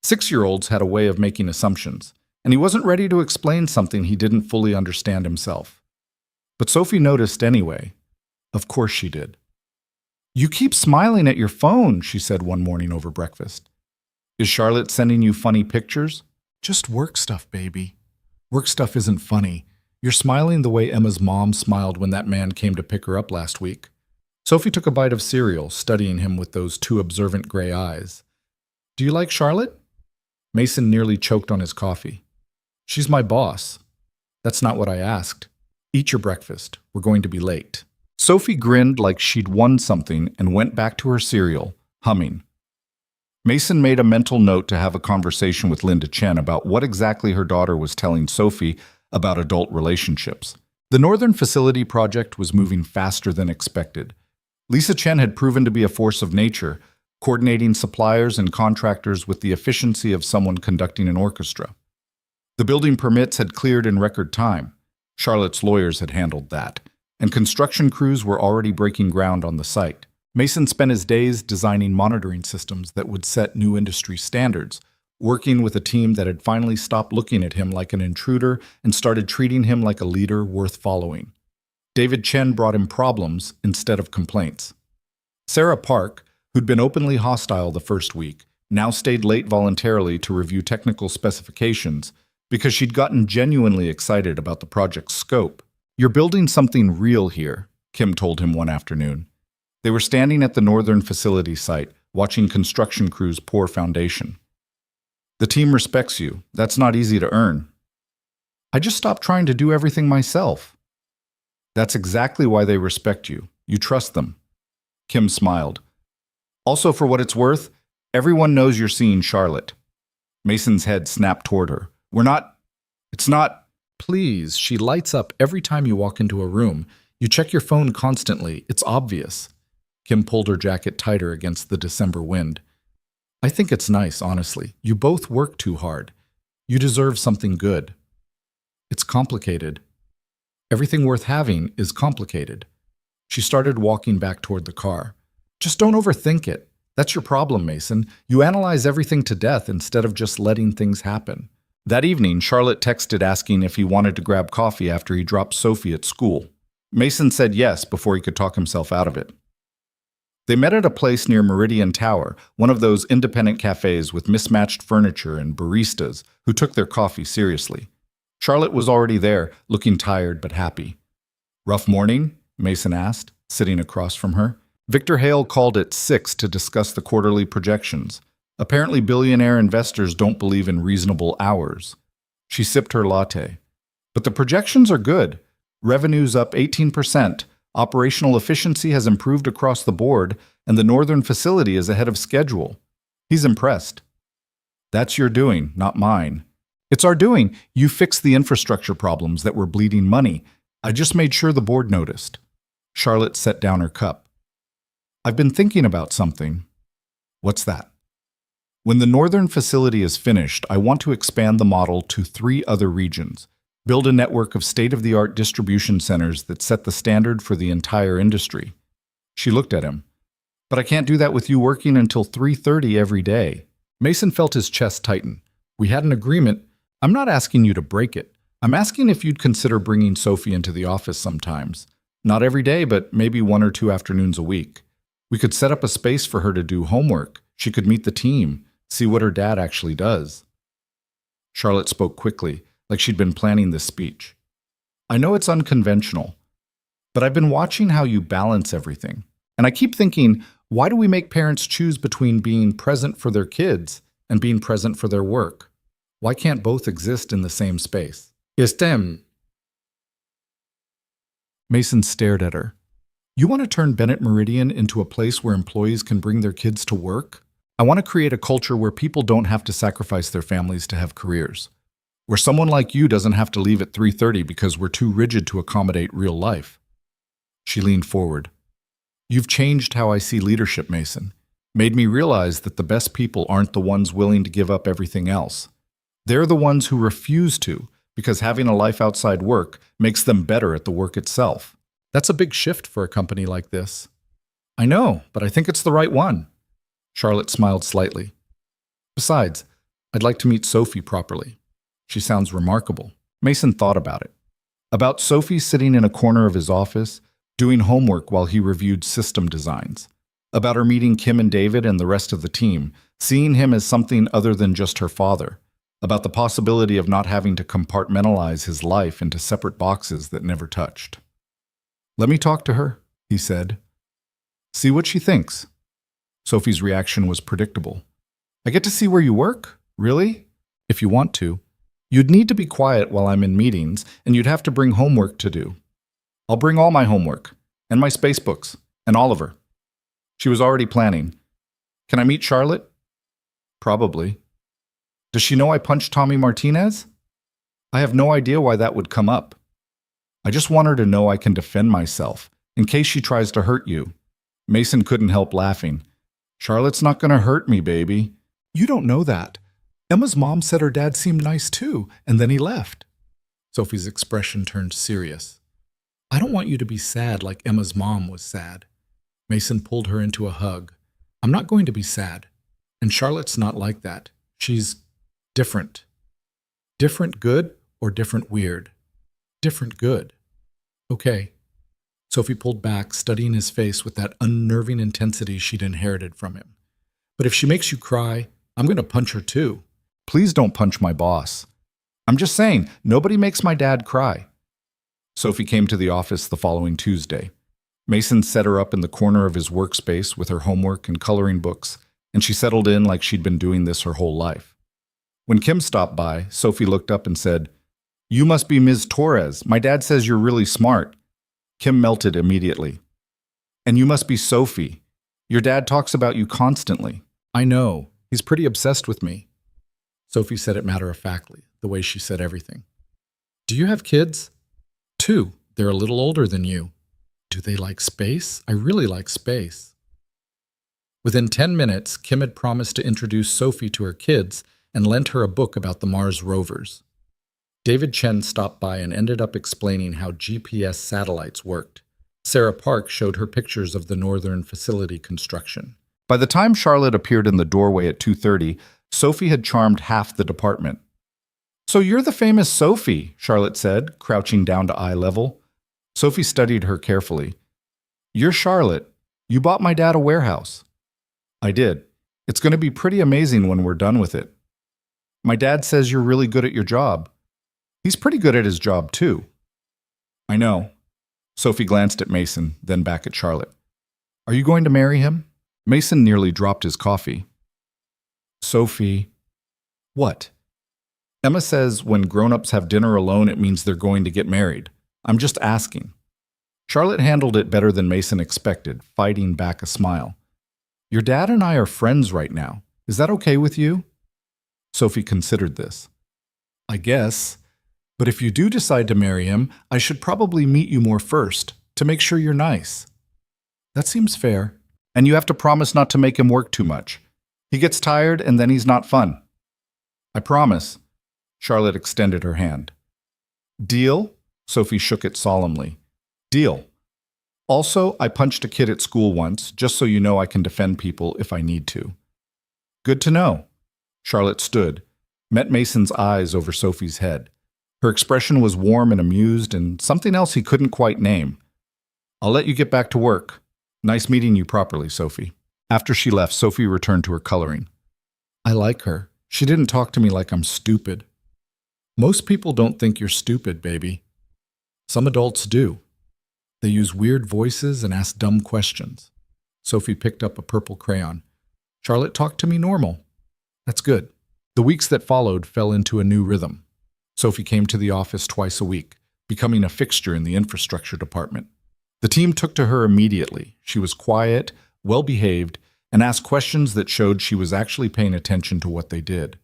6-year-olds had a way of making assumptions, and he wasn't ready to explain something he didn't fully understand himself. But Sophie noticed anyway. Of course she did. You keep smiling at your phone, she said one morning over breakfast. Is Charlotte sending you funny pictures? Just work stuff, baby. Work stuff isn't funny. You're smiling the way Emma's mom smiled when that man came to pick her up last week. Sophie took a bite of cereal, studying him with those two observant gray eyes. Do you like Charlotte? Mason nearly choked on his coffee. She's my boss. That's not what I asked. Eat your breakfast. We're going to be late. Sophie grinned like she'd won something and went back to her cereal, humming. Mason made a mental note to have a conversation with Linda Chen about what exactly her daughter was telling Sophie about adult relationships. The Northern Facility project was moving faster than expected. Lisa Chen had proven to be a force of nature, coordinating suppliers and contractors with the efficiency of someone conducting an orchestra. The building permits had cleared in record time. Charlotte's lawyers had handled that, and construction crews were already breaking ground on the site. Mason spent his days designing monitoring systems that would set new industry standards, working with a team that had finally stopped looking at him like an intruder and started treating him like a leader worth following. David Chen brought him problems instead of complaints. Sarah Park, who'd been openly hostile the first week, now stayed late voluntarily to review technical specifications because she'd gotten genuinely excited about the project's scope. You're building something real here, Kim told him one afternoon. They were standing at the Northern Facility site, watching construction crews pour foundation. The team respects you. That's not easy to earn. I just stopped trying to do everything myself. That's exactly why they respect you. You trust them. Kim smiled. Also, for what it's worth, everyone knows you're seeing Charlotte. Mason's head snapped toward her. It's not. Please, she lights up every time you walk into a room. You check your phone constantly. It's obvious. Kim pulled her jacket tighter against the December wind. I think it's nice, honestly. You both work too hard. You deserve something good. It's complicated. Everything worth having is complicated. She started walking back toward the car. Just don't overthink it. That's your problem, Mason. You analyze everything to death instead of just letting things happen. That evening, Charlotte texted asking if he wanted to grab coffee after he dropped Sophie at school. Mason said yes before he could talk himself out of it. They met at a place near Meridian Tower, one of those independent cafes with mismatched furniture and baristas who took their coffee seriously. Charlotte was already there, looking tired but happy. Rough morning? Mason asked, sitting across from her. Victor Hale called at 6 to discuss the quarterly projections. Apparently, billionaire investors don't believe in reasonable hours. She sipped her latte. But the projections are good. Revenue's up 18%. Operational efficiency has improved across the board, and the Northern Facility is ahead of schedule. He's impressed. That's your doing, not mine. It's our doing. You fixed the infrastructure problems that were bleeding money. I just made sure the board noticed. Charlotte set down her cup. I've been thinking about something. What's that? When the Northern Facility is finished, I want to expand the model to 3 other regions. Build a network of state-of-the-art distribution centers that set the standard for the entire industry. She looked at him. But I can't do that with you working until 3:30 every day. Mason felt his chest tighten. We had an agreement. I'm not asking you to break it. I'm asking if you'd consider bringing Sophie into the office sometimes. Not every day, but maybe 1 or 2 afternoons a week. We could set up a space for her to do homework. She could meet the team, see what her dad actually does. Charlotte spoke quickly, like she'd been planning this speech. I know it's unconventional, but I've been watching how you balance everything. And I keep thinking, why do we make parents choose between being present for their kids and being present for their work? Why can't both exist in the same space? Mason stared at her. You want to turn Bennett Meridian into a place where employees can bring their kids to work? I want to create a culture where people don't have to sacrifice their families to have careers, where someone like you doesn't have to leave at 3:30 because we're too rigid to accommodate real life. She leaned forward. You've changed how I see leadership, Mason. Made me realize that the best people aren't the ones willing to give up everything else. They're the ones who refuse to, because having a life outside work makes them better at the work itself. That's a big shift for a company like this. I know, but I think it's the right one. Charlotte smiled slightly. Besides, I'd like to meet Sophie properly. She sounds remarkable. Mason thought about it. About Sophie sitting in a corner of his office, doing homework while he reviewed system designs. About her meeting Kim and David and the rest of the team, seeing him as something other than just her father. About the possibility of not having to compartmentalize his life into separate boxes that never touched. Let me talk to her, he said. See what she thinks. Sophie's reaction was predictable. I get to see where you work? Really? If you want to. You'd need to be quiet while I'm in meetings, and you'd have to bring homework to do. I'll bring all my homework, and my space books, and Oliver. She was already planning. Can I meet Charlotte? Probably. Does she know I punched Tommy Martinez? I have no idea why that would come up. I just want her to know I can defend myself, in case she tries to hurt you. Mason couldn't help laughing. Charlotte's not going to hurt me, baby. You don't know that. Emma's mom said her dad seemed nice too, and then he left. Sophie's expression turned serious. I don't want you to be sad like Emma's mom was sad. Mason pulled her into a hug. I'm not going to be sad. And Charlotte's not like that. She's different. Different good or different weird? Different good. Okay. Sophie pulled back, studying his face with that unnerving intensity she'd inherited from him. But if she makes you cry, I'm going to punch her too. Please don't punch my boss. I'm just saying, nobody makes my dad cry. Sophie came to the office the following Tuesday. Mason set her up in the corner of his workspace with her homework and coloring books, and she settled in like she'd been doing this her whole life. When Kim stopped by, Sophie looked up and said, You must be Ms. Torres. My dad says you're really smart. Kim melted immediately. And you must be Sophie. Your dad talks about you constantly. I know. He's pretty obsessed with me. Sophie said it matter-of-factly, the way she said everything. Do you have kids? 2. They're a little older than you. Do they like space? I really like space. Within 10 minutes, Kim had promised to introduce Sophie to her kids and lent her a book about the Mars rovers. David Chen stopped by and ended up explaining how GPS satellites worked. Sarah Park showed her pictures of the northern facility construction. By the time Charlotte appeared in the doorway at 2:30, Sophie had charmed half the department. So you're the famous Sophie, Charlotte said, crouching down to eye level. Sophie studied her carefully. You're Charlotte. You bought my dad a warehouse. I did. It's going to be pretty amazing when we're done with it. My dad says you're really good at your job. He's pretty good at his job, too. I know. Sophie glanced at Mason, then back at Charlotte. Are you going to marry him? Mason nearly dropped his coffee. Sophie. What? Emma says when grown-ups have dinner alone, it means they're going to get married. I'm just asking. Charlotte handled it better than Mason expected, fighting back a smile. Your dad and I are friends right now. Is that okay with you? Sophie considered this. I guess. But if you do decide to marry him, I should probably meet you more first, to make sure you're nice. That seems fair. And you have to promise not to make him work too much. He gets tired and then he's not fun. I promise. Charlotte extended her hand. Deal? Sophie shook it solemnly. Deal. Also, I punched a kid at school once, just so you know I can defend people if I need to. Good to know. Charlotte stood, met Mason's eyes over Sophie's head. Her expression was warm and amused, and something else he couldn't quite name. I'll let you get back to work. Nice meeting you properly, Sophie. After she left, Sophie returned to her coloring. I like her. She didn't talk to me like I'm stupid. Most people don't think you're stupid, baby. Some adults do. They use weird voices and ask dumb questions. Sophie picked up a purple crayon. Charlotte talked to me normal. That's good. The weeks that followed fell into a new rhythm. Sophie came to the office twice a week, becoming a fixture in the infrastructure department. The team took to her immediately. She was quiet, well-behaved, and asked questions that showed she was actually paying attention to what they did.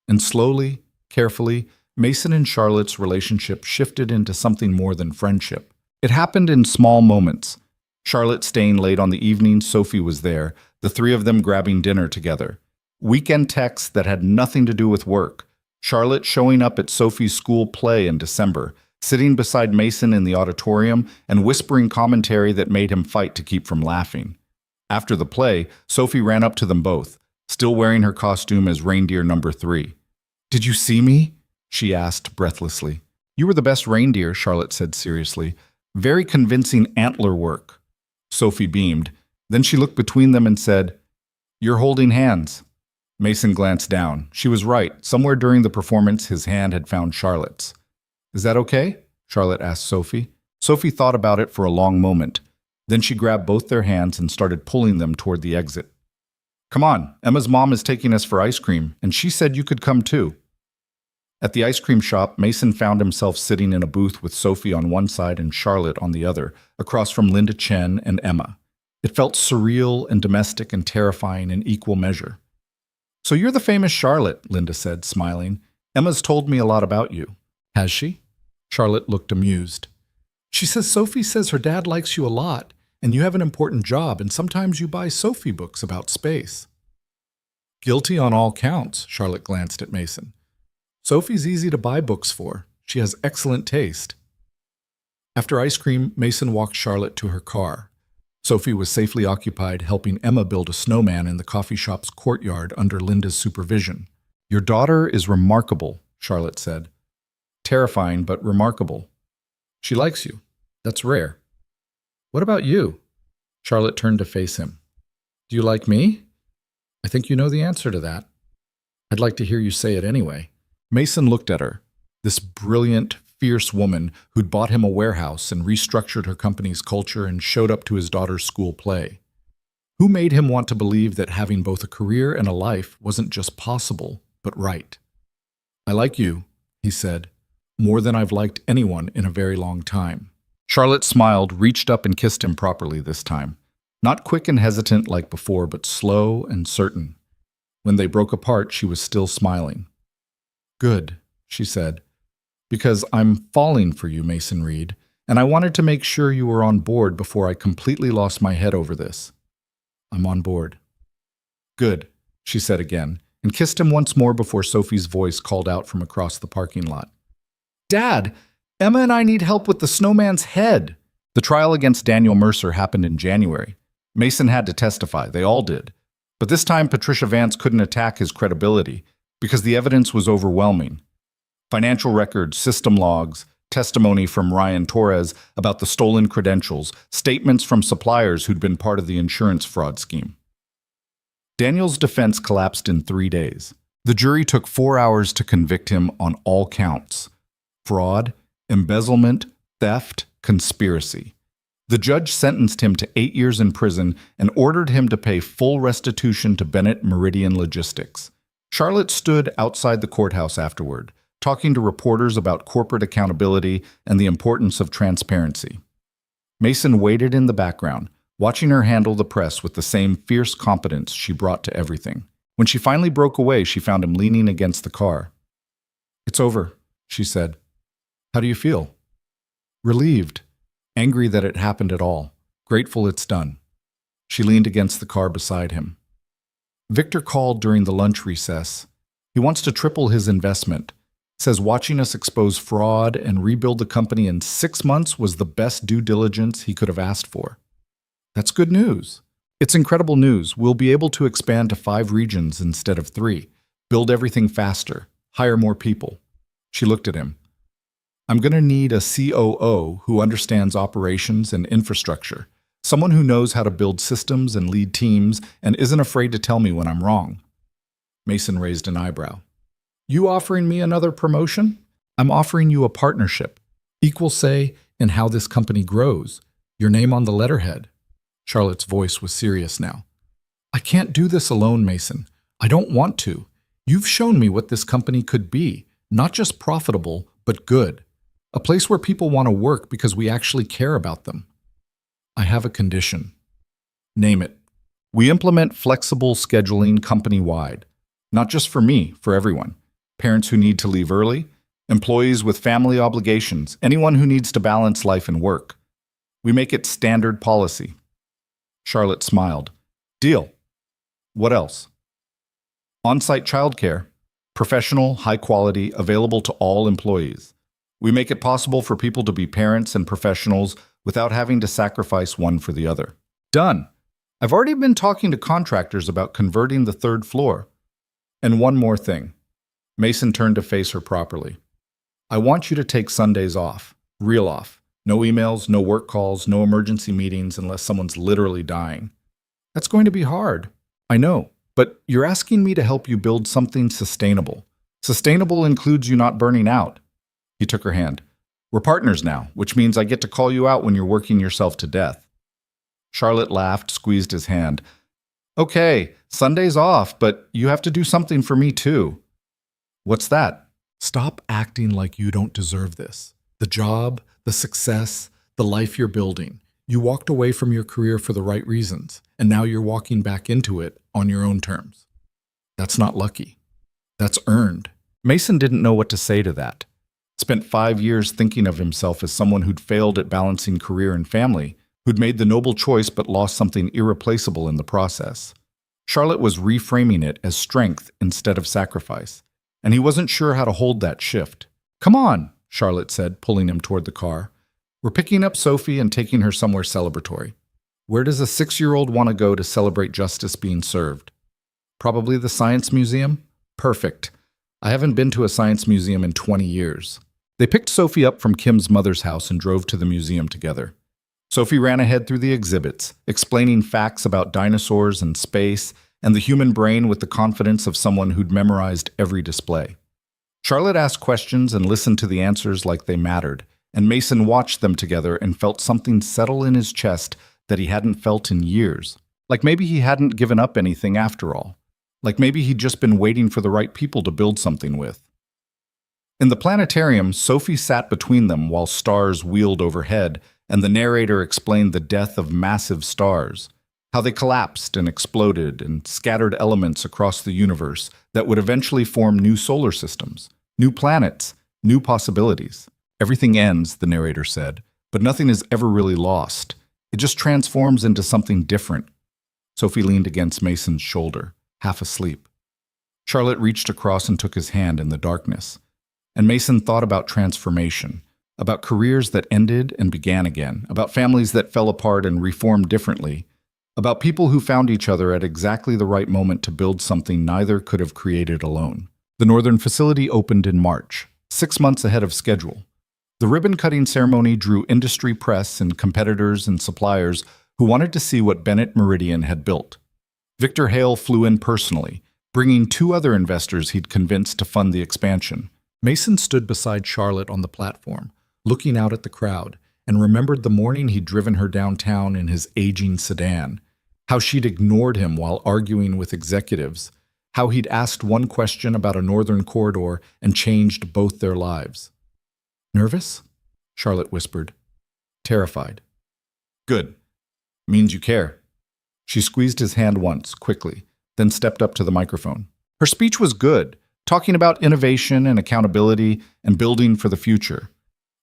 And slowly, carefully, Mason and Charlotte's relationship shifted into something more than friendship. It happened in small moments. Charlotte staying late on the evening Sophie was there, the three of them grabbing dinner together. Weekend texts that had nothing to do with work. Charlotte showing up at Sophie's school play in December, sitting beside Mason in the auditorium and whispering commentary that made him fight to keep from laughing. After the play, Sophie ran up to them both, still wearing her costume as reindeer number 3. "Did you see me?" she asked breathlessly. "You were the best reindeer," Charlotte said seriously. "Very convincing antler work." Sophie beamed. Then she looked between them and said, "You're holding hands." Mason glanced down. She was right. Somewhere during the performance, his hand had found Charlotte's. "Is that okay?" Charlotte asked Sophie. Sophie thought about it for a long moment. Then she grabbed both their hands and started pulling them toward the exit. "Come on, Emma's mom is taking us for ice cream, and she said you could come too." At the ice cream shop, Mason found himself sitting in a booth with Sophie on one side and Charlotte on the other, across from Linda Chen and Emma. It felt surreal and domestic and terrifying in equal measure. "So you're the famous Charlotte," Linda said, smiling. "Emma's told me a lot about you." "Has she?" Charlotte looked amused. "She says Sophie says her dad likes you a lot, and you have an important job, and sometimes you buy Sophie books about space." "Guilty on all counts," Charlotte glanced at Mason. "Sophie's easy to buy books for. She has excellent taste." After ice cream, Mason walked Charlotte to her car. Sophie was safely occupied helping Emma build a snowman in the coffee shop's courtyard under Linda's supervision. "Your daughter is remarkable," Charlotte said. "Terrifying, but remarkable. She likes you. That's rare." "What about you?" Charlotte turned to face him. "Do you like me?" "I think you know the answer to that." "I'd like to hear you say it anyway." Mason looked at her, this brilliant, fierce woman who'd bought him a warehouse and restructured her company's culture and showed up to his daughter's school play. Who made him want to believe that having both a career and a life wasn't just possible, but right? "I like you," he said, "more than I've liked anyone in a very long time." Charlotte smiled, reached up and kissed him properly this time. Not quick and hesitant like before, but slow and certain. When they broke apart, she was still smiling. "Good," she said, "because I'm falling for you, Mason Reed, and I wanted to make sure you were on board before I completely lost my head over this." "I'm on board." "Good," she said again, and kissed him once more before Sophie's voice called out from across the parking lot. "Dad, Emma and I need help with the snowman's head." The trial against Daniel Mercer happened in January. Mason had to testify, they all did. But this time Patricia Vance couldn't attack his credibility because the evidence was overwhelming. Financial records, system logs, testimony from Ryan Torres about the stolen credentials, statements from suppliers who'd been part of the insurance fraud scheme. Daniel's defense collapsed in 3 days. The jury took 4 hours to convict him on all counts: fraud, embezzlement, theft, conspiracy. The judge sentenced him to 8 years in prison and ordered him to pay full restitution to Bennett Meridian Logistics. Charlotte stood outside the courthouse afterward, talking to reporters about corporate accountability and the importance of transparency. Mason waited in the background, watching her handle the press with the same fierce competence she brought to everything. When she finally broke away, she found him leaning against the car. "It's over," she said. "How do you feel?" "Relieved. Angry that it happened at all. Grateful it's done." She leaned against the car beside him. "Victor called during the lunch recess. He wants to triple his investment. Says watching us expose fraud and rebuild the company in 6 months was the best due diligence he could have asked for." "That's good news." "It's incredible news. We'll be able to expand to 5 regions instead of 3, build everything faster, hire more people." She looked at him. "I'm going to need a COO who understands operations and infrastructure, someone who knows how to build systems and lead teams and isn't afraid to tell me when I'm wrong." Mason raised an eyebrow. "You offering me another promotion?" "I'm offering you a partnership, equal say in how this company grows, your name on the letterhead." Charlotte's voice was serious now. "I can't do this alone, Mason. I don't want to. You've shown me what this company could be, not just profitable, but good. A place where people want to work because we actually care about them." I have a condition. Name it. We implement flexible scheduling company-wide. Not just for me, for everyone. Parents who need to leave early, employees with family obligations, anyone who needs to balance life and work. We make it standard policy. Charlotte smiled. Deal. What else? On-site childcare. Professional, high quality, available to all employees. We make it possible for people to be parents and professionals without having to sacrifice one for the other. Done. I've already been talking to contractors about converting the third floor. And one more thing. Mason turned to face her properly. I want you to take Sundays off. Real off. No emails, no work calls, no emergency meetings unless someone's literally dying. That's going to be hard. I know. But you're asking me to help you build something sustainable. Sustainable includes you not burning out. He took her hand. We're partners now, which means I get to call you out when you're working yourself to death. Charlotte laughed, squeezed his hand. Okay, Sunday's off, but you have to do something for me too. What's that? Stop acting like you don't deserve this. The job, the success, the life you're building. You walked away from your career for the right reasons, and now you're walking back into it on your own terms. That's not lucky. That's earned. Mason didn't know what to say to that. Spent 5 years thinking of himself as someone who'd failed at balancing career and family, who'd made the noble choice but lost something irreplaceable in the process. Charlotte was reframing it as strength instead of sacrifice, and he wasn't sure how to hold that shift. Come on, Charlotte said, pulling him toward the car. We're picking up Sophie and taking her somewhere celebratory. Where does a 6-year-old want to go to celebrate justice being served? Probably the Science Museum? Perfect. I haven't been to a science museum in 20 years. They picked Sophie up from Kim's mother's house and drove to the museum together. Sophie ran ahead through the exhibits, explaining facts about dinosaurs and space and the human brain with the confidence of someone who'd memorized every display. Charlotte asked questions and listened to the answers like they mattered, and Mason watched them together and felt something settle in his chest that he hadn't felt in years. Like maybe he hadn't given up anything after all. Like maybe he'd just been waiting for the right people to build something with. In the planetarium, Sophie sat between them while stars wheeled overhead, and the narrator explained the death of massive stars, how they collapsed and exploded and scattered elements across the universe that would eventually form new solar systems, new planets, new possibilities. Everything ends, the narrator said, but nothing is ever really lost. It just transforms into something different. Sophie leaned against Mason's shoulder, half asleep. Charlotte reached across and took his hand in the darkness. And Mason thought about transformation, about careers that ended and began again, about families that fell apart and reformed differently, about people who found each other at exactly the right moment to build something neither could have created alone. The Northern facility opened in March, 6 months ahead of schedule. The ribbon-cutting ceremony drew industry press and competitors and suppliers who wanted to see what Bennett Meridian had built. Victor Hale flew in personally, bringing 2 other investors he'd convinced to fund the expansion. Mason stood beside Charlotte on the platform, looking out at the crowd, and remembered the morning he'd driven her downtown in his aging sedan, how she'd ignored him while arguing with executives, how he'd asked one question about a northern corridor and changed both their lives. Nervous? Charlotte whispered. Terrified. Good. Means you care. She squeezed his hand once, quickly, then stepped up to the microphone. Her speech was good, talking about innovation and accountability and building for the future.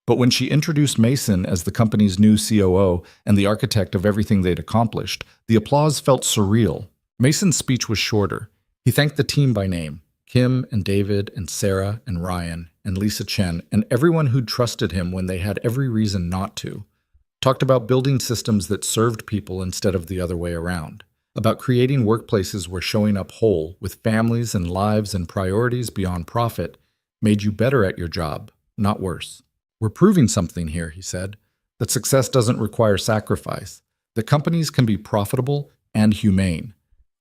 But when she introduced Mason as the company's new COO and the architect of everything they'd accomplished, the applause felt surreal. Mason's speech was shorter. He thanked the team by name, Kim and David and Sarah and Ryan and Lisa Chen and everyone who'd trusted him when they had every reason not to. Talked about building systems that served people instead of the other way around. About creating workplaces where showing up whole, with families and lives and priorities beyond profit, made you better at your job, not worse. We're proving something here, he said, that success doesn't require sacrifice, that companies can be profitable and humane,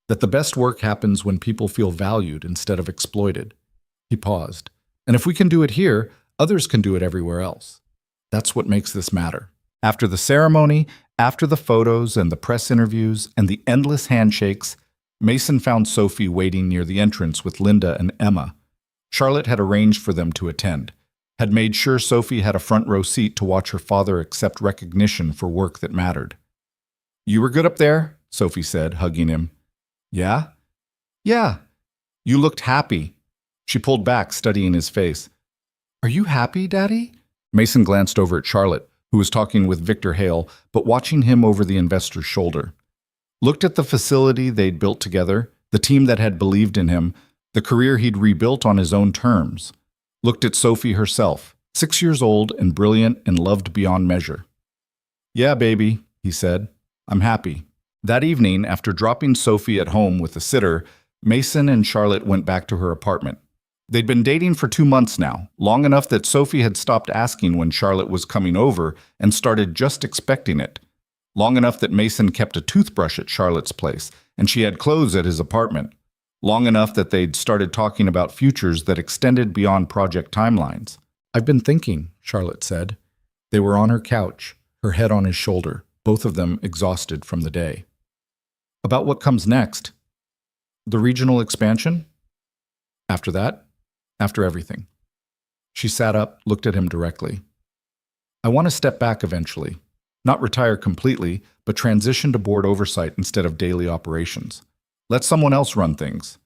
that the best work happens when people feel valued instead of exploited. He paused. And if we can do it here, others can do it everywhere else. That's what makes this matter. After the ceremony, after the photos and the press interviews and the endless handshakes, Mason found Sophie waiting near the entrance with Linda and Emma. Charlotte had arranged for them to attend, had made sure Sophie had a front row seat to watch her father accept recognition for work that mattered. You were good up there, Sophie said, hugging him. Yeah? Yeah. You looked happy. She pulled back, studying his face. Are you happy, Daddy? Mason glanced over at Charlotte, who was talking with Victor Hale, but watching him over the investor's shoulder. Looked at the facility they'd built together, the team that had believed in him, the career he'd rebuilt on his own terms. Looked at Sophie herself, 6 years old and brilliant and loved beyond measure. Yeah, baby, he said. I'm happy. That evening, after dropping Sophie at home with a sitter, Mason and Charlotte went back to her apartment. They'd been dating for 2 months now, long enough that Sophie had stopped asking when Charlotte was coming over and started just expecting it. Long enough that Mason kept a toothbrush at Charlotte's place, and she had clothes at his apartment. Long enough that they'd started talking about futures that extended beyond project timelines. I've been thinking, Charlotte said. They were on her couch, her head on his shoulder, both of them exhausted from the day. About what comes next? The regional expansion? After that? After everything. She sat up, looked at him directly. I want to step back eventually. Not retire completely, but transition to board oversight instead of daily operations. Let someone else run things.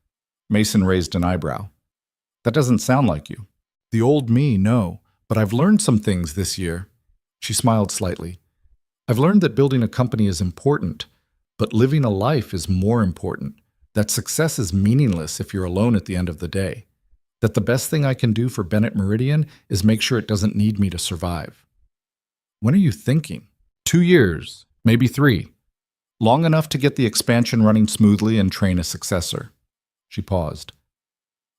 Mason raised an eyebrow. That doesn't sound like you. The old me, no, but I've learned some things this year. She smiled slightly. I've learned that building a company is important, but living a life is more important. That success is meaningless if you're alone at the end of the day. That the best thing I can do for Bennett Meridian is make sure it doesn't need me to survive. When are you thinking? 2 years, maybe 3. Long enough to get the expansion running smoothly and train a successor. She paused.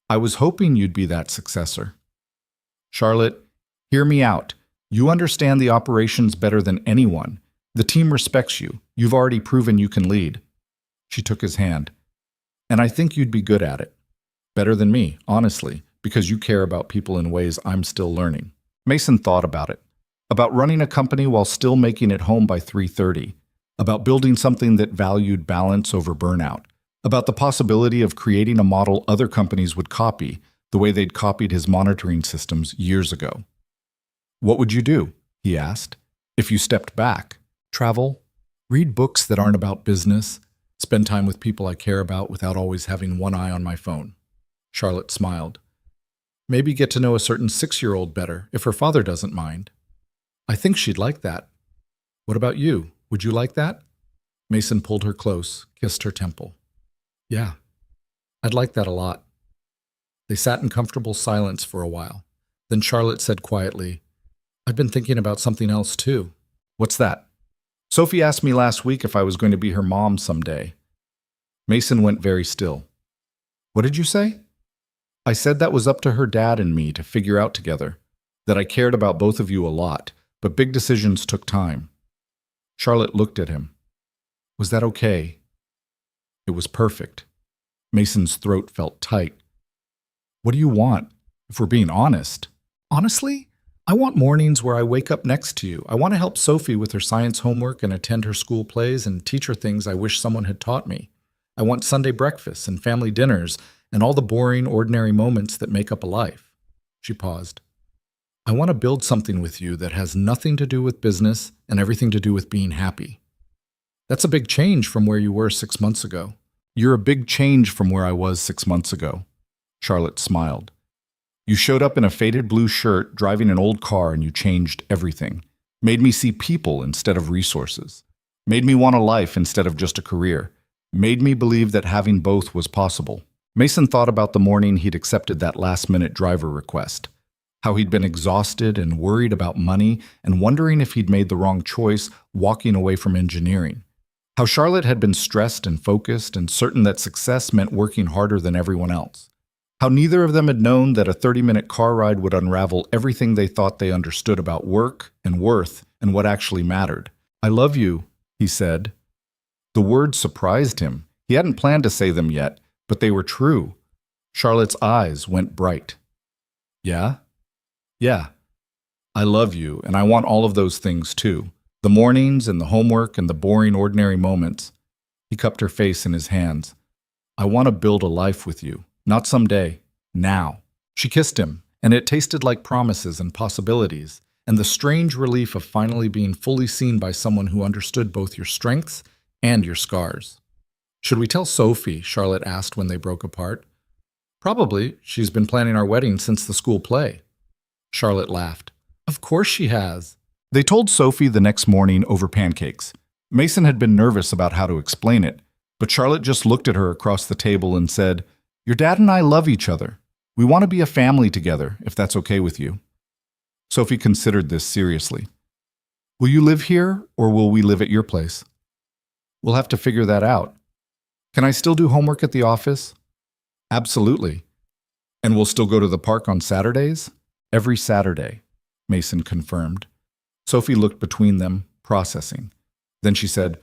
I was hoping you'd be that successor. Charlotte, hear me out. You understand the operations better than anyone. The team respects you. You've already proven you can lead. She took his hand. And I think you'd be good at it. Better than me, honestly, because you care about people in ways I'm still learning. Mason thought about it. About running a company while still making it home by 3:30. About building something that valued balance over burnout. About the possibility of creating a model other companies would copy, the way they'd copied his monitoring systems years ago. What would you do? He asked. If you stepped back, travel, read books that aren't about business, spend time with people I care about without always having one eye on my phone. Charlotte smiled. Maybe get to know a certain 6-year-old better, if her father doesn't mind. I think she'd like that. What about you? Would you like that? Mason pulled her close, kissed her temple. Yeah, I'd like that a lot. They sat in comfortable silence for a while. Then Charlotte said quietly, I've been thinking about something else too. What's that? Sophie asked me last week if I was going to be her mom someday. Mason went very still. What did you say? I said that was up to her dad and me to figure out together, that I cared about both of you a lot, but big decisions took time. Charlotte looked at him. Was that okay? It was perfect. Mason's throat felt tight. What do you want, if we're being honest? Honestly? I want mornings where I wake up next to you. I want to help Sophie with her science homework and attend her school plays and teach her things I wish someone had taught me. I want Sunday breakfasts and family dinners and all the boring, ordinary moments that make up a life. She paused. I want to build something with you that has nothing to do with business and everything to do with being happy. That's a big change from where you were 6 months ago. You're a big change from where I was 6 months ago. Charlotte smiled. You showed up in a faded blue shirt, driving an old car, and you changed everything. Made me see people instead of resources. Made me want a life instead of just a career. Made me believe that having both was possible. Mason thought about the morning he'd accepted that last-minute driver request. How he'd been exhausted and worried about money and wondering if he'd made the wrong choice walking away from engineering. How Charlotte had been stressed and focused and certain that success meant working harder than everyone else. How neither of them had known that a 30-minute car ride would unravel everything they thought they understood about work and worth and what actually mattered. I love you, he said. The words surprised him. He hadn't planned to say them yet, but they were true. Charlotte's eyes went bright. Yeah? Yeah. I love you, and I want all of those things too. The mornings and the homework and the boring, ordinary moments. He cupped her face in his hands. I want to build a life with you. Not someday. Now. She kissed him, and it tasted like promises and possibilities. and the strange relief of finally being fully seen by someone who understood both your strengths and your scars. "Should we tell Sophie?" Charlotte asked when they broke apart. "Probably. She's been planning our wedding since the school play." Charlotte laughed. "Of course she has." They told Sophie the next morning over pancakes. Mason had been nervous about how to explain it, but Charlotte just looked at her across the table and said, "Your dad and I love each other. We want to be a family together, if that's okay with you." Sophie considered this seriously. "Will you live here, or will we live at your place?" "We'll have to figure that out." "Can I still do homework at the office?" "Absolutely." "And we'll still go to the park on Saturdays?" "Every Saturday," Mason confirmed. Sophie looked between them, processing. Then she said,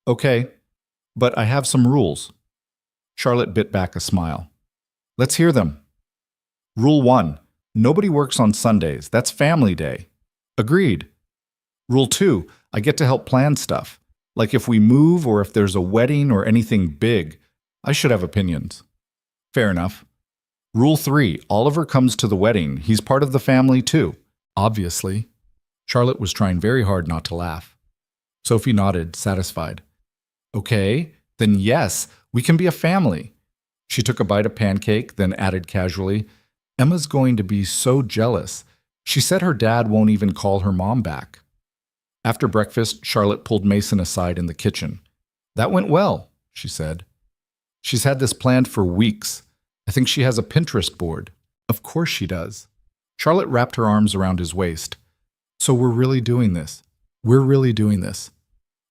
"Okay, but I have some rules." Charlotte bit back a smile. "Let's hear them." "Rule 1. Nobody works on Sundays. That's family day." "Agreed." "Rule 2. I get to help plan stuff. Like if we move or if there's a wedding or anything big, I should have opinions." "Fair enough." "Rule 3. Oliver comes to the wedding. He's part of the family too." "Obviously." Charlotte was trying very hard not to laugh. Sophie nodded, satisfied. "Okay, then yes, we can be a family." She took a bite of pancake, then added casually, "Emma's going to be so jealous. She said her dad won't even call her mom back." After breakfast, Charlotte pulled Mason aside in the kitchen. "That went well," she said. "She's had this planned for weeks. I think she has a Pinterest board." "Of course she does." Charlotte wrapped her arms around his waist. "So we're really doing this. We're really doing this.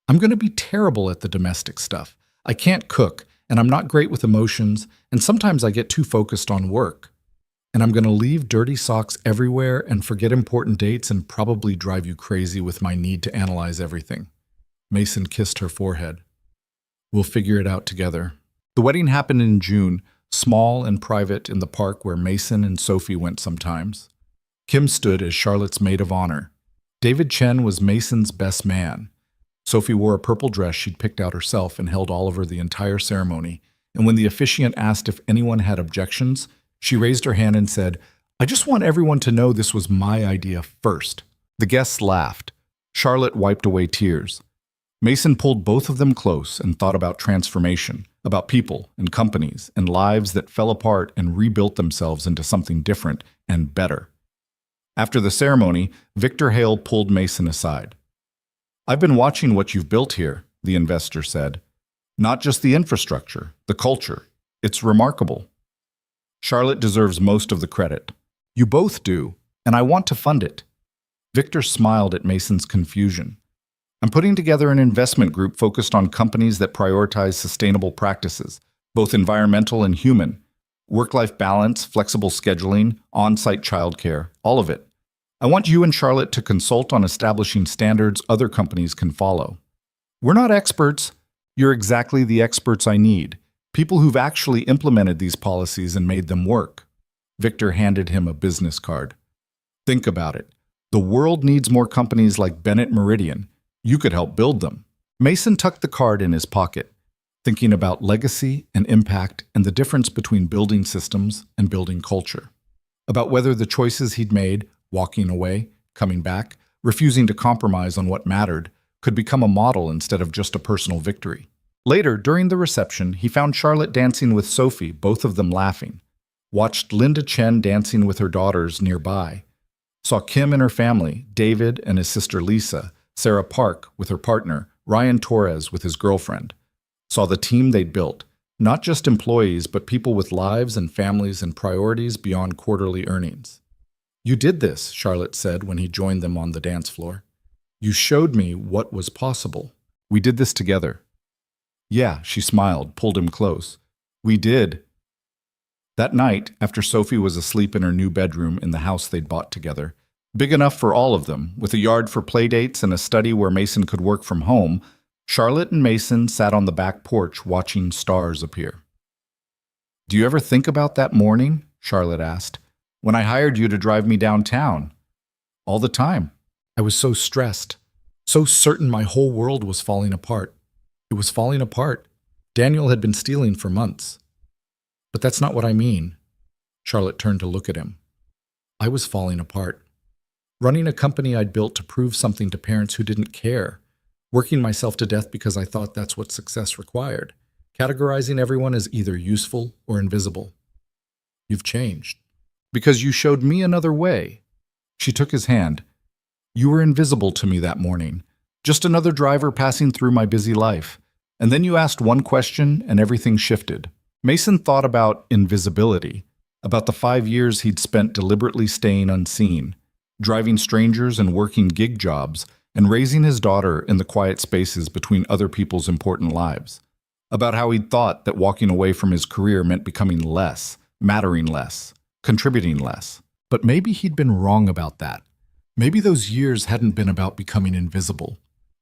I'm going to be terrible at the domestic stuff. I can't cook, and I'm not great with emotions, and sometimes I get too focused on work. And I'm going to leave dirty socks everywhere and forget important dates and probably drive you crazy with my need to analyze everything." Mason kissed her forehead. "We'll figure it out together." The wedding happened in June, small and private in the park where Mason and Sophie went sometimes. Kim stood as Charlotte's maid of honor. David Chen was Mason's best man. Sophie wore a purple dress she'd picked out herself and held Oliver the entire ceremony, and when the officiant asked if anyone had objections, she raised her hand and said, "I just want everyone to know this was my idea first." The guests laughed. Charlotte wiped away tears. Mason pulled both of them close and thought about transformation, about people and companies and lives that fell apart and rebuilt themselves into something different and better. After the ceremony, Victor Hale pulled Mason aside. "I've been watching what you've built here," the investor said. "Not just the infrastructure, the culture. It's remarkable. Charlotte deserves most of the credit. You both do, and I want to fund it." Victor smiled at Mason's confusion. "I'm putting together an investment group focused on companies that prioritize sustainable practices, both environmental and human. Work-life balance, flexible scheduling, on-site childcare, all of it. I want you and Charlotte to consult on establishing standards other companies can follow. We're not experts. You're exactly the experts I need. People who've actually implemented these policies and made them work." Victor handed him a business card. "Think about it. The world needs more companies like Bennett Meridian. You could help build them." Mason tucked the card in his pocket, thinking about legacy and impact and the difference between building systems and building culture. About whether the choices he'd made, walking away, coming back, refusing to compromise on what mattered, could become a model instead of just a personal victory. Later, during the reception, he found Charlotte dancing with Sophie, both of them laughing. Watched Linda Chen dancing with her daughters nearby. Saw Kim and her family, David and his sister Lisa, Sarah Park with her partner, Ryan Torres with his girlfriend. Saw the team they'd built, not just employees, but people with lives and families and priorities beyond quarterly earnings. "You did this," Charlotte said when he joined them on the dance floor. "You showed me what was possible. We did this together." "Yeah," she smiled, pulled him close. "We did." That night, after Sophie was asleep in her new bedroom in the house they'd bought together, big enough for all of them, with a yard for playdates and a study where Mason could work from home, Charlotte and Mason sat on the back porch watching stars appear. "Do you ever think about that morning?" Charlotte asked. "When I hired you to drive me downtown?" "All the time. I was so stressed, so certain my whole world was falling apart. It was falling apart. Daniel had been stealing for months." "But that's not what I mean." Charlotte turned to look at him. "I was falling apart. Running a company I'd built to prove something to parents who didn't care. Working myself to death because I thought that's what success required. Categorizing everyone as either useful or invisible. You've changed. Because you showed me another way. She took his hand. You were invisible to me that morning. Just another driver passing through my busy life. And then you asked one question and everything shifted. Mason thought about invisibility, about the 5 years he'd spent deliberately staying unseen, driving strangers and working gig jobs, and raising his daughter in the quiet spaces between other people's important lives. About how he'd thought that walking away from his career meant becoming less, mattering less, contributing less. But maybe he'd been wrong about that. Maybe those years hadn't been about becoming invisible.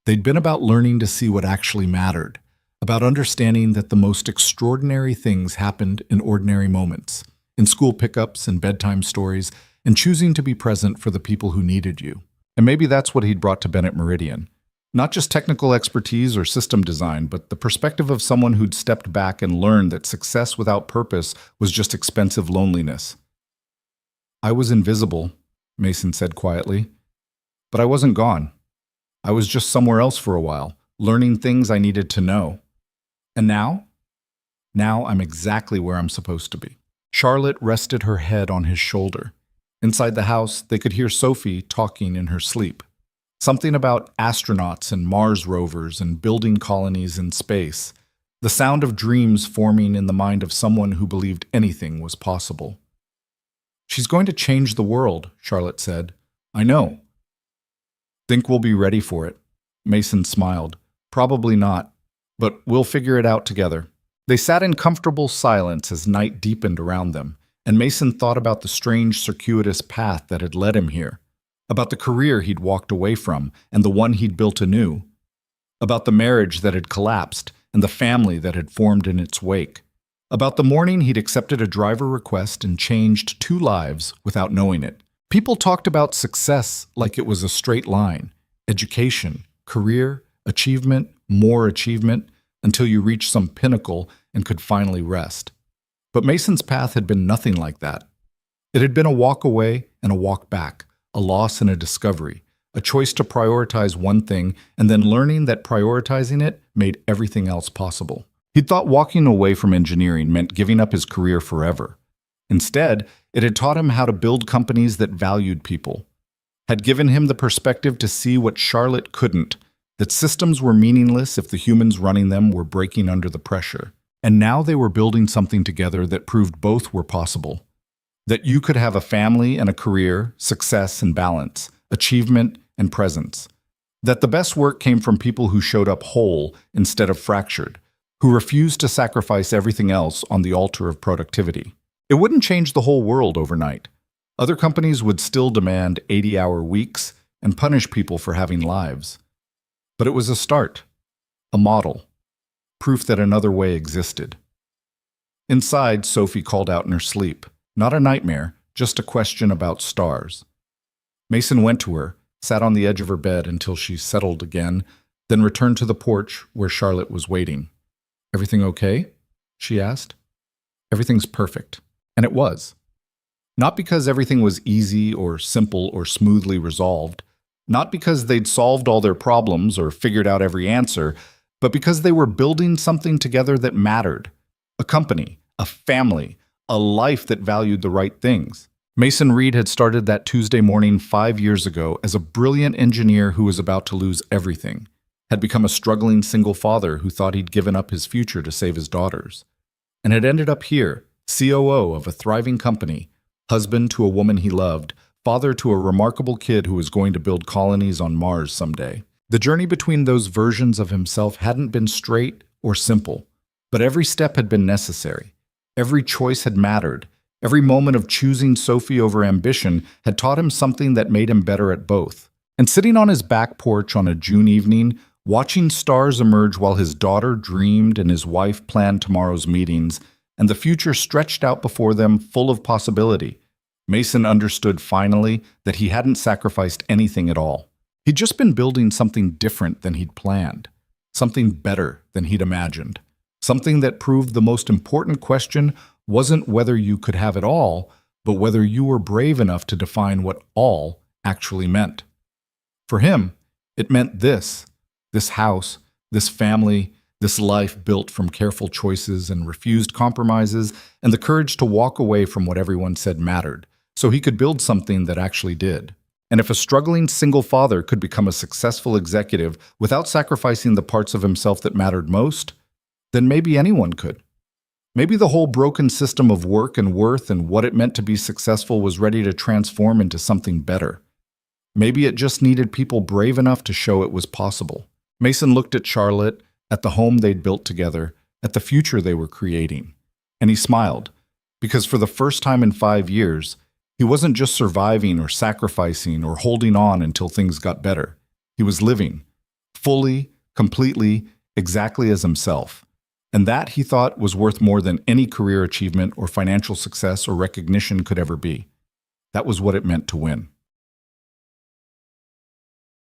They'd been about learning to see what actually mattered, about understanding that the most extraordinary things happened in ordinary moments, in school pickups and bedtime stories, and choosing to be present for the people who needed you. And maybe that's what he'd brought to Bennett Meridian. Not just technical expertise or system design, but the perspective of someone who'd stepped back and learned that success without purpose was just expensive loneliness. I was invisible, Mason said quietly, but I wasn't gone. I was just somewhere else for a while, learning things I needed to know. And now? Now I'm exactly where I'm supposed to be. Charlotte rested her head on his shoulder. Inside the house, they could hear Sophie talking in her sleep. Something about astronauts and Mars rovers and building colonies in space. The sound of dreams forming in the mind of someone who believed anything was possible. She's going to change the world, Charlotte said. I know. Think we'll be ready for it? Mason smiled. Probably not, but we'll figure it out together. They sat in comfortable silence as night deepened around them, and Mason thought about the strange circuitous path that had led him here, about the career he'd walked away from and the one he'd built anew, about the marriage that had collapsed and the family that had formed in its wake, about the morning he'd accepted a driver request and changed 2 lives without knowing it. People talked about success like it was a straight line, education, career, achievement, more achievement, until you reached some pinnacle and could finally rest. But Mason's path had been nothing like that. It had been a walk away and a walk back, a loss and a discovery, a choice to prioritize one thing and then learning that prioritizing it made everything else possible. He'd thought walking away from engineering meant giving up his career forever. Instead, it had taught him how to build companies that valued people, had given him the perspective to see what Charlotte couldn't, that systems were meaningless if the humans running them were breaking under the pressure. And now they were building something together that proved both were possible. That you could have a family and a career, success and balance, achievement and presence. That the best work came from people who showed up whole instead of fractured, who refused to sacrifice everything else on the altar of productivity. It wouldn't change the whole world overnight. Other companies would still demand 80-hour weeks and punish people for having lives. But it was a start, a model. Proof that another way existed. Inside, Sophie called out in her sleep. Not a nightmare, just a question about stars. Mason went to her, sat on the edge of her bed until she settled again, then returned to the porch where Charlotte was waiting. Everything okay? She asked. Everything's perfect. And it was. Not because everything was easy or simple or smoothly resolved, not because they'd solved all their problems or figured out every answer, but because they were building something together that mattered. A company, a family, a life that valued the right things. Mason Reed had started that Tuesday morning 5 years ago as a brilliant engineer who was about to lose everything, had become a struggling single father who thought he'd given up his future to save his daughters, and had ended up here, COO of a thriving company, husband to a woman he loved, father to a remarkable kid who was going to build colonies on Mars someday. The journey between those versions of himself hadn't been straight or simple, but every step had been necessary. Every choice had mattered. Every moment of choosing Sophie over ambition had taught him something that made him better at both. And sitting on his back porch on a June evening, watching stars emerge while his daughter dreamed and his wife planned tomorrow's meetings, and the future stretched out before them full of possibility, Mason understood finally that he hadn't sacrificed anything at all. He'd just been building something different than he'd planned, something better than he'd imagined, something that proved the most important question wasn't whether you could have it all, but whether you were brave enough to define what all actually meant. For him, it meant this house, this family, this life built from careful choices and refused compromises, and the courage to walk away from what everyone said mattered, so he could build something that actually did. And if a struggling single father could become a successful executive without sacrificing the parts of himself that mattered most, then maybe anyone could. Maybe the whole broken system of work and worth and what it meant to be successful was ready to transform into something better. Maybe it just needed people brave enough to show it was possible. Mason looked at Charlotte, at the home they'd built together, at the future they were creating. And he smiled, because for the first time in 5 years, he wasn't just surviving or sacrificing or holding on until things got better. He was living, fully, completely, exactly as himself. And that, he thought, was worth more than any career achievement or financial success or recognition could ever be. That was what it meant to win.